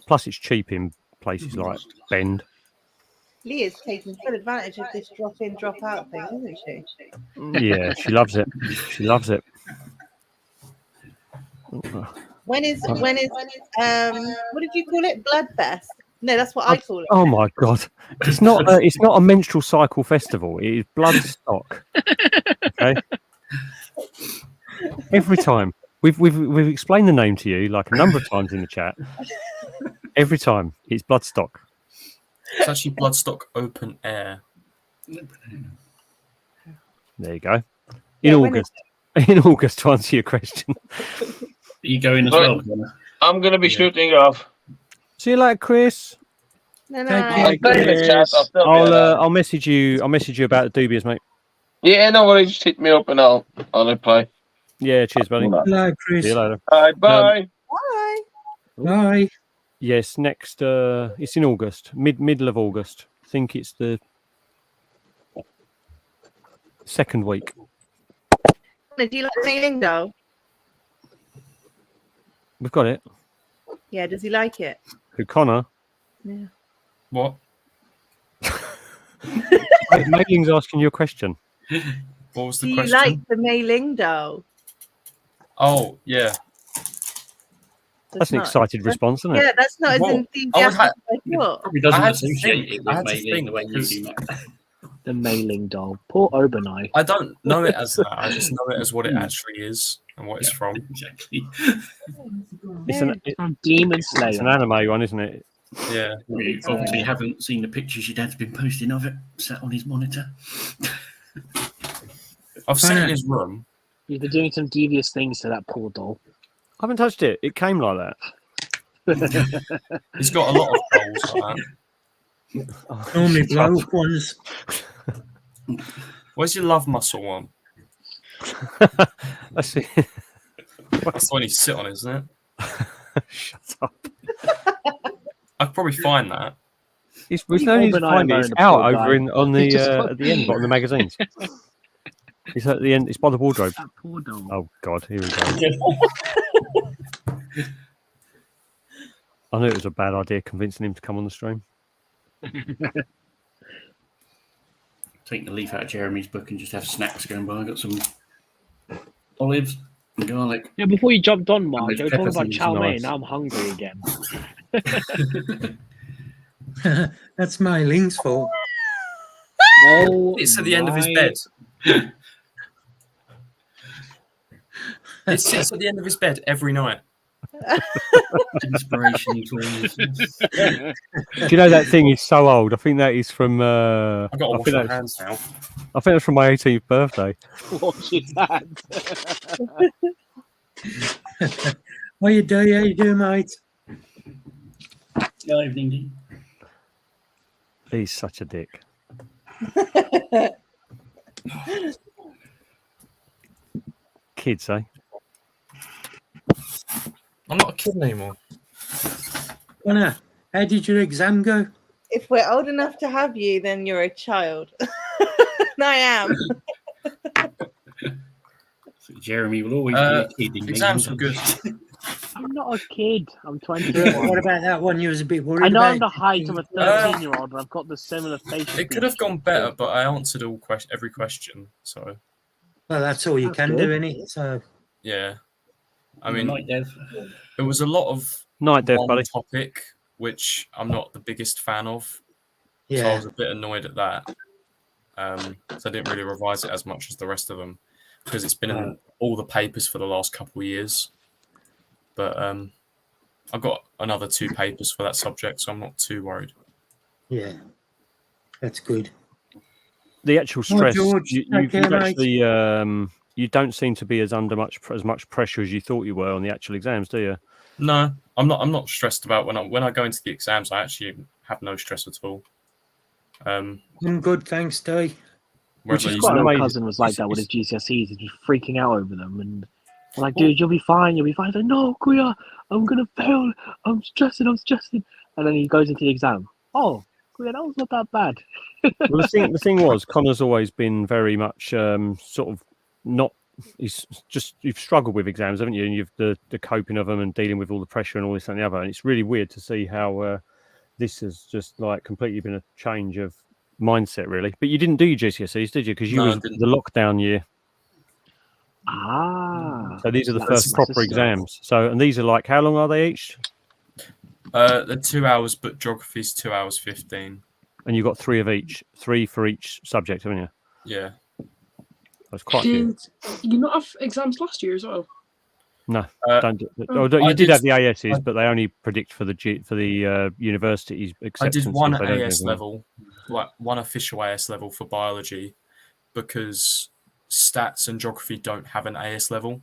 Plus, it's cheap in places like Bend. Leah's taking full advantage of this drop in, drop out thing, isn't she? Yeah, she loves it. She loves it. When is what did you call it? Bloodfest? No, that's what I call it. Oh my god! It's not. It's not a menstrual cycle festival. It is Bloodstock. Okay. Every time we've explained the name to you like a number of times in the chat. Every time it's Bloodstock. It's actually Bloodstock Open Air. There you go. In August. In August, to answer your question. You go in as well. I'm going to be shooting off. See you later, Chris. No, I'll message you. I'll message you about the Dubious, mate. Yeah, no worries. Just hit me up and I'll reply. Yeah, cheers, buddy. Hello, Chris. See you later. All right, bye. Bye. Bye. Yes, next. It's in August, middle of August. I think it's the second week. Do you like mailing doll? We've got it. Yeah, does he like it? Who, Connor? Yeah. What? Mailing's asking you a question. What was the Do you question? like the mailing doll? Oh, yeah. That's an excited response, isn't it? Yeah, that's not as Well, enthusiastic as I thought. Probably doesn't I had to associate think- it I with had to mailing think the way you because- do that. The mailing doll. Poor Obanai. I don't know it as that. I just know it as what it actually is and what it's from. Exactly. It's From Demon Slayer. It's an anime one, isn't it? Yeah. You obviously haven't seen the pictures your dad's been posting of it sat on his monitor. I've seen it in his room. He's been doing some devious things to that poor doll. I haven't touched it. It came like that. He's got a lot of dolls like that. Normally blow up ones. Where's your love muscle one? I see. That's the one you sit on, isn't it? Shut up. I could probably find that. It's no need to find it. It's out over on the at the end, on the magazines. It's at the end. It's by the wardrobe. Poor doll. Oh God, here we go. I knew it was a bad idea convincing him to come on the stream. Take the leaf out of Jeremy's book and just have snacks going by. I got some olives and garlic. Yeah, before you jumped on, Mark, And you were those talking about pepper chow things are mein. nice. Now I'm hungry again. That's my Ling's fault. Oh, It's at the end of his my- bed. It sits at the end of his bed every night. Inspiration tools. Do you know that thing is so old? I think that is from. I've got to wash my I hands now. think that's from my 18th birthday. What is that? How you doing, mate? Good evening, Dean. He's such a dick. Kids, eh? I'm not a kid anymore. Connor, how did your exam go? If we're old enough to have you, then you're a child. And I am. Jeremy will always be a kid. in Exams were England. good. I'm not a kid. I'm 20. What about that one you was a bit worried I know about? I'm the height of a 13-year-old, but I've got the similar face. It could have gone better, but I answered every question. So Well, that's all you can do, innit? So yeah, I mean, Night, Dev. there was a lot of Night, Dev, one buddy. topic which I'm not the biggest fan of. So I yeah, was a bit annoyed at that. So I didn't really revise it as much as the rest of them because it's been in all the papers for the last couple of years. But I've got another 2 papers for that subject, so I'm not too worried. yeah, that's good. the actual stress, George, take you've care, mate. actually you don't seem to be as under as much pressure as you thought you were on the actual exams, do you? No, I'm not stressed about when I go into the exams. I actually have no stress at all. I'm good, thanks, Dee. Which is quite amazing. My cousin was like that with his GCSEs. He's just freaking out over them, and I'm like, dude, you'll be fine. You'll be fine. He's like, no, Kuya, I'm gonna fail. I'm stressing. And then he goes into the exam. Oh, Kuya, that was not that bad. Well, the thing was, Connor's always been very much sort of not. You've struggled with exams, haven't you? And you've the coping of them and dealing with all the pressure and all this and the other. And it's really weird to see how this has just like completely been a change of mindset, really. But you didn't do your GCSEs, did you? Because you was the lockdown year. So these are the first proper exams. So, and these are like, how long are they each? They're 2 hours, but geography's 2 hours 15. And you've got 3 of each, 3 for each subject, haven't you? Yeah. That's quite good. Did you not have exams last year as well? No, you did have the ASs, but they only predict for the university's acceptance. I did one AS level, like one official AS level for biology, because stats and geography don't have an AS level,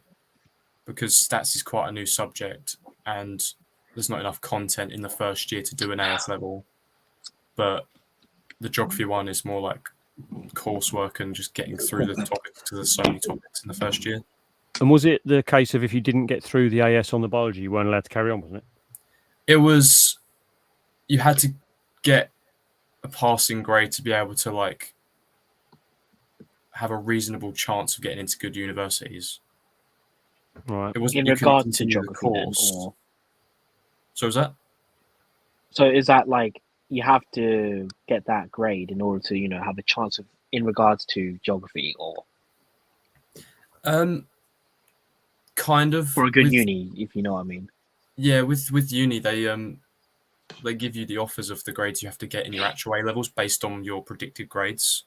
because stats is quite a new subject and there's not enough content in the first year to do an AS level. But the geography one is more like coursework and just getting through the topics, because there's so many topics in the first year. And was it the case of if you didn't get through the AS on the biology, you weren't allowed to carry on, wasn't it? It was, you had to get a passing grade to be able to like have a reasonable chance of getting into good universities. Right. It wasn't in regard to geography, course. So is that? So is that like you have to get that grade in order to have a chance of in regards to geography, or? Kind of. For a good uni, if you know what I mean. Yeah, with uni, they give you the offers of the grades you have to get in your actual A levels based on your predicted grades.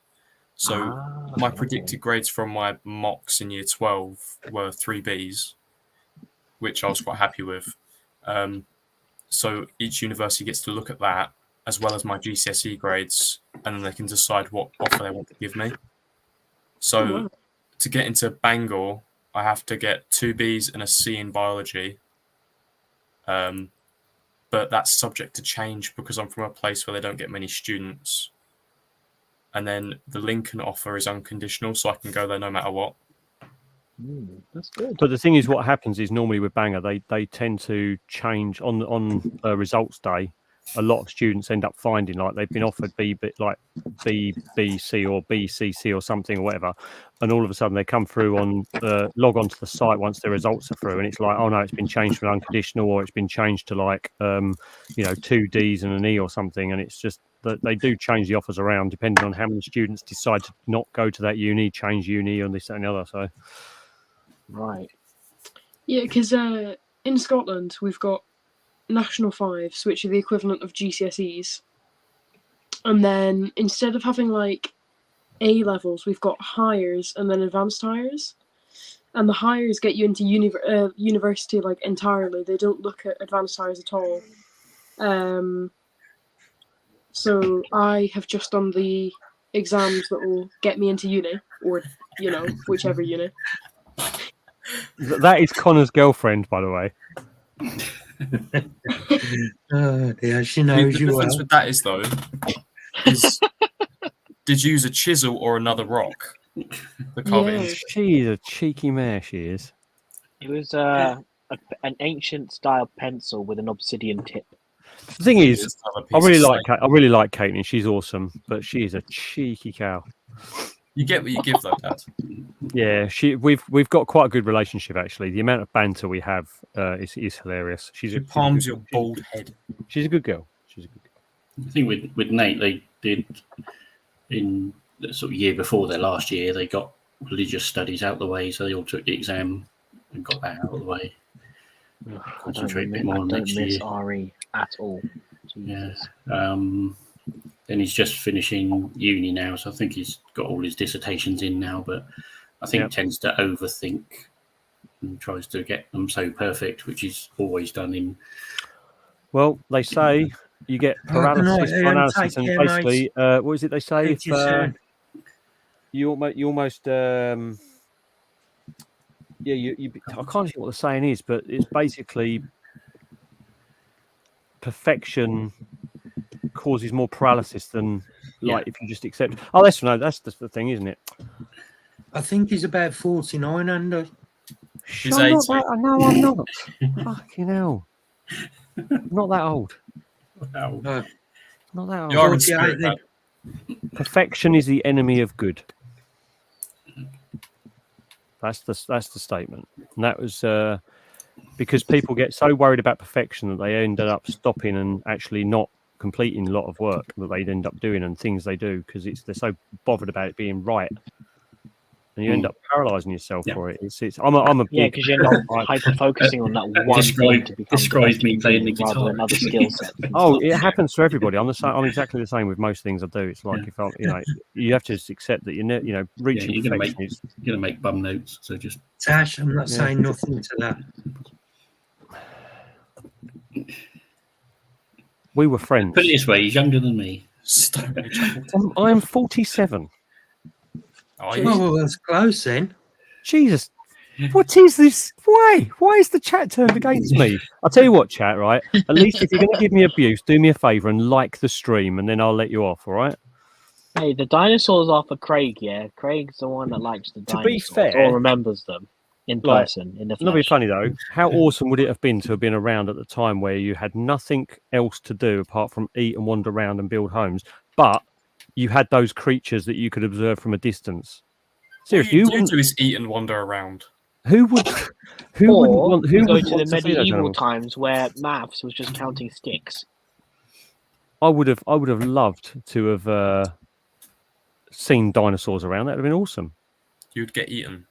So my predicted grades from my mocks in year 12 were 3 Bs, which I was quite happy with. So each university gets to look at that, as well as my GCSE grades, and then they can decide what offer they want to give me. So to get into Bangor, I have to get 2 Bs and a C in biology. But that's subject to change because I'm from a place where they don't get many students. And then the Lincoln offer is unconditional, so I can go there no matter what. That's good. But the thing is, what happens is normally with Bangor, they tend to change on results day. A lot of students end up finding like they've been offered B, B, C, or B, C, C, or something or whatever, and all of a sudden they come through on log onto the site once their results are through, and it's like, oh no, it's been changed from unconditional, or it's been changed to like 2 Ds and an E or something, and it's just that they do change the offers around depending on how many students decide to not go to that uni, change uni, and this that, and the other. So, right, yeah, because in Scotland we've got National 5s, which are the equivalent of GCSEs, and then instead of having like A levels, we've got hires and then advanced hires, and the hires get you into university like entirely. They don't look at advanced hires at all. So I have just done the exams that will get me into uni, or whichever uni. That is Connor's girlfriend, by the way. Yeah, she knows The you difference well. with that is though, did you use a chisel or another rock to carve it in? She's a cheeky mare, she is. It was an ancient style pencil with an obsidian tip. The thing is, I really like Caitlin. She's awesome, but she's a cheeky cow. You get what you give, though, Dad. Yeah, we've got quite a good relationship actually. The amount of banter we have is hilarious. She palms your bald head. She's a good girl. I think with Nate, they did in the sort of year before their last year, they got religious studies out the way, so they all took the exam and got that out of the way. Concentrate a bit more on next year. I don't miss RE at all. Jesus. Yeah. Then he's just finishing uni now, so I think he's got all his dissertations in now, but I think tends to overthink and tries to get them so perfect, which he's always done in. Well, they say you get paralysis by analysis, and basically, what is it they say? you almost yeah, you I can't see what the saying is, but it's basically perfection causes more paralysis than like if you just accept. Oh, that's the thing, isn't it? I think he's about 49 under. He's I'm 80. not that, no, I'm not. Fucking hell. I'm not that old. Wow. Not that old. You are in spirit, man. Perfection is the enemy of good. That's the statement. And that was because people get so worried about perfection that they ended up stopping and actually not completing a lot of work that they'd end up doing and things they do because they're so bothered about it being right. And you end up paralyzing yourself for it. I'm a big because you're not hyper focusing on that one thing to become describes me playing the rather guitar. than other skill sets. Oh, it happens to everybody. I'm exactly the same with most things I do. It's like if I, you have to just accept that reaching perfection is you're gonna make bum notes. So just Tash, I'm not saying nothing to that. We were friends. Put it this way, he's younger than me. I'm 47. Well, that's close then. Jesus. What is this? Why is the chat turned against me? I'll tell you what, chat, right? At least if you're going to give me abuse, do me a favour and like the stream and then I'll let you off, all right? Hey, the dinosaurs are for Craig, yeah? Craig's the one that likes the dinosaurs. To be fair, or remembers them in person, in the flesh. Not be funny, though. How awesome would it have been to have been around at the time where you had nothing else to do apart from eat and wander around and build homes, but you had those creatures that you could observe from a distance? Seriously, All you do is eat and wander around. Who would go to the medieval times where maths was just counting sticks? I would have loved to have seen dinosaurs around. That would have been awesome. You'd get eaten.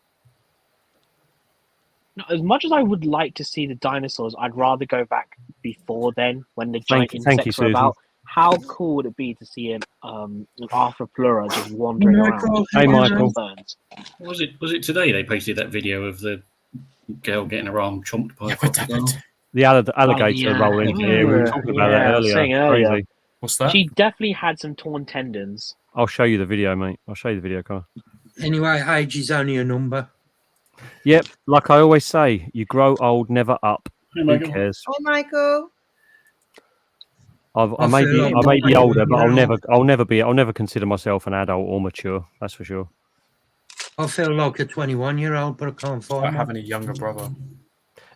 No, as much as I would like to see the dinosaurs, I'd rather go back before then when the giant insects were about. How cool would it be to see an Arthropleura just wandering around? Hey, Michael. Was it today they posted that video of the girl getting her arm chomped by a crocodile? The alligator rolling into here. We were talking about that earlier. Crazy. What's that? She definitely had some torn tendons. I'll show you the video, mate. I'll show you the video, Carl. Anyway, age is only a number. Yep, like I always say, you grow old, never up. Who cares? Hi, Michael. I may be older, but I'll never consider myself an adult or mature. That's for sure. I feel like a 21-year-old, but I can't find. I have a younger brother.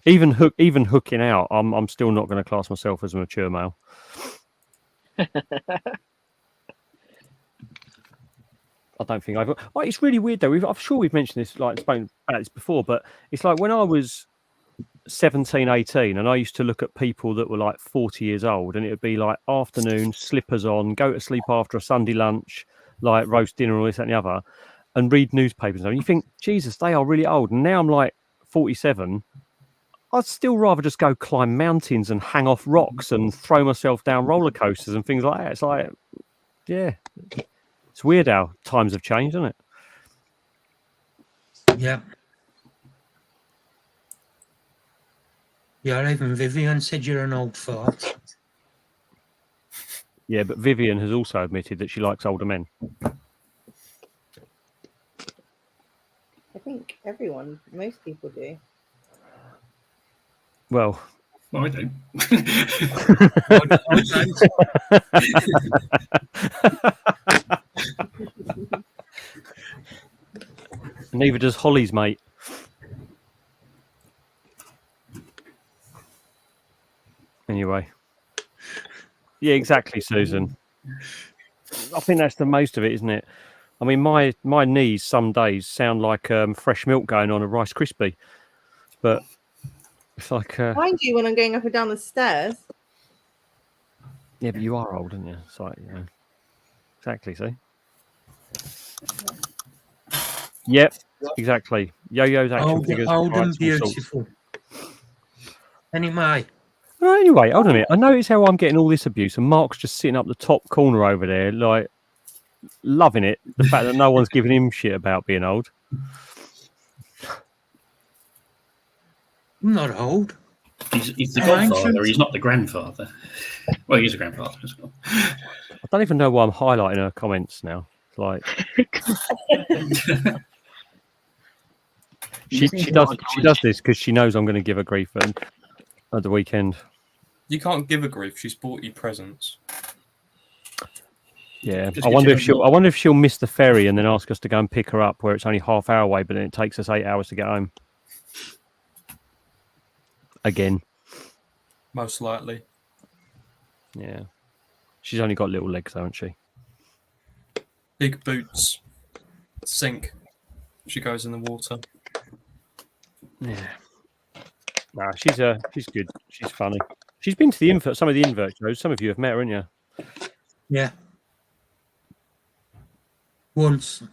Even hooking out, I'm still not going to class myself as a mature male. I don't think I've. It's really weird though. I'm sure we've mentioned this, like spoken about this before, but it's like when I was 17, 18, and I used to look at people that were like 40 years old, and it would be like afternoon, slippers on, go to sleep after a Sunday lunch, like roast dinner or this, that, and the other, and read newspapers. And you think, Jesus, they are really old. And now I'm like 47. I'd still rather just go climb mountains and hang off rocks and throw myself down roller coasters and things like that. It's like, yeah, it's weird how times have changed, isn't it? Yeah. Yeah, even Vivian said you're an old fart. Yeah, but Vivian has also admitted that she likes older men. I think most people do. Well, I don't. Neither does Holly's mate. Anyway. Yeah, exactly, Susan. I think that's the most of it, isn't it? I mean, my knees some days sound like fresh milk going on a Rice Krispie. But it's like... Mind you, when I'm going up and down the stairs. Yeah, but you are old, aren't you? It's like, exactly, see? Yep, exactly. Yo-yo's action figures. Old and beautiful. Anyway. Anyway, hold on a minute. I notice how I'm getting all this abuse, and Mark's just sitting up the top corner over there, like, loving it. The fact that no one's giving him shit about being old. I'm not old. He's the godfather. He's not the grandfather. Well, he's a grandfather as well. I don't even know why I'm highlighting her comments now. It's like she does this because she knows I'm going to give her grief at the weekend. You can't give her grief. She's bought you presents. Yeah, Just I give wonder you if a she'll. look. I wonder if she'll miss the ferry and then ask us to go and pick her up, where it's only half hour away, but then it takes us 8 hours to get home. Again, Most likely. yeah. She's only got little legs, hasn't she? Big boots. Sink. She goes in the water. Yeah. No, she's good. She's funny. She's been to the some of the Invert shows. Some of you have met her, haven't you? Yeah. Once.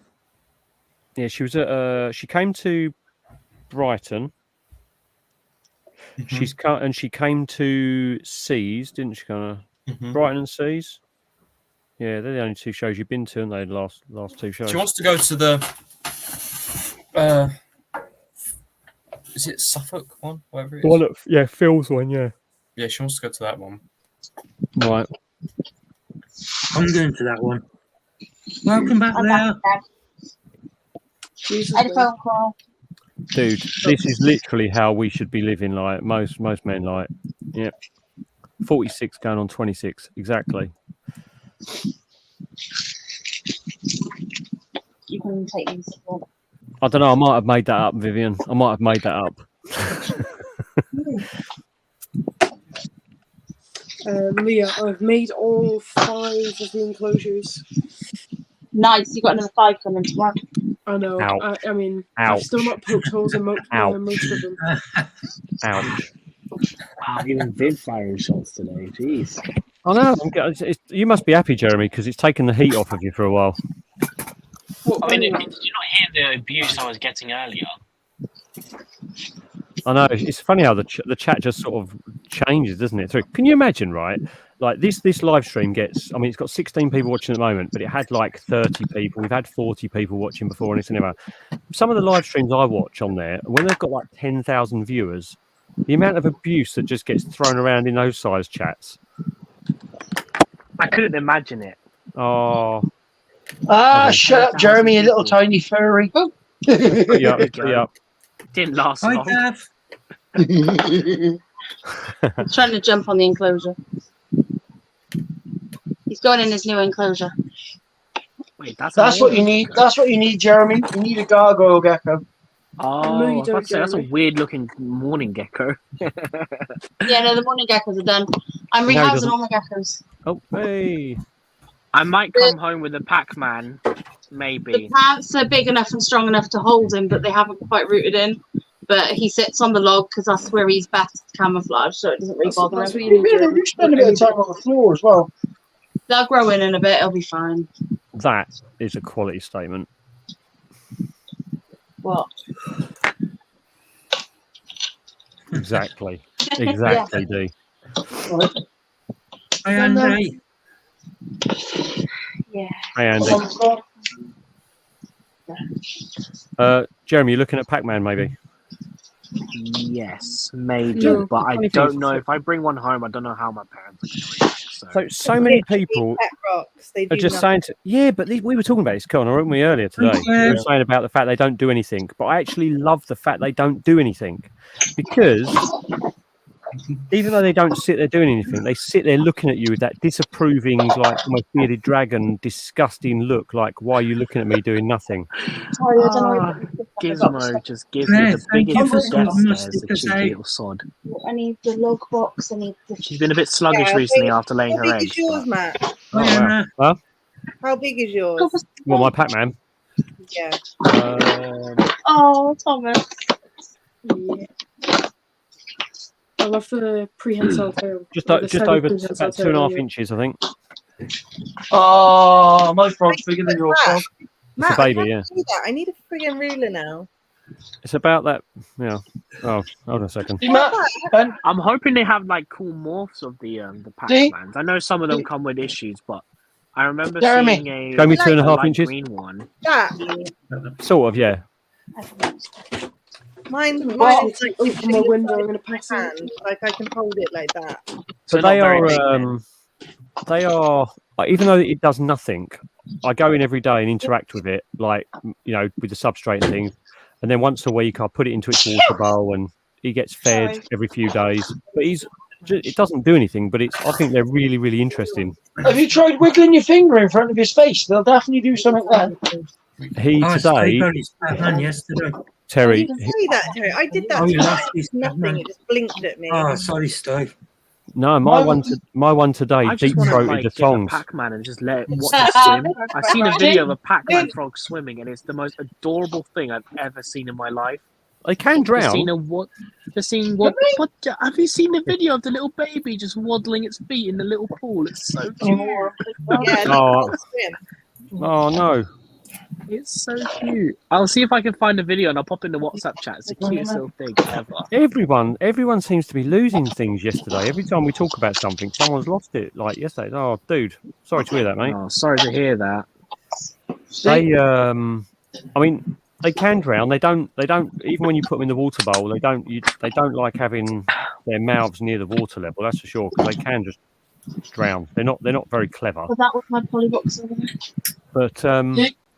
Yeah, she was at. She came to Brighton. Mm-hmm. She came to Seas, didn't she? Kind of Brighton and Seas. Yeah, they're the only two shows you've been to, and they the last two shows. She wants to go to the. Is it Suffolk one? Whatever it is. Phil's one. Yeah. Yeah, she wants to go to that one. Right. I'm going to that one. Welcome back, Leah. I had a phone call. Dude, this is literally how we should be living. Like most men, like, yeah, 46 going on 26, exactly. You can take these. I don't know. I might have made that up, Vivian. I might have made that up. Leah, I've made all 5 of the enclosures. Nice, you got another 5 coming tomorrow. I know. I mean, Ouch. I've still not poked holes in most of them. Ouch. Wow, even Viv firing shots today. Jeez. I know. You must be happy, Jeremy, because it's taken the heat off of you for a while. I mean, did you not hear the abuse I was getting earlier? I know. It's funny how the chat just sort of changes, doesn't it? So, can you imagine, right? Like this live stream gets. I mean, it's got 16 people watching at the moment, but it had like 30 people. We've had 40 people watching before, and it's anyway. Some of the live streams I watch on there, when they've got like 10,000 viewers, the amount of abuse that just gets thrown around in those size chats. I couldn't imagine it. Oh. Shut up, Jeremy, you little tiny furry. Yeah. Didn't last Hi, long. Gav. He's trying to jump on the enclosure. He's going in his new enclosure. Wait, that's what you need. That's what you need, Jeremy. You need a gargoyle gecko. Oh, No, I you was about don't, to say, that's a Jeremy. weird looking morning gecko. Yeah, no, the morning geckos are done. I'm No, he rehousing doesn't. all my geckos. Oh, hey. I might come home with a Pac-Man, maybe. The plants are big enough and strong enough to hold him, but they haven't quite rooted in. But he sits on the log because that's where he's best camouflage, so it doesn't really bother That's him. what you need, Jeremy. You spend a bit of time on the floor as well. They'll grow in a bit, it'll be fine. That is a quality statement. What? Exactly. Exactly, D. Hi, Andy. Yeah. Hey, Andy. Jeremy, you looking at Pac-Man, maybe? Yes, maybe, No, but I funny don't thing know. is- If I bring one home, I don't know how my parents are going to react. So many people Pet rocks. They are do just nothing. saying, yeah, but we were talking about this, Connor, weren't we, earlier today? We were saying about the fact they don't do anything, but I actually love the fact they don't do anything because even though they don't sit there doing anything, they sit there looking at you with that disapproving, like almost bearded dragon, disgusting look. Like, why are you looking at me doing nothing? Sorry, I don't know. Gizmo just gives me the biggest of death stares, the cheeky little sod. I need the log box. I need the. She's been a bit sluggish Yeah, recently big- after laying How her big eggs. is yours, but- Matt? Oh, wow. Huh? How big is yours? Well, my Pac-Man. Yeah. Oh, Thomas. Yeah. I love the prehensile tail. Just Like the just tiny over prehensile about tail, 2.5 yeah. inches, I think. Oh, my frog's bigger than your frog. Matt, baby, I yeah. can't do that. I need a friggin' ruler now. It's about that. Yeah. Oh, hold on a second. I'm hoping they have like cool morphs of the Pac-Mans. I know some of them come with issues, but I remember Jeremy. seeing a Show me 2.5 light inches. green one. That. Sort of, yeah. Mine Well, is like open my window. I'm gonna pass hand. Like I can hold it like that. So they are. They are. Even though it does nothing, I go in every day and interact with it, like with the substrate and things, and then once a week I put it into its water bowl, and he gets fed every few days. But it doesn't do anything, but I think they're really, really interesting. Have you tried wiggling your finger in front of his face? They'll definitely do something then. Yesterday. Terry. You see that, Terry? I did that. Nothing. It just blinked at me. Oh, sorry, Steve. No, my one today I just deep want to throated the get a tongs. Pac-Man and just let it watch it swim. I've seen a video of a Pac-Man frog swimming, and it's the most adorable thing I've ever seen in my life. They can drown. Have you seen the video of the little baby just waddling its feet in the little pool? It's so cute. Oh no. It's so cute. I'll see if I can find a video and I'll pop in the WhatsApp chat. It's the cutest little thing ever. Everyone seems to be losing things yesterday. Every time we talk about something, someone's lost it. Like yesterday. Oh, dude, sorry to hear that, mate. Oh, sorry to hear that. They, they can drown. They don't. Even when you put them in the water bowl, they don't like having their mouths near the water level. That's for sure, because they can just drown. They're not very clever. Well, that was my polybox over there. But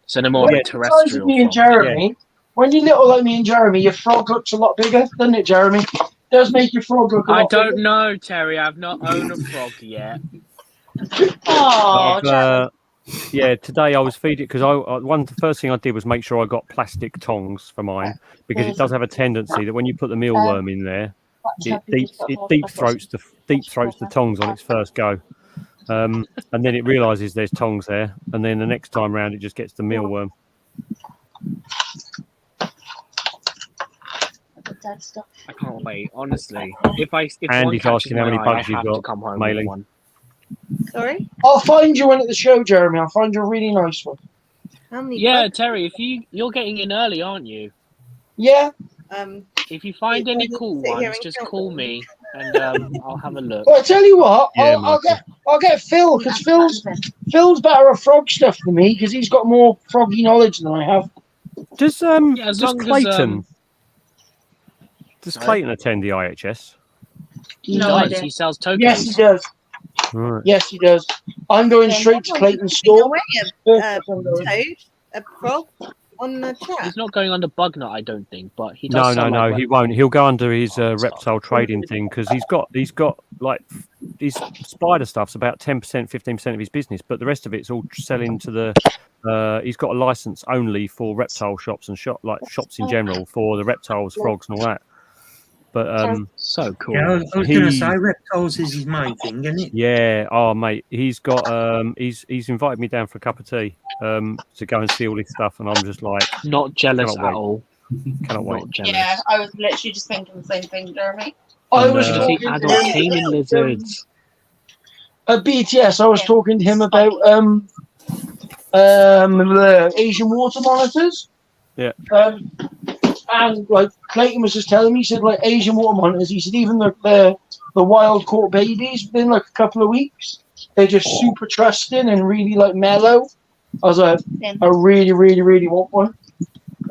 so no more terrestrial. Me and Jeremy, when you're little like me and Jeremy, your frog looks a lot bigger, doesn't it, Jeremy? It does make your frog look a lot bigger. I don't know, Terry. I've not owned a frog yet. Oh, yeah, today I was feeding because the first thing I did was make sure I got plastic tongs for mine, because it does have a tendency that when you put the mealworm in there, it deep throats the tongs on its first go. And then it realizes there's tongs there, and then the next time round it just gets the mealworm. I can't wait, honestly. If Andy's asking how many bugs you've got, mailing. One. Sorry? I'll find you one at the show, Jeremy. I'll find you a really nice one. How many? Yeah, Terry, if you're getting in early, aren't you? Yeah. If you find any cool ones, just call me and I'll have a look. Well, I tell you what, I'll get Phil, because Phil's better at frog stuff than me, because he's got more froggy knowledge than I have. Does Clayton attend the IHS? He does. He sells tokens. Yes, he does. Right. Yes, he does. I'm going straight to Clayton's store. Toad, a frog on the chat. He's not going under Bugnut, I don't think, but he does. No, he won't. He'll go under his reptile trading thing, because he's got like his spider stuff's about 10%, 15% of his business, but the rest of it's all selling to the. He's got a license only for reptile shops and shops in general for the reptiles, frogs, and all that. But so cool. Yeah, I was going to say reptiles is his main thing, isn't it? Yeah. Oh, mate, he's got he's invited me down for a cup of tea to go and see all this stuff, and I'm just like not jealous at all. Cannot wait. Yeah, I was literally just thinking the same thing, Jeremy. I was talking adult caiman lizards. At BTS, I was talking to him about the Asian water monitors. Yeah. And like Clayton was just telling me, he said like Asian water monitors. He said even the wild caught babies within like a couple of weeks, they're just super trusting and really like mellow. I was like, I really, really, really want one.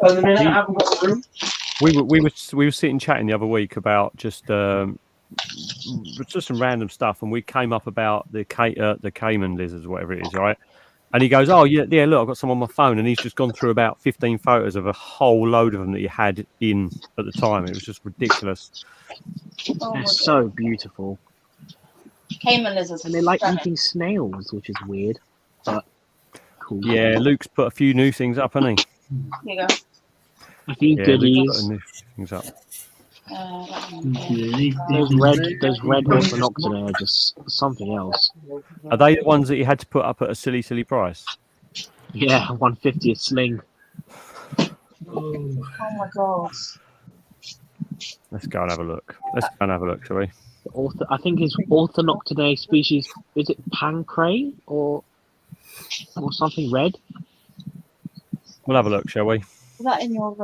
At the minute, I haven't got the room. We were sitting chatting the other week about just some random stuff, and we came up about the caiman lizards, whatever it is, right? And he goes, "Oh yeah, look, I've got some on my phone," and he's just gone through about 15 photos of a whole load of them that he had in at the time. It was just ridiculous. They're so beautiful. Caiman lizards, and they like eating snails, which is weird, but cool. Yeah, Luke's put a few new things up, hasn't he? Here you go. A few goodies. New things up. Those red orthodontidae are just something else. Are they the ones that you had to put up at a silly price? Yeah, 150 a sling. Oh my god. Let's go and have a look. Shall we? I think his orthodontidae species, is it pancray or something red? We'll have a look, shall we? Is that in your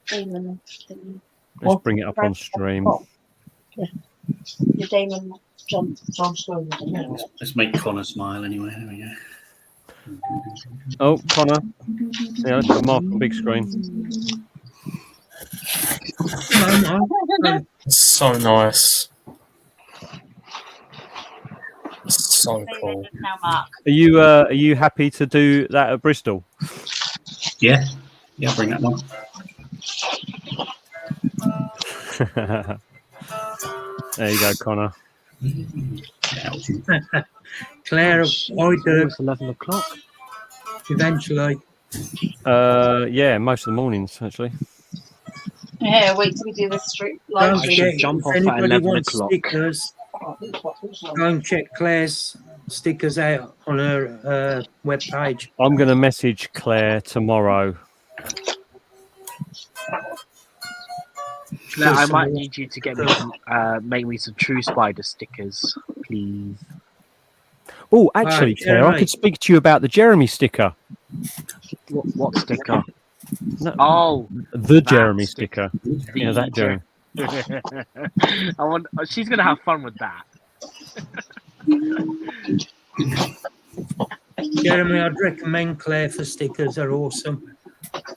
Damon thing? Let's bring it up on stream. Yeah. Your Damon John Stone. Let's make Connor smile anyway. There we go. Oh, Connor. Yeah, let's put Mark on big screen. So nice. So cool. Now, Mark. Are you happy to do that at Bristol? Yeah, I'll bring that one. There you go, Connor. Claire, I do. It's 11 o'clock. Eventually. Yeah, most of the mornings actually. Yeah, wait till we do this street live Don't I stream. forget, should jump if off at anybody 11 wants o'clock. stickers, go and check Claire's stickers out on her webpage. I'm going to message Claire tomorrow. Claire, I might need you to get me some, make me some True Spider stickers, please. Oh, actually, Claire, I could speak to you about the Jeremy sticker. What sticker? No, Oh, the Jeremy sticker. Yeah, that Jeremy. She's gonna have fun with that. Jeremy, I'd recommend Claire for stickers. They're awesome.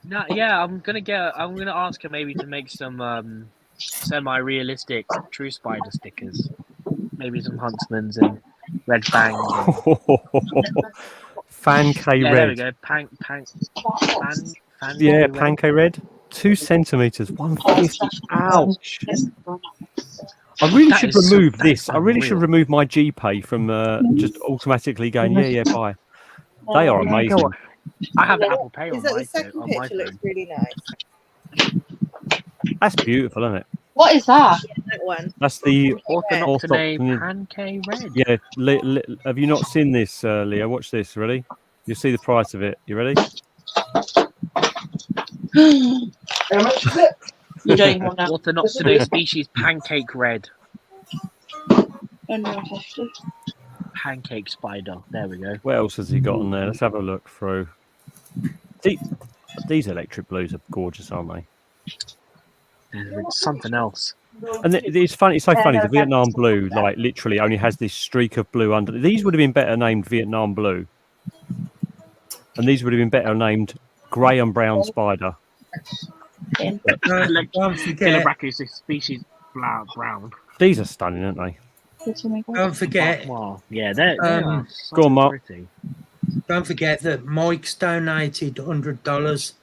No, yeah, I'm gonna ask her maybe to make some semi-realistic True Spider stickers. Maybe some Huntsmans and Red Fang. Fan K Yeah, red. there we go. Fan Yeah, red. Panko red. 2 centimeters, 150. Ouch. I really That should is remove so- this. that's I really should unreal. remove my GPay from just automatically going, yeah, buy. They are Yeah, amazing. go on. I have the Apple Pay on Is that my the second phone. On my picture? Looks phone. really nice. That's beautiful, isn't it? What is that? That one. That's the Orthodoxine Pancake Red. Yeah, have you not seen this, Leah? Watch this. Ready? You'll see the price of it. You ready? You don't even want that. Orthodoxine species Pancake Red. Pancake Spider. There we go. What else has he got on there? Let's have a look through. These electric blues are gorgeous, aren't they? There's something else. And it's funny. It's so funny. The Vietnam blue, like, literally only has this streak of blue under. These would have been better named Vietnam blue, and these would have been better named grey and brown spider. Don't forget, Tarantula.Rookie species brown. These are stunning, aren't they? don't forget. Well, yeah, they're so Go on, Mark. pretty. Don't forget that Mike's donated $100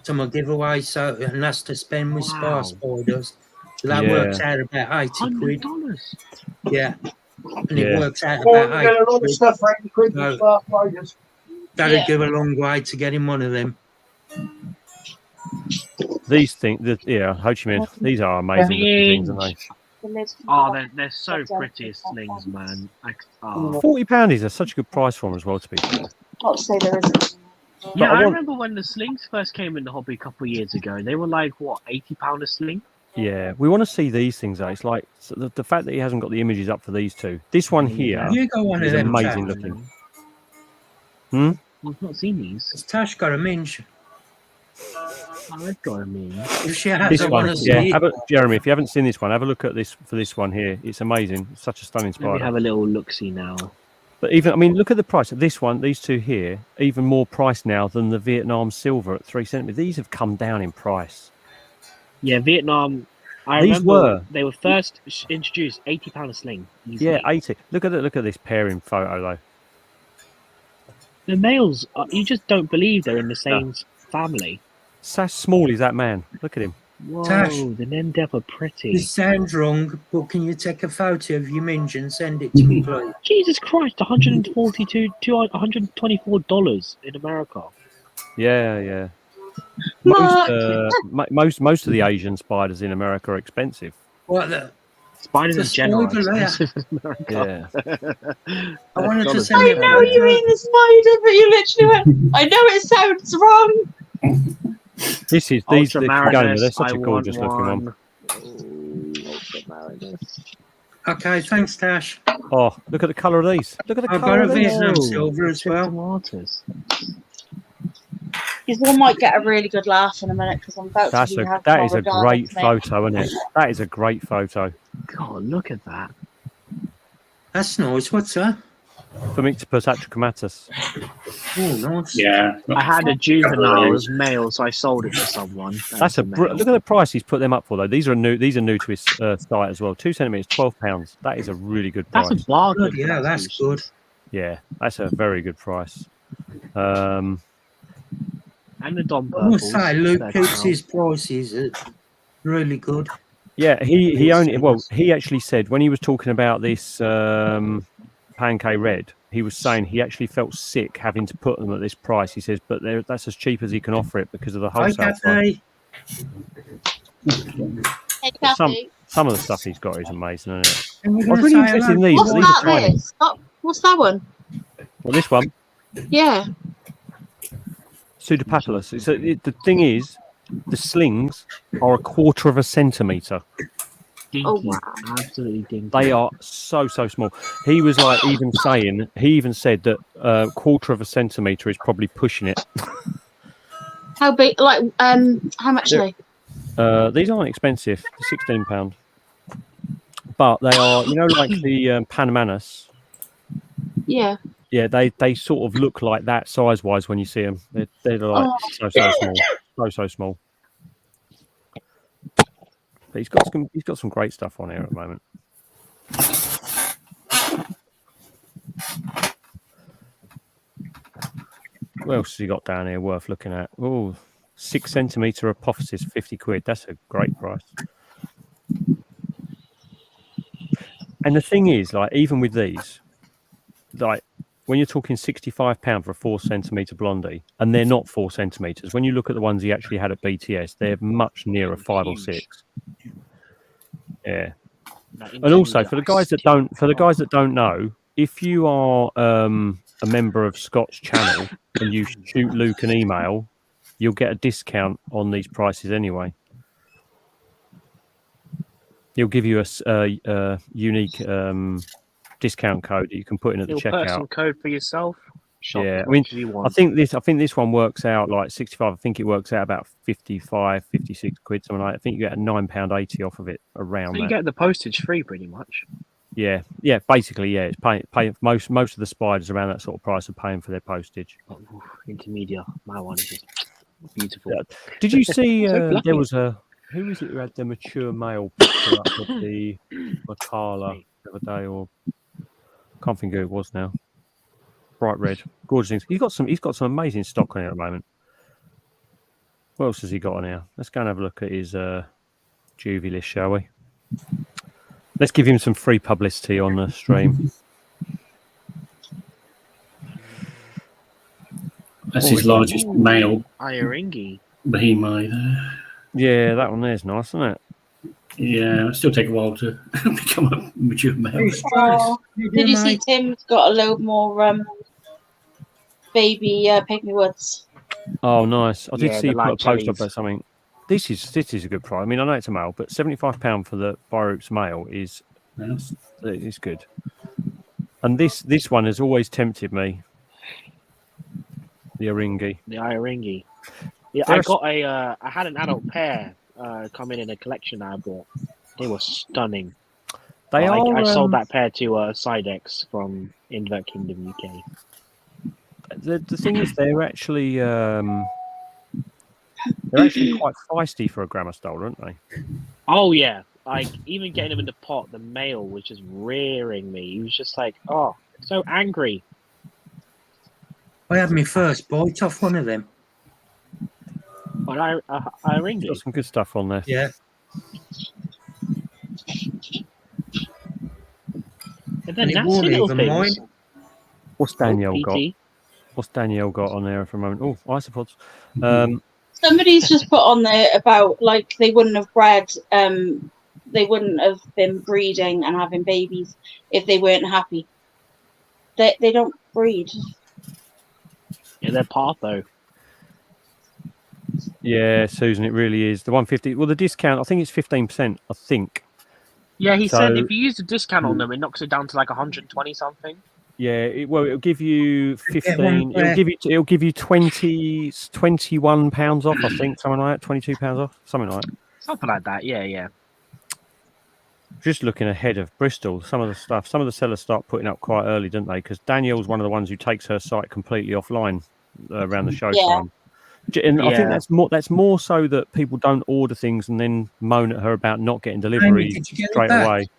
to my giveaway, and that's to spend with Wow. Spar Spiders. So that Yeah. works out about 80 quid. $100. Yeah. And Yeah. it works out Or about you get a 80 lot of quid. stuff for 80 quid No. from Star Spiders. That'd Yeah. go a long way to getting one of them. These things, yeah, Ho Chi Minh. These are amazing looking things, aren't they? Oh, they're so pretty as slings, man. £40 is such a good price for them as well. To be fair. Not to say there isn't. Yeah, I I want- remember when the slings first came in the hobby a couple of years ago. They were like, what, £80 a sling? Yeah, we want to see these things though. It's like the fact that he hasn't got the images up for these two. This one here You got one of is them, amazing Tash? looking. I've not seen these. Has Tash got a minge? I've got them in. If she has, This I one, want to yeah. see it. Jeremy, if you haven't seen this one, have a look at this for this one here. It's amazing. It's such a stunning Let me spider. have a little look-see now. But even, I mean, look at the price of this one. These two here, even more price now than the Vietnam silver at 3 centimeters. These have come down in price. Yeah, Vietnam. I These remember were. they were first introduced £80 a sling. Easily. Yeah, 80. Look at this pairing photo though. The males, you just don't believe they're in the same family. So small is that man. Look at him. Whoa, Tash. the men dev are pretty. This sounds wrong, but can you take a photo of your minge and send it to me, please? Jesus Christ, $124 in America. Yeah. Most of the Asian spiders in America are expensive. What the? Spiders The in general are spider layer. expensive in America. Yeah. I wanted to Dollars. send I it. know you mean the spider, but you literally went, I know it sounds wrong. This is these. They're Ultramarinus, such I a want gorgeous looking one. Ultramarinus. Okay, thanks, Tash. Oh, look at the colour of these. Look at the I've got colour a of these. Vietnam silver as well. Tomatoes. Because one might get a really good laugh in a minute because I'm about That to have is a more great regard to photo, isn't it? That is a great photo. God, look at that. That's nice. What's that? For Mictopus atrachomatus. Oh, nice. Yeah. I had a juvenile as male, so I sold it to someone. That's a male. look at the price he's put them up for though. These are new to his site as well. 2 centimeters, £12. That is a really good price. That's a bargain. Good, yeah, that's good. Yeah, that's a very good price. And the Dom I must purples. say, Luke £30. keeps his prices really good. Yeah, he actually said when he was talking about this Pancake Red, he was saying he actually felt sick having to put them at this price. He says, but that's as cheap as he can offer it because of the wholesale price. Hey, Kathy. Some of the stuff he's got is amazing, isn't it? And we're I was gonna really say interested in hello. these. What's But these are that? tiny. This? What's that one? Well, this one, Yeah. Pseudopatulus. The thing is, the slings are 1/4 of a centimetre. Dinky. Oh wow. Absolutely dinky. They are so small. He was like he even said that 1/4 of a centimetre is probably pushing it. How big? Like how much are they? These aren't expensive. They're £16, but they are like the Panamanus. Yeah. Yeah, they sort of look like that size wise when you see them. They're like so small, so small. But he's got some great stuff on here at the moment. What else has he got down here worth looking at? Oh, 6 centimetre apophysis, £50. That's a great price. And the thing is, like, even with these, like, when you're talking £65 for a 4 centimetre blondie, and they're not 4 centimetres, when you look at the ones he actually had at BTS, they're much nearer 5 or 6. Yeah. And also for the guys that don't know, if you are a member of Scott's channel and you shoot Luke an email, you'll get a discount on these prices anyway. He'll give you a unique discount code that you can put in at the checkout. Personal code for yourself. Shop Yeah, as I mean, much as you want. I think this one works out like 65. I think it works out about 55, 56 quid, something like that. I think you get a £9.80 off of it around So you that. get the postage free, pretty much. Yeah, basically, yeah. It's paying most of the spiders around that sort of price are paying for their postage. Intermedia, my one is just beautiful. Did you see So fluffy. there was who was it who had the mature male picture up of the Makala the other day, or can't think who it was now. Bright red, gorgeous things. He's got some amazing stock on here at the moment. What else has he got on here? Let's go and have a look at his juvie list, shall we? Let's give him some free publicity on the stream. That's his largest male. Ioringi. Behemoth there. Yeah, that one there's nice, isn't it? Yeah, it'll still take a while to become a mature male. Did you see Tim's got a load more baby pygmy woods? Oh, nice. I did see you put a post jellies. up about something. This is a good price. I mean, I know it's a male, but £75 for the Biroops male is good. And this one has always tempted me. The Ioringi. The Ioringi. Yeah, I had an adult pair come in a collection I bought. They were stunning. I sold that pair to Sidex from Invert Kingdom UK. The thing is, they're actually quite feisty for a grammar stole, aren't they? Oh yeah, like even getting him in the pot, the male was just rearing me. He was just like, oh, so angry. I had my first bite off one of them. But I ringed Got some good stuff on there. Yeah. And then nasty little things. What's Danielle PT. got? What's Danielle got on there for a moment? Oh, isopods. Somebody's just put on there about like they wouldn't have bred, they wouldn't have been breeding and having babies if they weren't happy. They don't breed. Yeah, they're patho. Yeah, Susan, it really is. The 150. Well, the discount, I think it's 15%. I think. Yeah, he said if you use a discount on them, it knocks it down to like 120 something. Yeah, it'll give you 15. It'll give you 21 pounds off. I think something like that. 22 pounds off. Something like that. Something like that. Yeah. Just looking ahead of Bristol, some of the sellers start putting up quite early, don't they? Because Danielle's one of the ones who takes her site completely offline around the show time. And I think that's more so that people don't order things and then moan at her about not getting delivery straight away.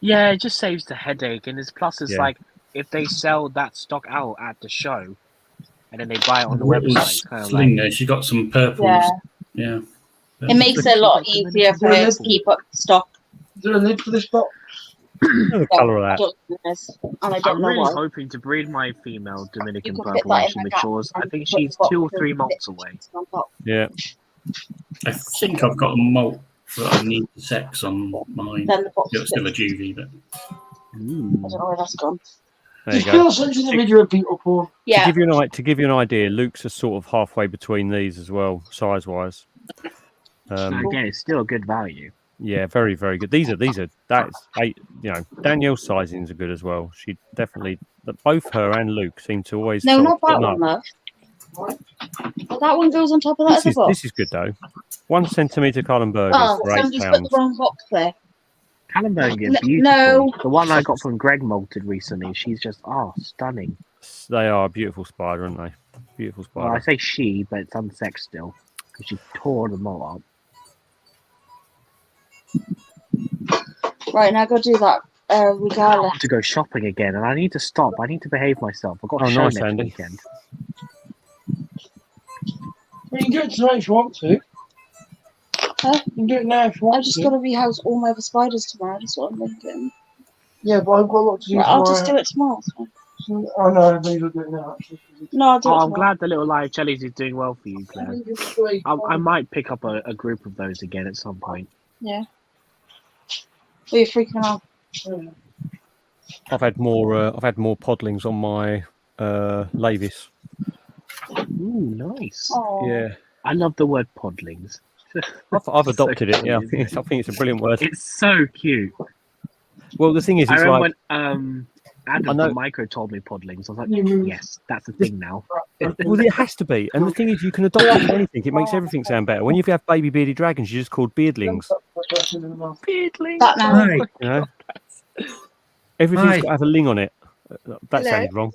Yeah, it just saves the headache, and it's plus it's like if they sell that stock out at the show, and then they buy it on the Little website, it's kind of sling like there. She got some purples. Yeah. Yeah. It makes it a lot easier for her to keep up stock. Is there a lid for this box? The colour of that. And I don't I'm know really why. hoping to breed my female Dominican You can fit purple that when in she my gap matures. I and think put she's the 2 or box 3 in months away. on top. Yeah. I think I've got a molt that I need to sex on mine. Then the box It's still a fits. juvie, but. I don't know where that's gone. There you Did go. Phil send you the video of Peter Paul? Yeah. To give you an idea, Luke's are sort of halfway between these as well, size wise. Again, it's still a good value. Yeah, very, very good. These are that's 8. You know, Danielle's sizings are good as well. She definitely, both her and Luke seem to always. No, sort not of put that them one, up. love. That one goes on top of that This other is box. this is good though. 1 centimeter Kallenberg Oh, for somebody's put £8. the wrong box there. Kallenberg is No, beautiful. no. The one I got from Greg molted recently, she's just stunning. They are a beautiful spider, aren't they? Beautiful spider. Well, I say she, but it's unsexed still because she tore the molt up. Right, now go do that regardless. To go shopping again, and I need to stop. I need to behave myself. I've got a show nice, next Andy. weekend. You can do it tonight if you want to. Huh? You can do it now if you want I've just to. got to rehouse all my other spiders tomorrow. That's what I'm thinking. Yeah, but I've got a lot to do Right, tomorrow. I'll just do it tomorrow. It's fine. Oh no, maybe we'll do it now. Actually. No, I'll do it I'm tomorrow. glad the little live jellies is doing well for you, Claire. I might pick up a group of those again at some point. Yeah. Well, you're freaking out. I've had more podlings on my Lavis. Ooh, nice. Oh. Yeah. I love the word podlings. I've adopted So it. Yeah, I cute, think it's a brilliant word. It's so cute. Well, the thing is, I it's remember like when Adam from Micro told me podlings. I was like, yes, that's a thing now. well, it has to be. And the thing is, you can adopt it for anything. It makes everything sound better. When you have baby bearded dragons, you're just called beardlings. Beardlings. That now. Hi. You know, everything's Hi. got to have a ling on it. That Hello. sounded wrong.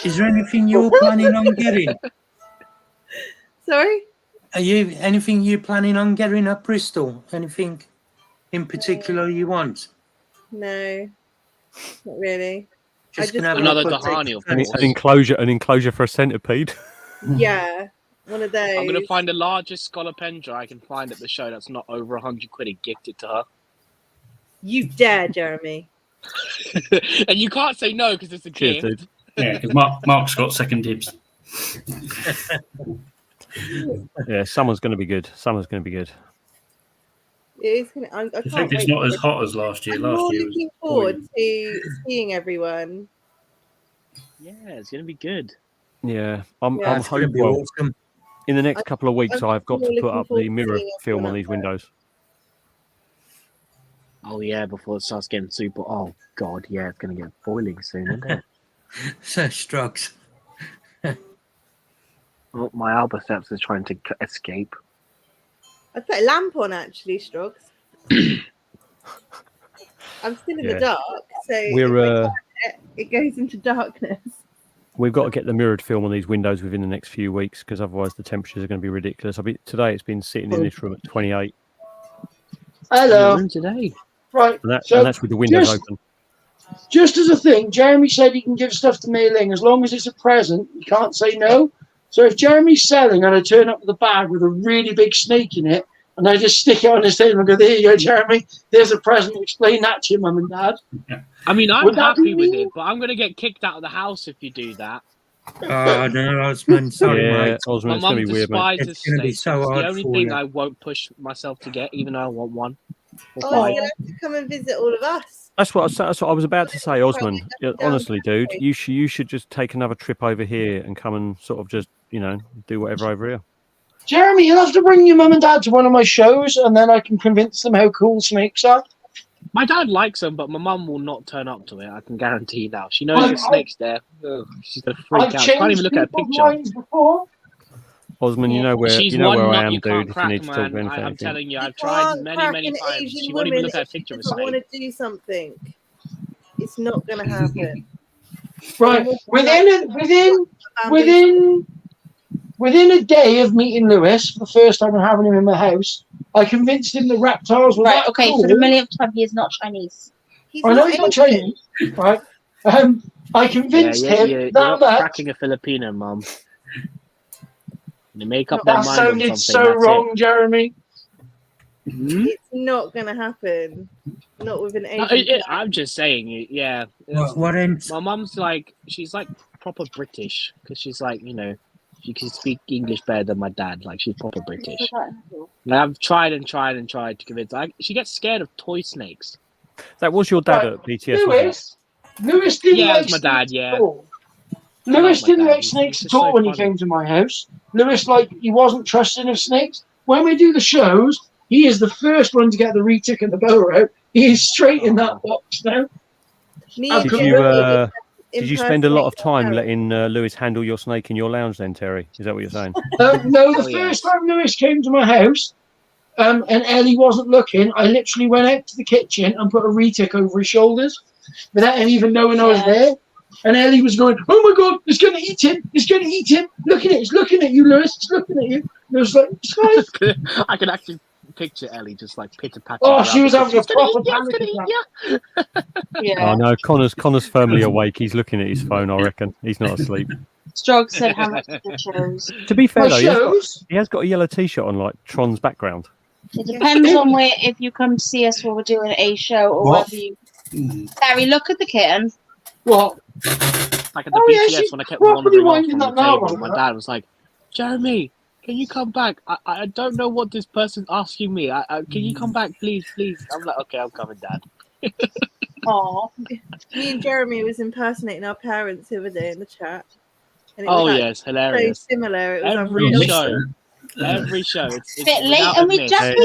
Is there anything you're planning on getting? Sorry? Are you anything you planning on getting at Bristol? Anything in particular you want? No, not really. Just I gonna have Another a look Dahani, of An course. enclosure for a centipede. Yeah, one of those. I'm going to find the largest scolopendra I can find at the show that's not over 100 quid and gift it to her. You dare, Jeremy. And you can't say no because it's a Cheers, gift. dude. Yeah, because Mark's got second dibs. Yeah, summer's going to be good. Summer's going to be good. It is gonna. I I can't think it's wait not for as it. hot as last year. I'm Last more year was looking forward to seeing everyone. Yeah, it's going to be good. Yeah, I'm Yeah. It's gonna hoping. be Well, awesome. in the next couple of weeks, I'm I've got to really put looking up forward the to mirror seeing film on everyone these out there. windows. Oh, yeah, before it starts getting super. Oh, God, yeah, it's going to get boiling soon, isn't it? So Strugs. Oh, my Albiceps is trying to escape. I put a lamp on actually, Strokes. I'm still in Yeah. the dark, so We're, if I turn it goes into darkness. We've got to get the mirrored film on these windows within the next few weeks because otherwise the temperatures are going to be ridiculous. Today it's been sitting in this room at 28, Hello. Today. Right. and So that's with the windows just, open. just as a thing, Jeremy said he can give stuff to Mei Ling as long as it's a present. You can't say no. So if Jeremy's selling and I turn up with a bag with a really big snake in it, and I just stick it on his table and go, there you go, Jeremy. There's a present. Explain that to your mum and dad. I mean, I'm Would that happy be with me? it, but I'm going to get kicked out of the house if you do that. Oh no, Osman, sorry, Yeah, mate. Osman, My it's going mum to be weird, mate. despises It's gonna be snakes. so It's hard the only for thing you. I won't push myself to get, even though I want one. Or Oh, five. you're gonna have to come and visit all of us. That's what I was about to say, Osman. Yeah, down honestly, dude, country. you should just take another trip over here and come and sort of just do whatever over here. Jeremy, you'll have to bring your mum and dad to one of my shows, and then I can convince them how cool snakes are. My dad likes them, but my mum will not turn up to it. I can guarantee you now. She knows I've- the snake's there. Ugh, she's going to freak I've out. She can't changed even look at a people's picture. minds before. Osman, you know where She's you know one where nut I am, you can't dude. If you crack, need to talk to man. anything, I'm telling you, You I've tried can't many, crack many an times. Asian She won't even woman look at a if she picture of a doesn't want snake. to do something. It's not going to happen. Right. Within a day of meeting Lewis for the first time and having him in my house, I convinced him the reptiles were Right, that okay, cool. for the millionth time, he is not Chinese. He's I know not he's not Asian. Chinese, right? I convinced him you're that not cracking a Filipino, Mum. They make up their that mind on sounded something. so that's wrong, it. Jeremy. It's not gonna happen. Not with an No, Asian. I'm just saying, yeah. What in? My mum's like, she's like proper British because she's like, you know, she can speak English better than my dad. Like she's proper British. And I've tried to convince her. She gets scared of toy snakes. That was your dad at BTS, wasn't it? Lewis didn't Yeah, like it was my dad. snakes Yeah. at all. Lewis my didn't dad. like snakes He's at all so when he funny. came to my house. Lewis, like, he wasn't trusting of snakes. When we do the shows, he is the first one to get the retic and the bow out. He is straight in that box now. Did you spend a lot of time letting Lewis handle your snake in your lounge then, Terry? Is that what you're saying? No, the first time Lewis came to my house, and Ellie wasn't looking, I literally went out to the kitchen and put a retic over his shoulders without him even knowing I was there. And Ellie was going, "Oh my God, it's going to eat him! It's going to eat him! Look at it! It's looking at you, Lewis! It's looking at you!" And I was like, "It's fine." I can actually picture Ellie just like pitter patter. Oh, she was having a proper panic attack. Oh no, Connor's firmly awake. He's looking at his phone. I reckon he's not asleep. Strog said how much it shows. To be fair My though, he has got a yellow T-shirt on, like Tron's background. It depends on where if you come to see us while we're doing a show or What? whether you. Harry, look at the kitten. What? Like at the BTS when I kept wandering off from the table, my dad was like, "Jeremy, can you come back? I don't know what this person's asking me. Can you come back, please, please?" I'm like, "Okay, I'm coming, Dad." Aww. Me and Jeremy was impersonating our parents the other day in the chat. And it Oh was yes, hilarious. So similar. It was Every unreal. show. Every show. It's Bit late, without and we miss. just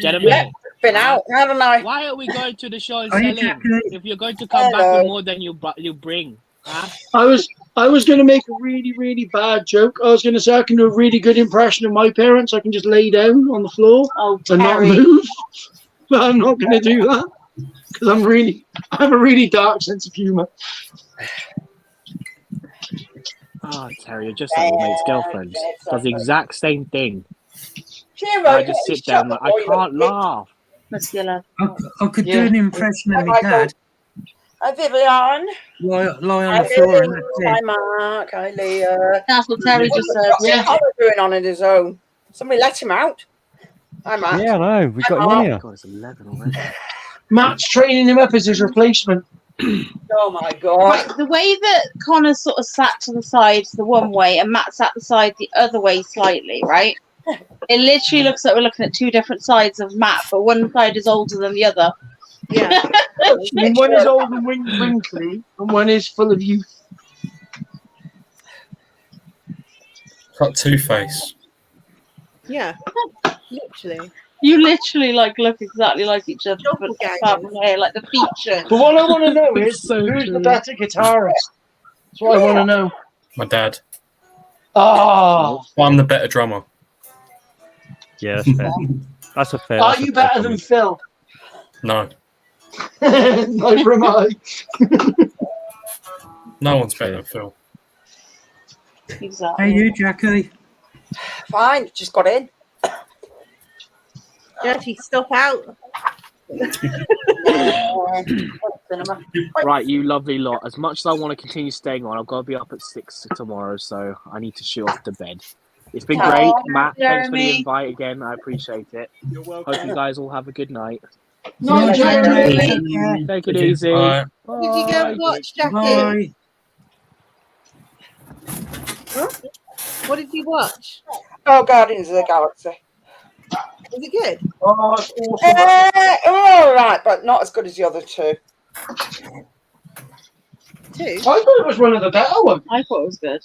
Jeremy, been out, haven't I? why are we going to the show and Are you selling? joking? If you're going to come back Hello. with more than you bring, huh? I was going to make a really, really bad joke. I was going to say I can do a really good impression of my parents. I can just lay down on the floor and not Terry. move. But I'm not going to do that because I have a really dark sense of humour. Oh, Terry, you're just like your mate's girlfriend. Does the exact same thing. Cheer I just sit down like, I can't laugh. Muscular. I could do an impression of my dad. Hi, Vivian. Lie on the floor and that's Hi, it. Mark. Hi, Leah. That's what Terry just said. What's Connor doing on his own? Somebody let him out. Hi, Mark. Yeah, I know. We've got him on here. God, it's 11 already. Matt's training him up as his replacement. Oh my God. Right, the way that Connor sort of sat to the side the one way and Matt sat the side the other way slightly, right? It literally looks like we're looking at two different sides of Matt, but one side is older than the other. Yeah. And one is old and wrinkly, and one is full of youth. Got Two-Face. Yeah. Literally. You literally like look exactly like each other, but apart from hair, like the feature. But what I want to know is so who's true. the better guitarist? That's what I want to know. My dad. Oh, I'm the better drummer. Yeah, that's fair. That's a fair. are that's a you fair better than Phil? No. Neither am I. No one's better than Phil. Exactly. Hey, you, Jackie. Fine, just got in. Dirty stuff out. Right, you lovely lot. As much as I want to continue staying on, I've got to be up at 6 tomorrow, so I need to shoot off to bed. It's been great, Matt. Thanks for the Jeremy. invite again. I appreciate it. You're welcome. Hope you guys all have a good night. No, Jeremy. Take it easy. Bye. What did you go and watch, Jackie? Bye. Huh? What did you watch? Oh, Guardians of the Galaxy. Was it good? Oh, it's awesome. All right, but not as good as the other two. Two? I thought it was one of the better ones. I thought it was good.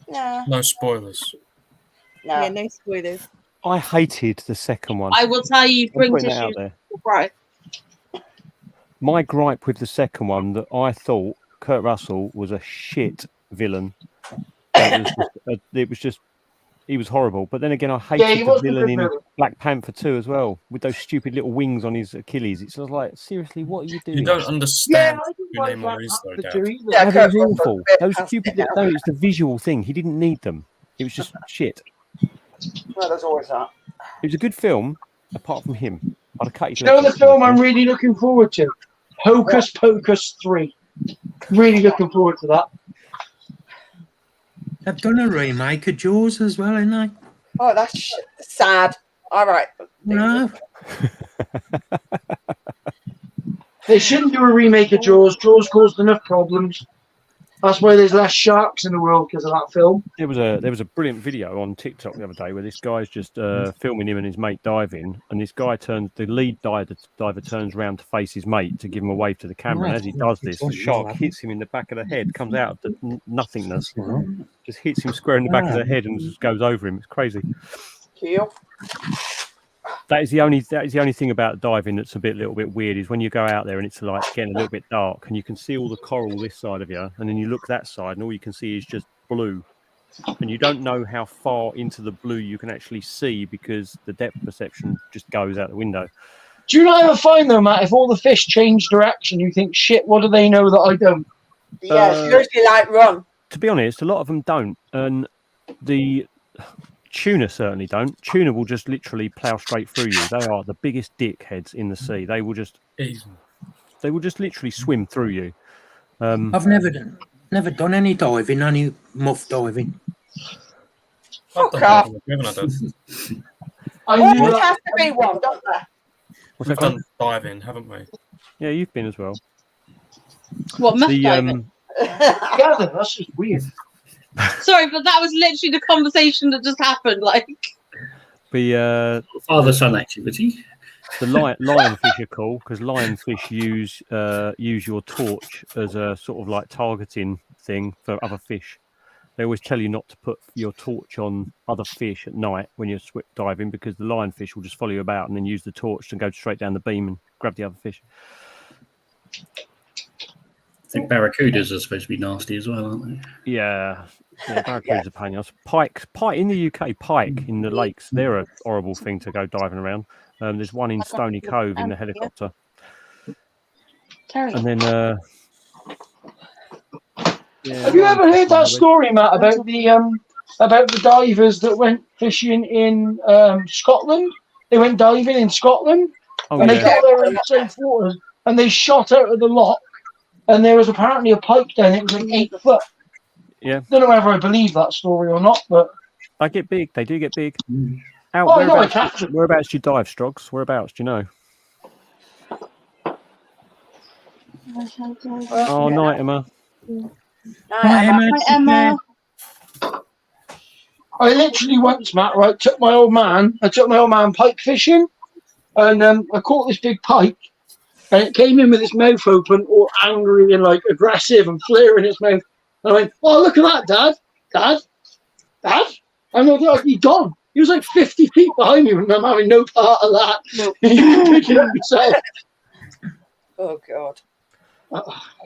No. No spoilers. No. Yeah, no spoilers. I hated the second one. I will tell you, I'm bring putting it out tissues. there. Right. My gripe with the second one that I thought Kurt Russell was a shit villain. It was just he was horrible. But then again, I hated he the was a villain good in villain. Black Panther 2 as well, with those stupid little wings on his Achilles. It's just like, seriously, what are you doing? You don't Yeah, understand I didn't who like Namor Black is, though, Panther Dad. 2 either. Yeah, No, Kurt it was Russell's awful. a bit Those past stupid. it now. No, it's the visual thing. He didn't need them. It was just shit. No, there's always that. It was a good film, apart from him. I'd have cut his You know legs the off. film I'm really looking forward to? Hocus Pocus 3. Really looking forward to that. They've done a remake of Jaws as well, haven't they? Oh, that's sad. All right. No. They shouldn't do a remake of Jaws. Jaws caused enough problems. That's why there's less sharks in the world because of that film. There was a brilliant video on TikTok the other day where this guy's just filming him and his mate diving, and this guy the lead diver turns around to face his mate to give him a wave to the camera, and as he does this, the shark hits him in the back of the head, comes out of the nothingness, just hits him square in the back of the head and just goes over him. It's crazy. Kill. That is the only thing about diving that's a little bit weird is when you go out there and it's like getting a little bit dark and you can see all the coral this side of you, and then you look that side and all you can see is just blue, and you don't know how far into the blue you can actually see because the depth perception just goes out the window. Do you not ever find though, Matt, if all the fish change direction, you think, shit, what do they know that I don't? Yeah, seriously, like run. To be honest, a lot of them don't, and the tuna certainly don't. Tuna will just literally plough straight through you. They are the biggest dickheads in the sea. They will just literally swim through you. I've never done any diving, only muff diving. Fuck off. Always has to be one, don't there? We've done diving, haven't we? Yeah, you've been as well. What, muff diving? Together, that's just weird. Sorry, but that was literally the conversation that just happened. Like, the father-son activity. The lionfish are cool because lionfish use your torch as a sort of like targeting thing for other fish. They always tell you not to put your torch on other fish at night when you're diving because the lionfish will just follow you about and then use the torch to go straight down the beam and grab the other fish. I think barracudas are supposed to be nasty as well, aren't they? Yeah, barracudas are pain. Pike in the UK, pike in the lakes, they're a horrible thing to go diving around. There's one in Stony Cove in the helicopter. And then, have you ever heard that story, Matt, about the divers that went fishing in Scotland? They went diving in Scotland, and they got there in the safe waters, and they shot out of the lock. And there was apparently a pike down. It was like 8 foot. Yeah. Don't know whether I believe that story or not, but they get big. They do get big. Whereabouts do you dive, Strogs? Whereabouts do you know? Oh, night, Emma. Night, Emma. I literally once, Matt, right, took my old man pike fishing, and I caught this big pike. And it came in with its mouth open, all angry and like aggressive and flaring its mouth. And I went, "Oh, look at that, Dad! I'm not he's gone. He was like 50 feet behind me, and I'm having no part of that. No. He was picking up himself." Oh God!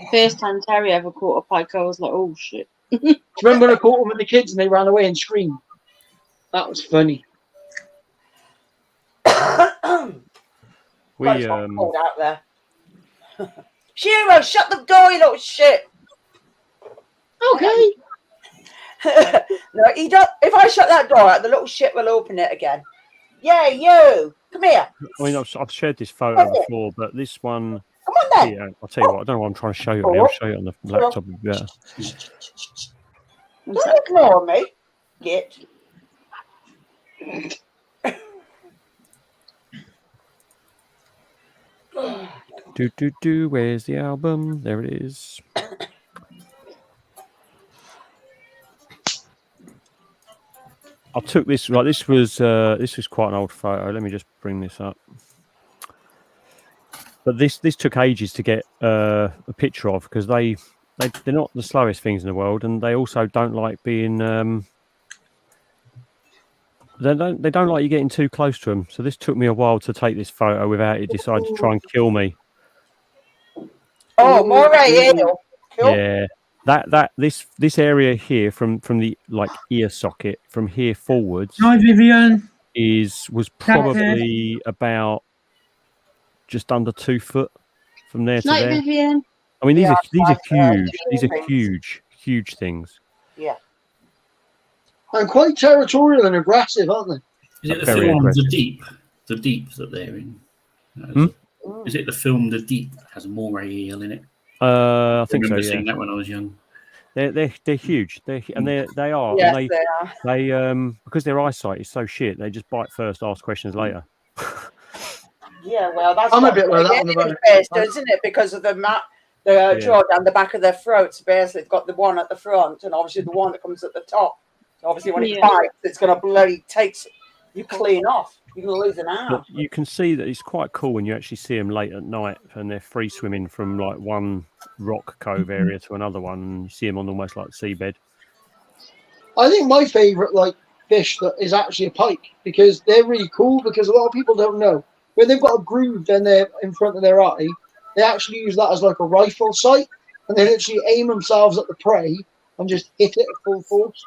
First time Terry ever caught a pike, I was like, "Oh shit!" Do you remember when I caught them with the kids and they ran away and screamed? That was funny. We cold out there. Shiro, shut the door, you little shit. Okay. No, he don't. If I shut that door, the little shit will open it again. Yeah, you. Come here. I mean, I've shared this photo before, but this one. Come on then. Yeah, I'll tell you what. I don't know what I'm trying to show you. I'll show you on the laptop. Yeah. Don't ignore me. Git. Where's the album? There it is. I took this. Like this was quite an old photo. Let me just bring this up. But this took ages to get a picture of because they're not the slowest things in the world, and they also don't like being they don't like you getting too close to them. So this took me a while to take this photo without it deciding to try and kill me. Oh, more ale. Yeah, this area here from the like ear socket from here forwards. Hi, Vivian. Was probably about just under 2 foot from there to there. Vivian. I mean, these are huge. These are huge things. Yeah. And quite territorial and aggressive, aren't they? Is it the film The Deep? The Deep that they're in? Is it the film The Deep? It has a moray eel in it. I think so. remember Yeah, seeing that when I was young. they're huge. They are. Yes, And they are. they because their eyesight is so shit. They just bite first, ask questions later. Yeah, well, that's I'm a what bit like that they on the get back. first, isn't it? Because of the jaw down the back of their throats. Basically, it's got the one at the front, and obviously the one that comes at the top. So obviously, when it bites, it's going to bloody takes you clean off. You can lose an But arm. you can see that it's quite cool when you actually see them late at night and they're free swimming from like one rock cove area to another one, and you see them on almost like seabed. I think my favourite like fish that is actually a pike because they're really cool because a lot of people don't know when they've got a groove in front of their eye, they actually use that as like a rifle sight and they literally aim themselves at the prey and just hit it at full force.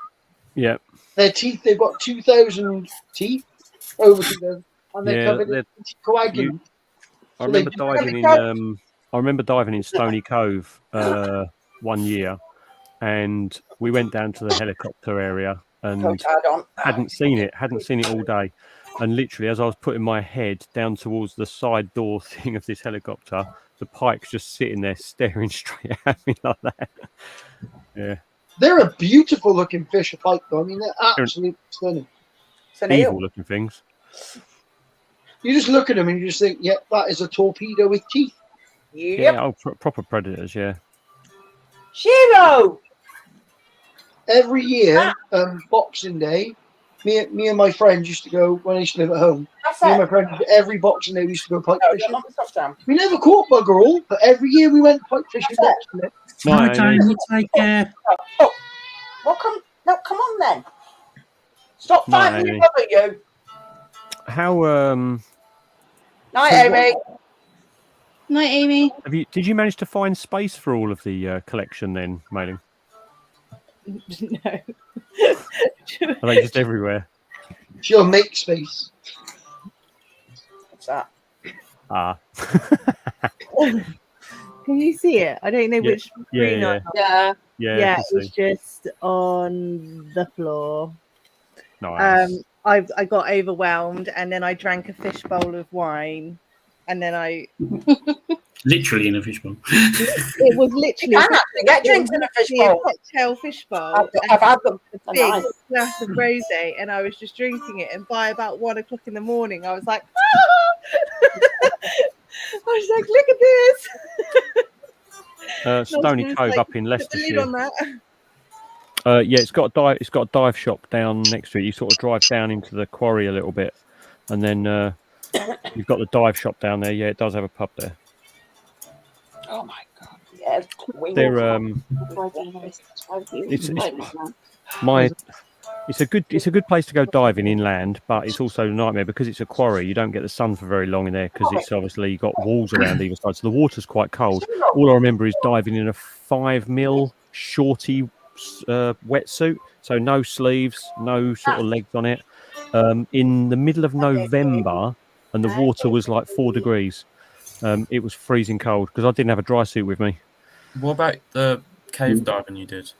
Yeah. Their teeth, they've got 2,000 teeth, over 2,000, and they're covered in coagulant. I remember diving in Stony Cove one year, and we went down to the helicopter area and hadn't seen it all day. And literally, as I was putting my head down towards the side door thing of this helicopter, the pike's just sitting there staring straight at me like that. Yeah. They're a beautiful looking fish, a pike, though. I mean, they're absolutely stunning. Evil looking things. You just look at them and you just think, yep, that is a torpedo with teeth. Yeah, proper predators, yeah. Shiro! Every year, Boxing Day, me and my friends used to go, when I used to live at home, me and my friends, every Boxing Day we used to go pike fishing. We never caught bugger all, but every year we went pike fishing Boxing Day. Night time, you take care. Well, come on then. Stop fighting your mother, you. How Night, Amy. Night, Amy. did you manage to find space for all of the collection then, Mailing? No. Are they just everywhere? She'll make space. What's that? Ah. Can you see it? I don't know which screen I'm on. Yeah. Yeah, it's just on the floor. Nice. I got overwhelmed and then I drank a fish bowl of wine and then I Literally in a fishbowl. it was literally You can actually get drinks in a fish bowl. Cocktail fish bowl. I've had them. A big glass of rosé and I was just drinking it and by about 1 o'clock in the morning I was like I was like, look at this. Stony Cove like, up in put the lid Leicestershire. on that. Yeah, it's got a dive shop down next to it. You sort of drive down into the quarry a little bit, and then you've got the dive shop down there. Yeah, it does have a pub there. Oh my god! Yeah, They're it's a good place to go diving inland, but it's also a nightmare because it's a quarry. You don't get the sun for very long in there because it's obviously got walls around either side, so the water's quite cold. All I remember is diving in a 5mm shorty wetsuit, so no sleeves, no sort of legs on it, in the middle of November, and the water was like 4 degrees. It was freezing cold because I didn't have a dry suit with me. What about the cave diving you did?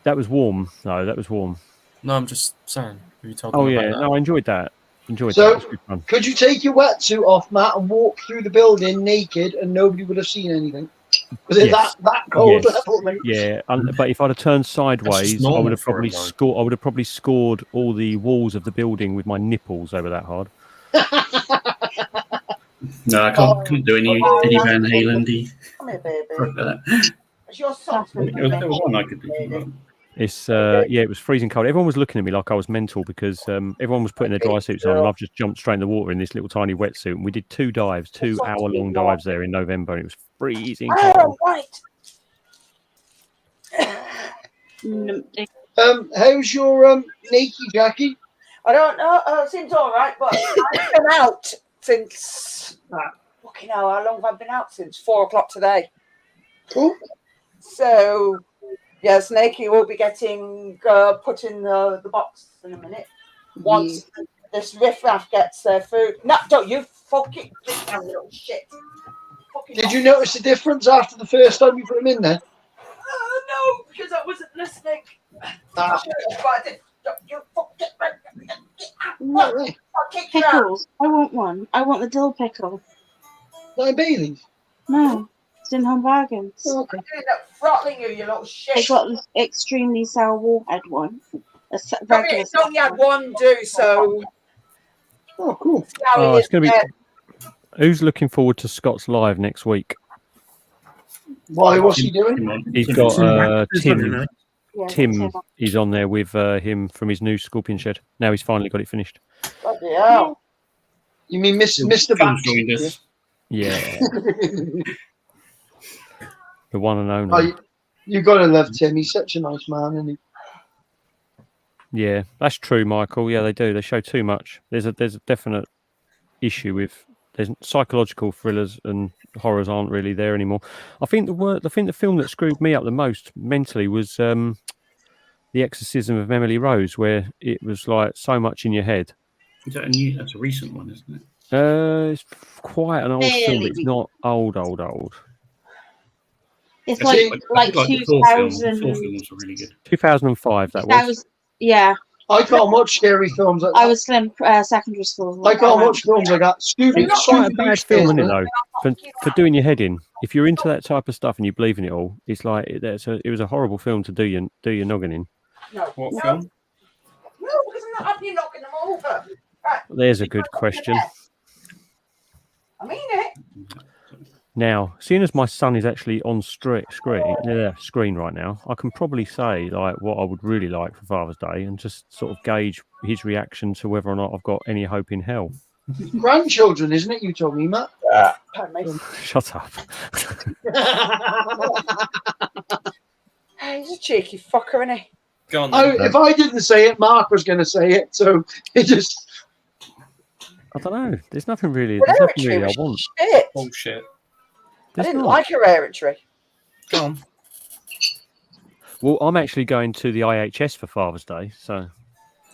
That was warm. No, that was warm. No, I'm just saying. Have you told them Oh about yeah, that? no, I enjoyed that. That. It So, was good fun. could you take your wetsuit off, Matt, and walk through the building naked and nobody would have seen anything? Was it Yes. that cold Yes. level, mate? Yeah, but if I'd have turned sideways, I normal would have for probably him, though. I would have probably scored all the walls of the building with my nipples. They were that hard. No, I couldn't do any Van Halen-y. Come here, baby. Crap like that. It's your soft. There was one I could do. It's it was freezing cold. Everyone was looking at me like I was mental because everyone was putting their dry suits on, and I've just jumped straight in the water in this little tiny wetsuit. And we did 2 dives, 2-hour-long dives there in November, and it was freezing cold. How's your naked Jackie? I don't know. Seems all right, but I've been out since. Fucking hell, how long have I been out since? 4 o'clock today. Ooh. So, yeah, Snakey will be getting put in the box in a minute. Once this riffraff gets their food. No, don't you fucking get down, little shit. Did you notice the difference after the first time you put him in there? No, because I wasn't listening. Pickles. I want one. I want the dill pickle. Not in Bailey's? No. just in Home Bargains. I'm doing that throttling you, you little shit. They got the extremely sour warhead one. I mean, it's only had one do, so. Oh, cool. Oh, it's going to be. Who's looking forward to Scott's live next week? Why? What's he doing? He's got Tim. Yeah, Tim is on there with him from his new Scorpion Shed. Now he's finally got it finished. Bloody hell. You mean Mr. Baxter? Yeah. The one and only. Oh, you got to love Tim. He's such a nice man, isn't he? Yeah, that's true, Michael. Yeah, they do. They show too much. There's a definite issue with psychological thrillers and horrors aren't really there anymore. I think the film that screwed me up the most mentally was The Exorcism of Emily Rose, where it was like so much in your head. Is that that's a recent one, isn't it? It's quite an old film, but it's not old. It's I like think- I think the fourth film. The 2000. fourth film was really good. 2005, that was. Yeah. I can't watch scary films like that. I was slim secondary school. I can't watch films like that. Stupid. It's quite a bad film, isn't it, though? For doing your head in. If you're into that type of stuff and you believe in it all, it's like it was a horrible film to do your noggin in. No. What film? No, because I'm not happy knocking them over. Right. There's a good question. I mean it. Now, seeing as my son is actually on screen right now, I can probably say like what I would really like for Father's Day and just sort of gauge his reaction to whether or not I've got any hope in hell. Grandchildren, isn't it? You told me, Matt. Shut up. He's a cheeky fucker, isn't he? Go on. If I didn't say it, Mark was going to say it, so it just. I don't know. There's nothing really. Well, There's nothing Hereditary really I was want. shit. Bullshit. I There's didn't not. like Hereditary. Go on. Well, I'm actually going to the IHS for Father's Day, so.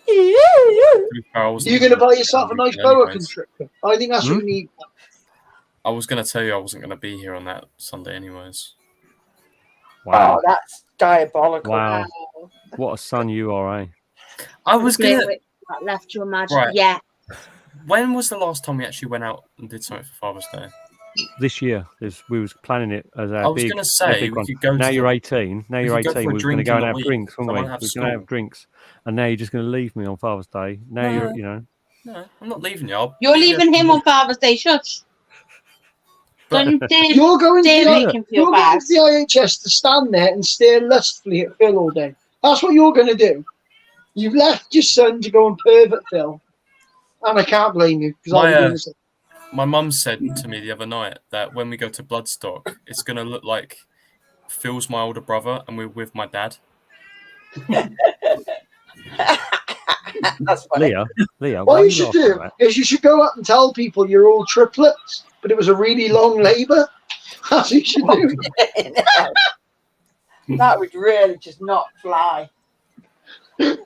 You're going to buy yourself a nice boa constrictor. I think that's what you need. I was going to tell you I wasn't going to be here on that Sunday anyways. Wow. Oh, that's diabolical. Wow. What a son you are, eh? I was going to... That left you imagine. Right. Yeah. When was the last time we actually went out and did something for Father's Day? This year, we was planning it as our I was big, gonna say, our big we one. could go Now to you're the- 18. Now we you're could go 18. for a We was going to drink go in and the have week. drinks, weren't we? Someone We have was going to have school. drinks, and now you're just going to leave me on Father's Day. Now No. you're. No, I'm not leaving you. I'll You're be leaving there. him on Father's Day. Shush. Don't you dare, You're going to dare the, make him feel you're bad. going to the IHS to stand there and stare lustfully at Phil all day. That's what you're going to do. You've left your son to go and pervert Phil, and I can't blame you because My, I'm doing the same. My mum said to me the other night that when we go to Bloodstock, it's going to look like Phil's my older brother and we're with my dad. That's funny. Leah, What why you are should laughing do at that? is you should go up and tell people you're all triplets, but it was a really long labour. That's what you should do. That would really just not fly. No,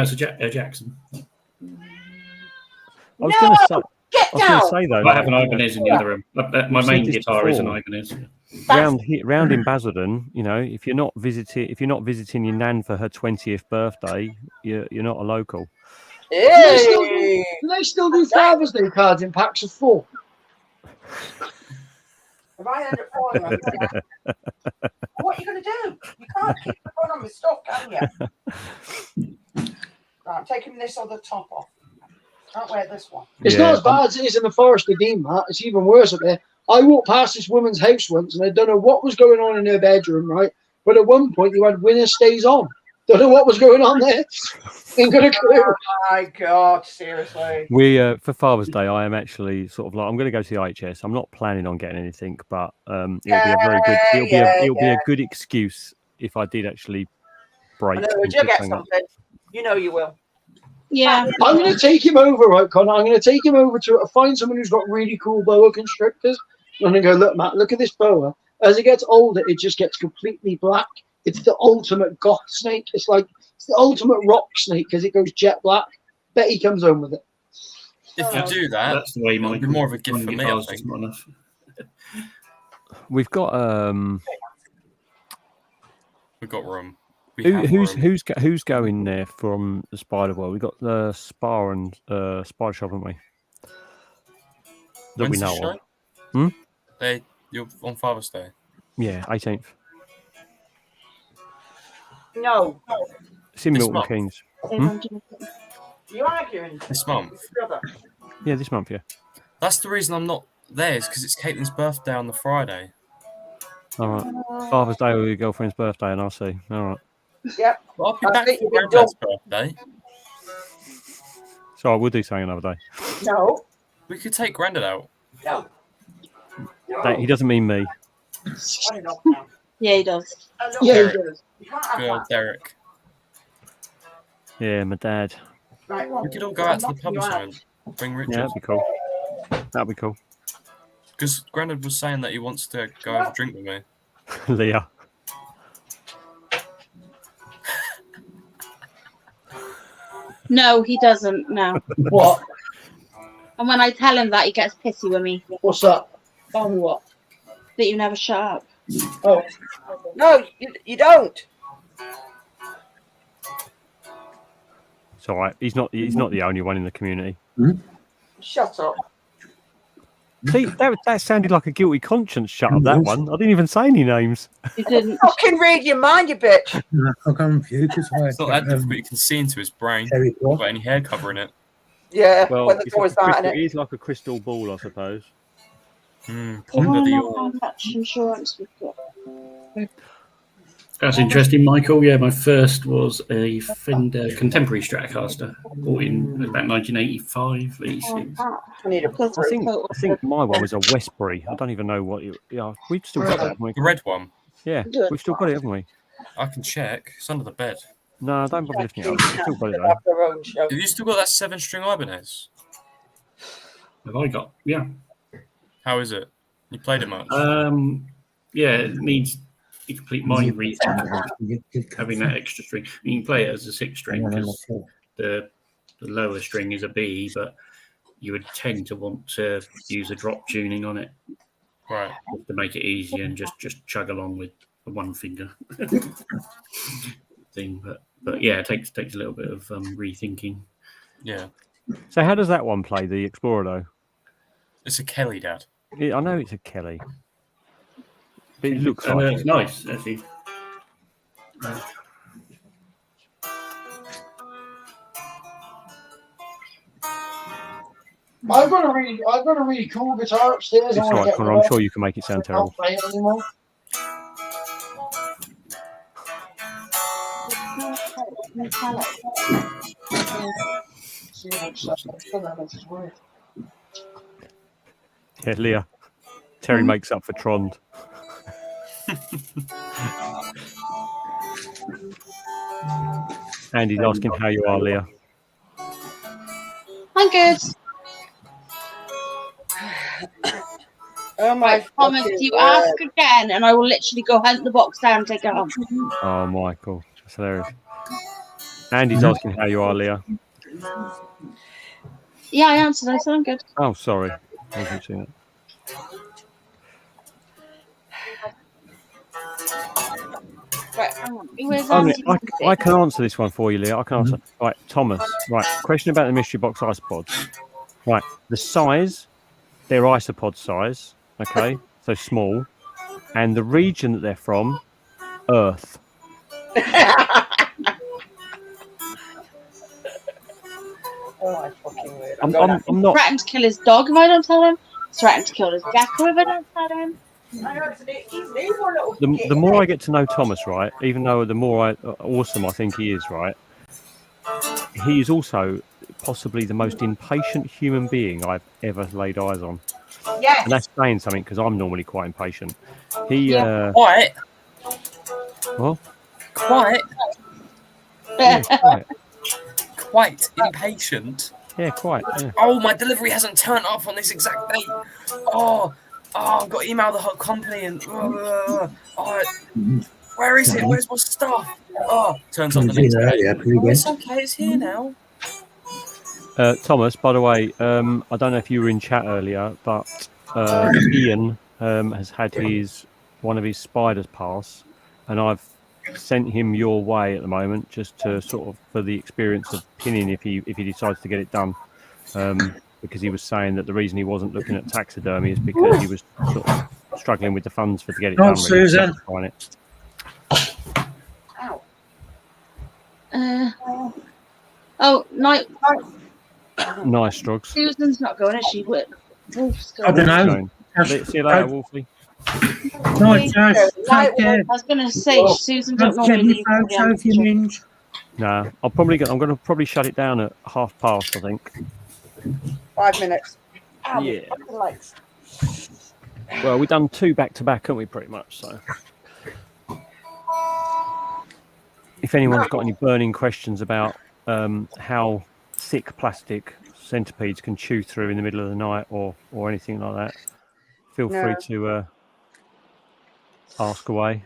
it's a Jackson. I was going to say. Get I was going to say though. I have an Ibanez in the other room. My I've main said this guitar is an before. Ibanez. Round in Basildon, you know, if you're not visiting your nan for her 20th birthday, you're not a local. Do they still do Father's Day cards in packs of 4? If I end up falling on you, what are you going to do? You can't keep going on with stuff, can you? Right, I'm taking this other top off. Can't wear this one. It's not as bad as it is in the Forest of Dean, Matt. It's even worse up there. I walked past this woman's house once and I don't know what was going on in her bedroom, right? But at one point you had winner stays on. Don't know what was going on there. Ain't got a clue. Oh my God, seriously. We for Father's Day, I am actually sort of like I'm going to go to the IHS. I'm not planning on getting anything, but it'll be a very good. It'll be a good excuse if I did actually break. I know, and you'll pick get something up. something. You know you will. Yeah. I'm going to take him over, right, Connor? I'm going to take him over to find someone who's got really cool boa constrictors. And I'm going to go, look, Matt, look at this boa. As it gets older, it just gets completely black. It's the ultimate goth snake. It's the ultimate rock snake because it goes jet black. Bet he comes home with it. If you do that, That's the way it'll be more of a gift for me, I think. Not enough. We've got We've got room. We have who's room. who's going there from the Spider World? We've got the Spa and Spider Shop, haven't we? That When's we the know show? of. Hmm? You're on Father's Day. Yeah, 18th. No. It's in This Milton month? Keynes. You arguing? This month. Brother. Yeah, this month. Yeah. That's the reason I'm not there. Is because it's Caitlin's birthday on the Friday. All right. Father's Day or your girlfriend's birthday, and I'll see. All right. Yep. But I'll be I back think for you've been Granddad's birthday. So I will do something another day. No. We could take Grandad out. No. He doesn't mean me. Yeah, he does. Derek. Good old Derek. Yeah, my dad. We could all go out to the pub or something. Bring Richard. Yeah, that'd be cool. That'd be cool. Because Grandad was saying that he wants to go have a drink with me. Leah. No, he doesn't. No. What? And when I tell him that, he gets pissy with me. What's up? Tell me what? That you never shut up. Oh. No, you don't. It's all right. He's not the only one in the community. Shut up. See, that sounded like a guilty conscience. Shut up, that one. I didn't even say any names. You didn't. Fucking read your mind, you bitch. It's not that difficult. You can see into his brain. Got any hair covering it? Yeah. Well, when the it's door's like out, it innit? is like a crystal ball, I suppose. You Ponder want the to know orb. how much insurance we've got? That's interesting, Michael. Yeah, my first was a Fender Contemporary Stratocaster, bought in about 1985, 86. I think my one was a Westbury. I don't even know what it. Yeah, we've still got that. Haven't we? The red one. Yeah, we've still got it, haven't we? I can check. It's under the bed. No, don't bother lifting it up. We've still got it though. Have you still got that 7-string Ibanez? Have I got? Yeah. How is it? You played it much? Yeah, it needs a complete mind reset. Having that extra string. You can play it as a 6-string because the lower string is a B, but you would tend to want to use a drop tuning on it, right, to make it easier and just chug along with the one finger thing. But yeah, it takes a little bit of rethinking. Yeah. So how does that one play, the Explorer, though? It's a Kelly, Dad. Yeah, I know it's a Kelly. But it looks like it's nice, actually. I've got a really cool guitar upstairs. It's all right, Connor. I'm sure you can make it sound I can't terrible. play it anymore. Yeah, Leah. Terry makes up for Trond. Andy's asking how you are, Leah. I'm good. Oh my! I promise you ask again, and I will literally go hunt the box down and take it home. Oh, Michael. That's hilarious. Andy's asking how you are, Leah. Yeah, I answered. I said I'm good. Oh, sorry. I wasn't seeing it. Right, hang on. Where's I can answer this one for you, Leah. I can answer. Right, Thomas. Right, question about the mystery box isopods. Right, the size, their isopod size, okay, so small, and the region that they're from, Earth. Oh my fucking word! I'm not. Threatened to kill his dog if I don't tell him. Threatened to kill his gecko if I don't tell him. The more I get to know Thomas, right, even though the more awesome I think he is, right, he is also possibly the most impatient human being I've ever laid eyes on. Yes. And that's saying something because I'm normally quite impatient. Quite. What? Quite. Yeah, quite. Quite impatient. Yeah, quite. Yeah. Oh, my delivery hasn't turned up on this exact date. Oh, I've got to email the whole company and where is it? Where's my stuff? Oh, turns up the next day. Oh, it's okay, it's here now. Thomas, by the way, I don't know if you were in chat earlier, but Ian has had one of his spiders pass, and I've sent him your way at the moment, just to sort of for the experience of pinning if he decides to get it done, because he was saying that the reason he wasn't looking at taxidermy is because he was sort of struggling with the funds to get it Oh, done. Really, Susan. trying it. Oh, night. Nice, Strogs. Susan's not going, is she? Wolf's I going. don't know. See you later, Wolfie. Night, Josh. I Take care. was going to say, Susan don't Don't forget normally me leave till the photo if you minge. Nah, I'm going to probably shut it down at past. I think. 5 minutes. Ow, Yeah. my legs. Well, we've done 2 back to back, haven't we? Pretty much. So, if anyone's got any burning questions about how thick plastic centipedes can chew through in the middle of the night, or anything like that, feel free to ask away.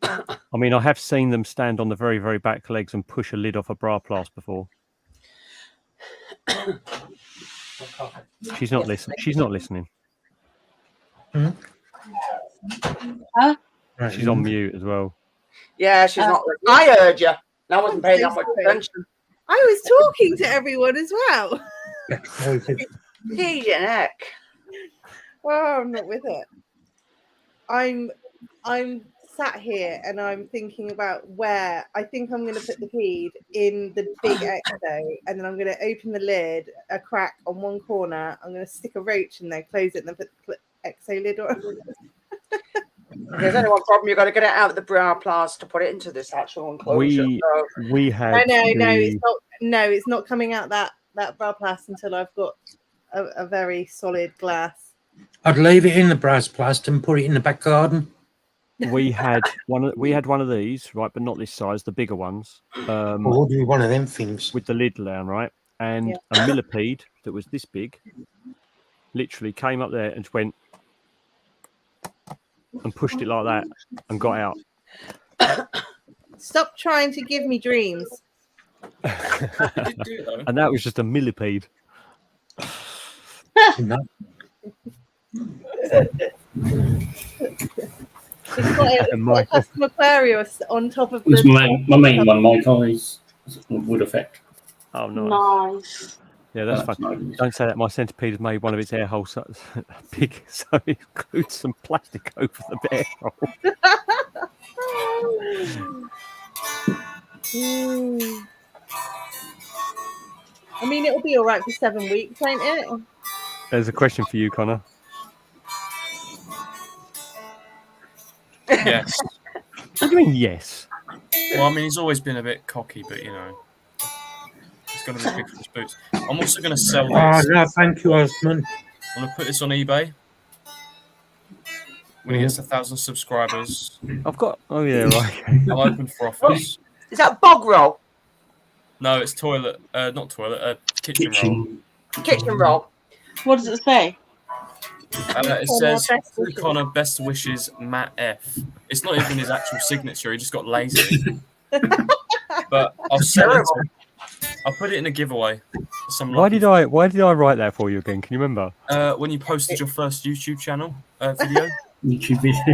I mean, I have seen them stand on the very, very back legs and push a lid off a bra plast before. She's not listening. She's not listening. Huh? She's on mute as well. Yeah, she's not. I heard you. I wasn't paying that much attention. I was talking to everyone as well. Hey, Jack. Oh, I'm not with it. I'm sat here and I'm thinking about where I think I'm going to put the feed in the big exo, and then I'm going to open the lid, a crack on one corner. I'm going to stick a roach in there, close it, and then put the exo lid on. If there's only one problem, you've got to get it out of the bra plast to put it into this actual enclosure. We had. It's not coming out that bra plast until I've got a very solid glass. I'd leave it in the brass plast and put it in the back garden. We had one of these, right, but not this size, the bigger ones. Or do one of them things with the lid down, right? And a millipede that was this big literally came up there and just went and pushed it like that and got out. Stop trying to give me dreams. And that was just a millipede. It's got a custom Aquarius on top of It's the. my main one. My eyes would affect. Oh, nice. Nice. Yeah, that's fun. Don't say that. My centipede has made one of its air holes big, so it includes some plastic over the air hole. I mean, it'll be all right for 7 weeks, ain't it? There's a question for you, Connor. Yes. What do you mean, yes? Well, I mean, he's always been a bit cocky, but, you know, he's got to be big for his boots. I'm also going to sell this. Oh, no, thank you, Osman. I'm going to put this on eBay. When it gets 1,000 subscribers. I've got... Oh, yeah, right. I'm open for offers. Is that bog roll? No, it's toilet... not toilet, kitchen roll. Kitchen roll. What does it say? It says, through Connor, best wishes, Matt F. It's not even his actual signature. He just got lazy. But I'll sell it. I'll put it in a giveaway. Why did I write that for you again? Can you remember? When you posted your first YouTube channel video. YouTube video.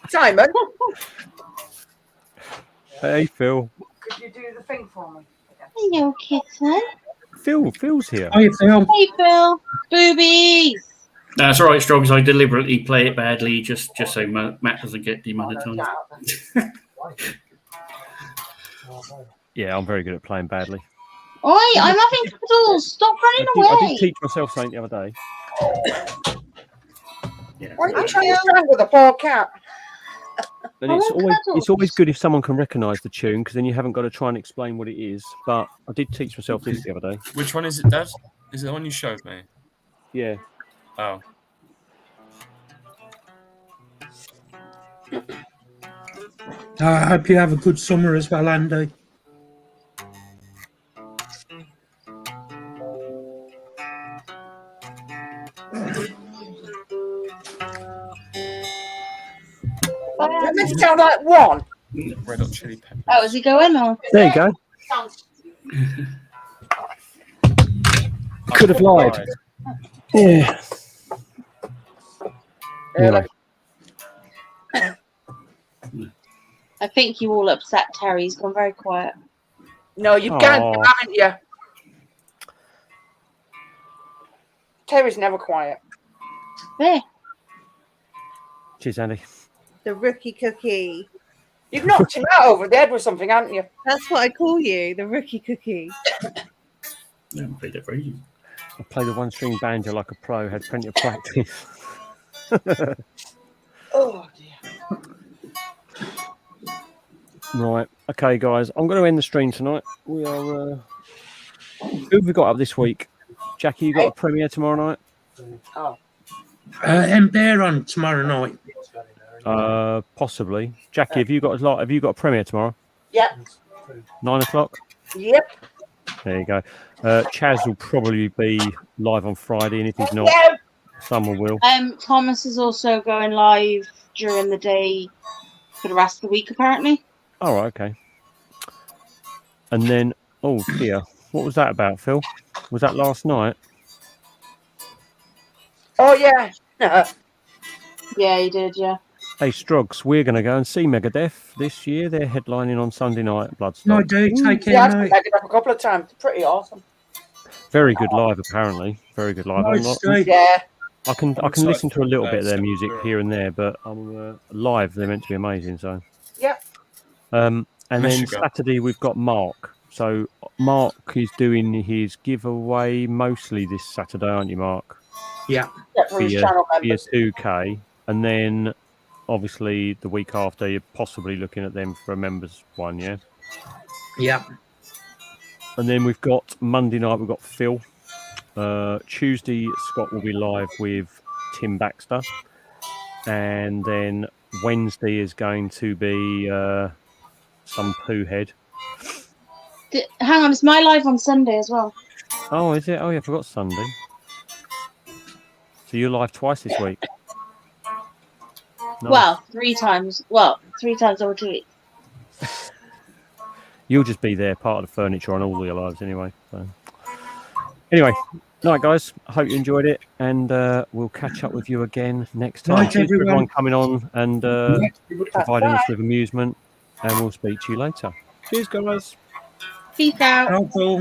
Simon. Hey, Phil. Could you do the thing for me? Hello, kitten. Phil's here. Hi, Phil. Hey, Phil. Boobies. That's all right, Strogs. I deliberately play it badly just so Matt doesn't get demonetized. Yeah, I'm very good at playing badly. Oi, I'm having puddles. Stop running away. I did teach myself something the other day. Why are you trying to strangle the poor cat? And it's always good if someone can recognise the tune, because then you haven't got to try and explain what it is. But I did teach myself this the other day. Which one is it, Dad? Is it the one you showed me? Yeah. Oh. I hope you have a good summer as well, Andy. That makes it sound like one. Red Hot Chili Peppers. Oh, is he going on? There you go. Could have lied. Yeah. Anyway. I think you all upset Terry. He's gone very quiet. No, you've gagged him, haven't you? Terry's never quiet. There. Cheers, Andy. The rookie cookie. You've knocked him out over the head with something, haven't you? That's what I call you, the rookie cookie. Yeah, I played it for you. I play the one-string banjo like a pro. Had plenty of practice. Oh dear. Right. Okay, guys. I'm going to end the stream tonight. We are. Who have we got up this week? Jackie, you got a premiere tomorrow night? Oh. And they're on tomorrow night. Possibly. Jackie, have you got a premiere tomorrow? Yep. 9 o'clock. Yep. There you go. Chaz will probably be live on Friday, and if he's not, someone will. Thomas is also going live during the day for the rest of the week, apparently. Oh, right, okay. And then, oh dear, what was that about, Phil? Was that last night? Oh yeah. Yeah, he did. Yeah. Hey, Strogs, we're going to go and see Megadeth this year. They're headlining on Sunday night at Bloodstock. No, do take care, Yeah, I've mate. played it up a couple of times. It's pretty awesome. Very good live, apparently. Very good live. Yeah. I can listen to a little bit of their music here and there, but live they're meant to be amazing. So. Yep. And then Michigan. Saturday we've got Mark. So Mark is doing his giveaway mostly this Saturday, aren't you, Mark? Yeah. Yeah, for his channel members. 2K, and then obviously the week after you're possibly looking at them for a members one, yeah. Yeah. And then we've got Monday night. We've got Phil. Tuesday Scott will be live with Tim Baxter, and then Wednesday is going to be some poo head. Hang on, it's my live on Sunday as well. Oh, is it? Oh, yeah, I forgot Sunday. So you're live twice this week. Nice. Well, 3 times. Well, 3 times over 2 weeks. You'll just be there, part of the furniture on all your lives anyway. So. Anyway, night, guys. I hope you enjoyed it, and we'll catch up with you again next time. Night, Cheers for everyone. everyone coming on and providing us with amusement, and we'll speak to you later. Cheers, guys. Peace out. Helpful.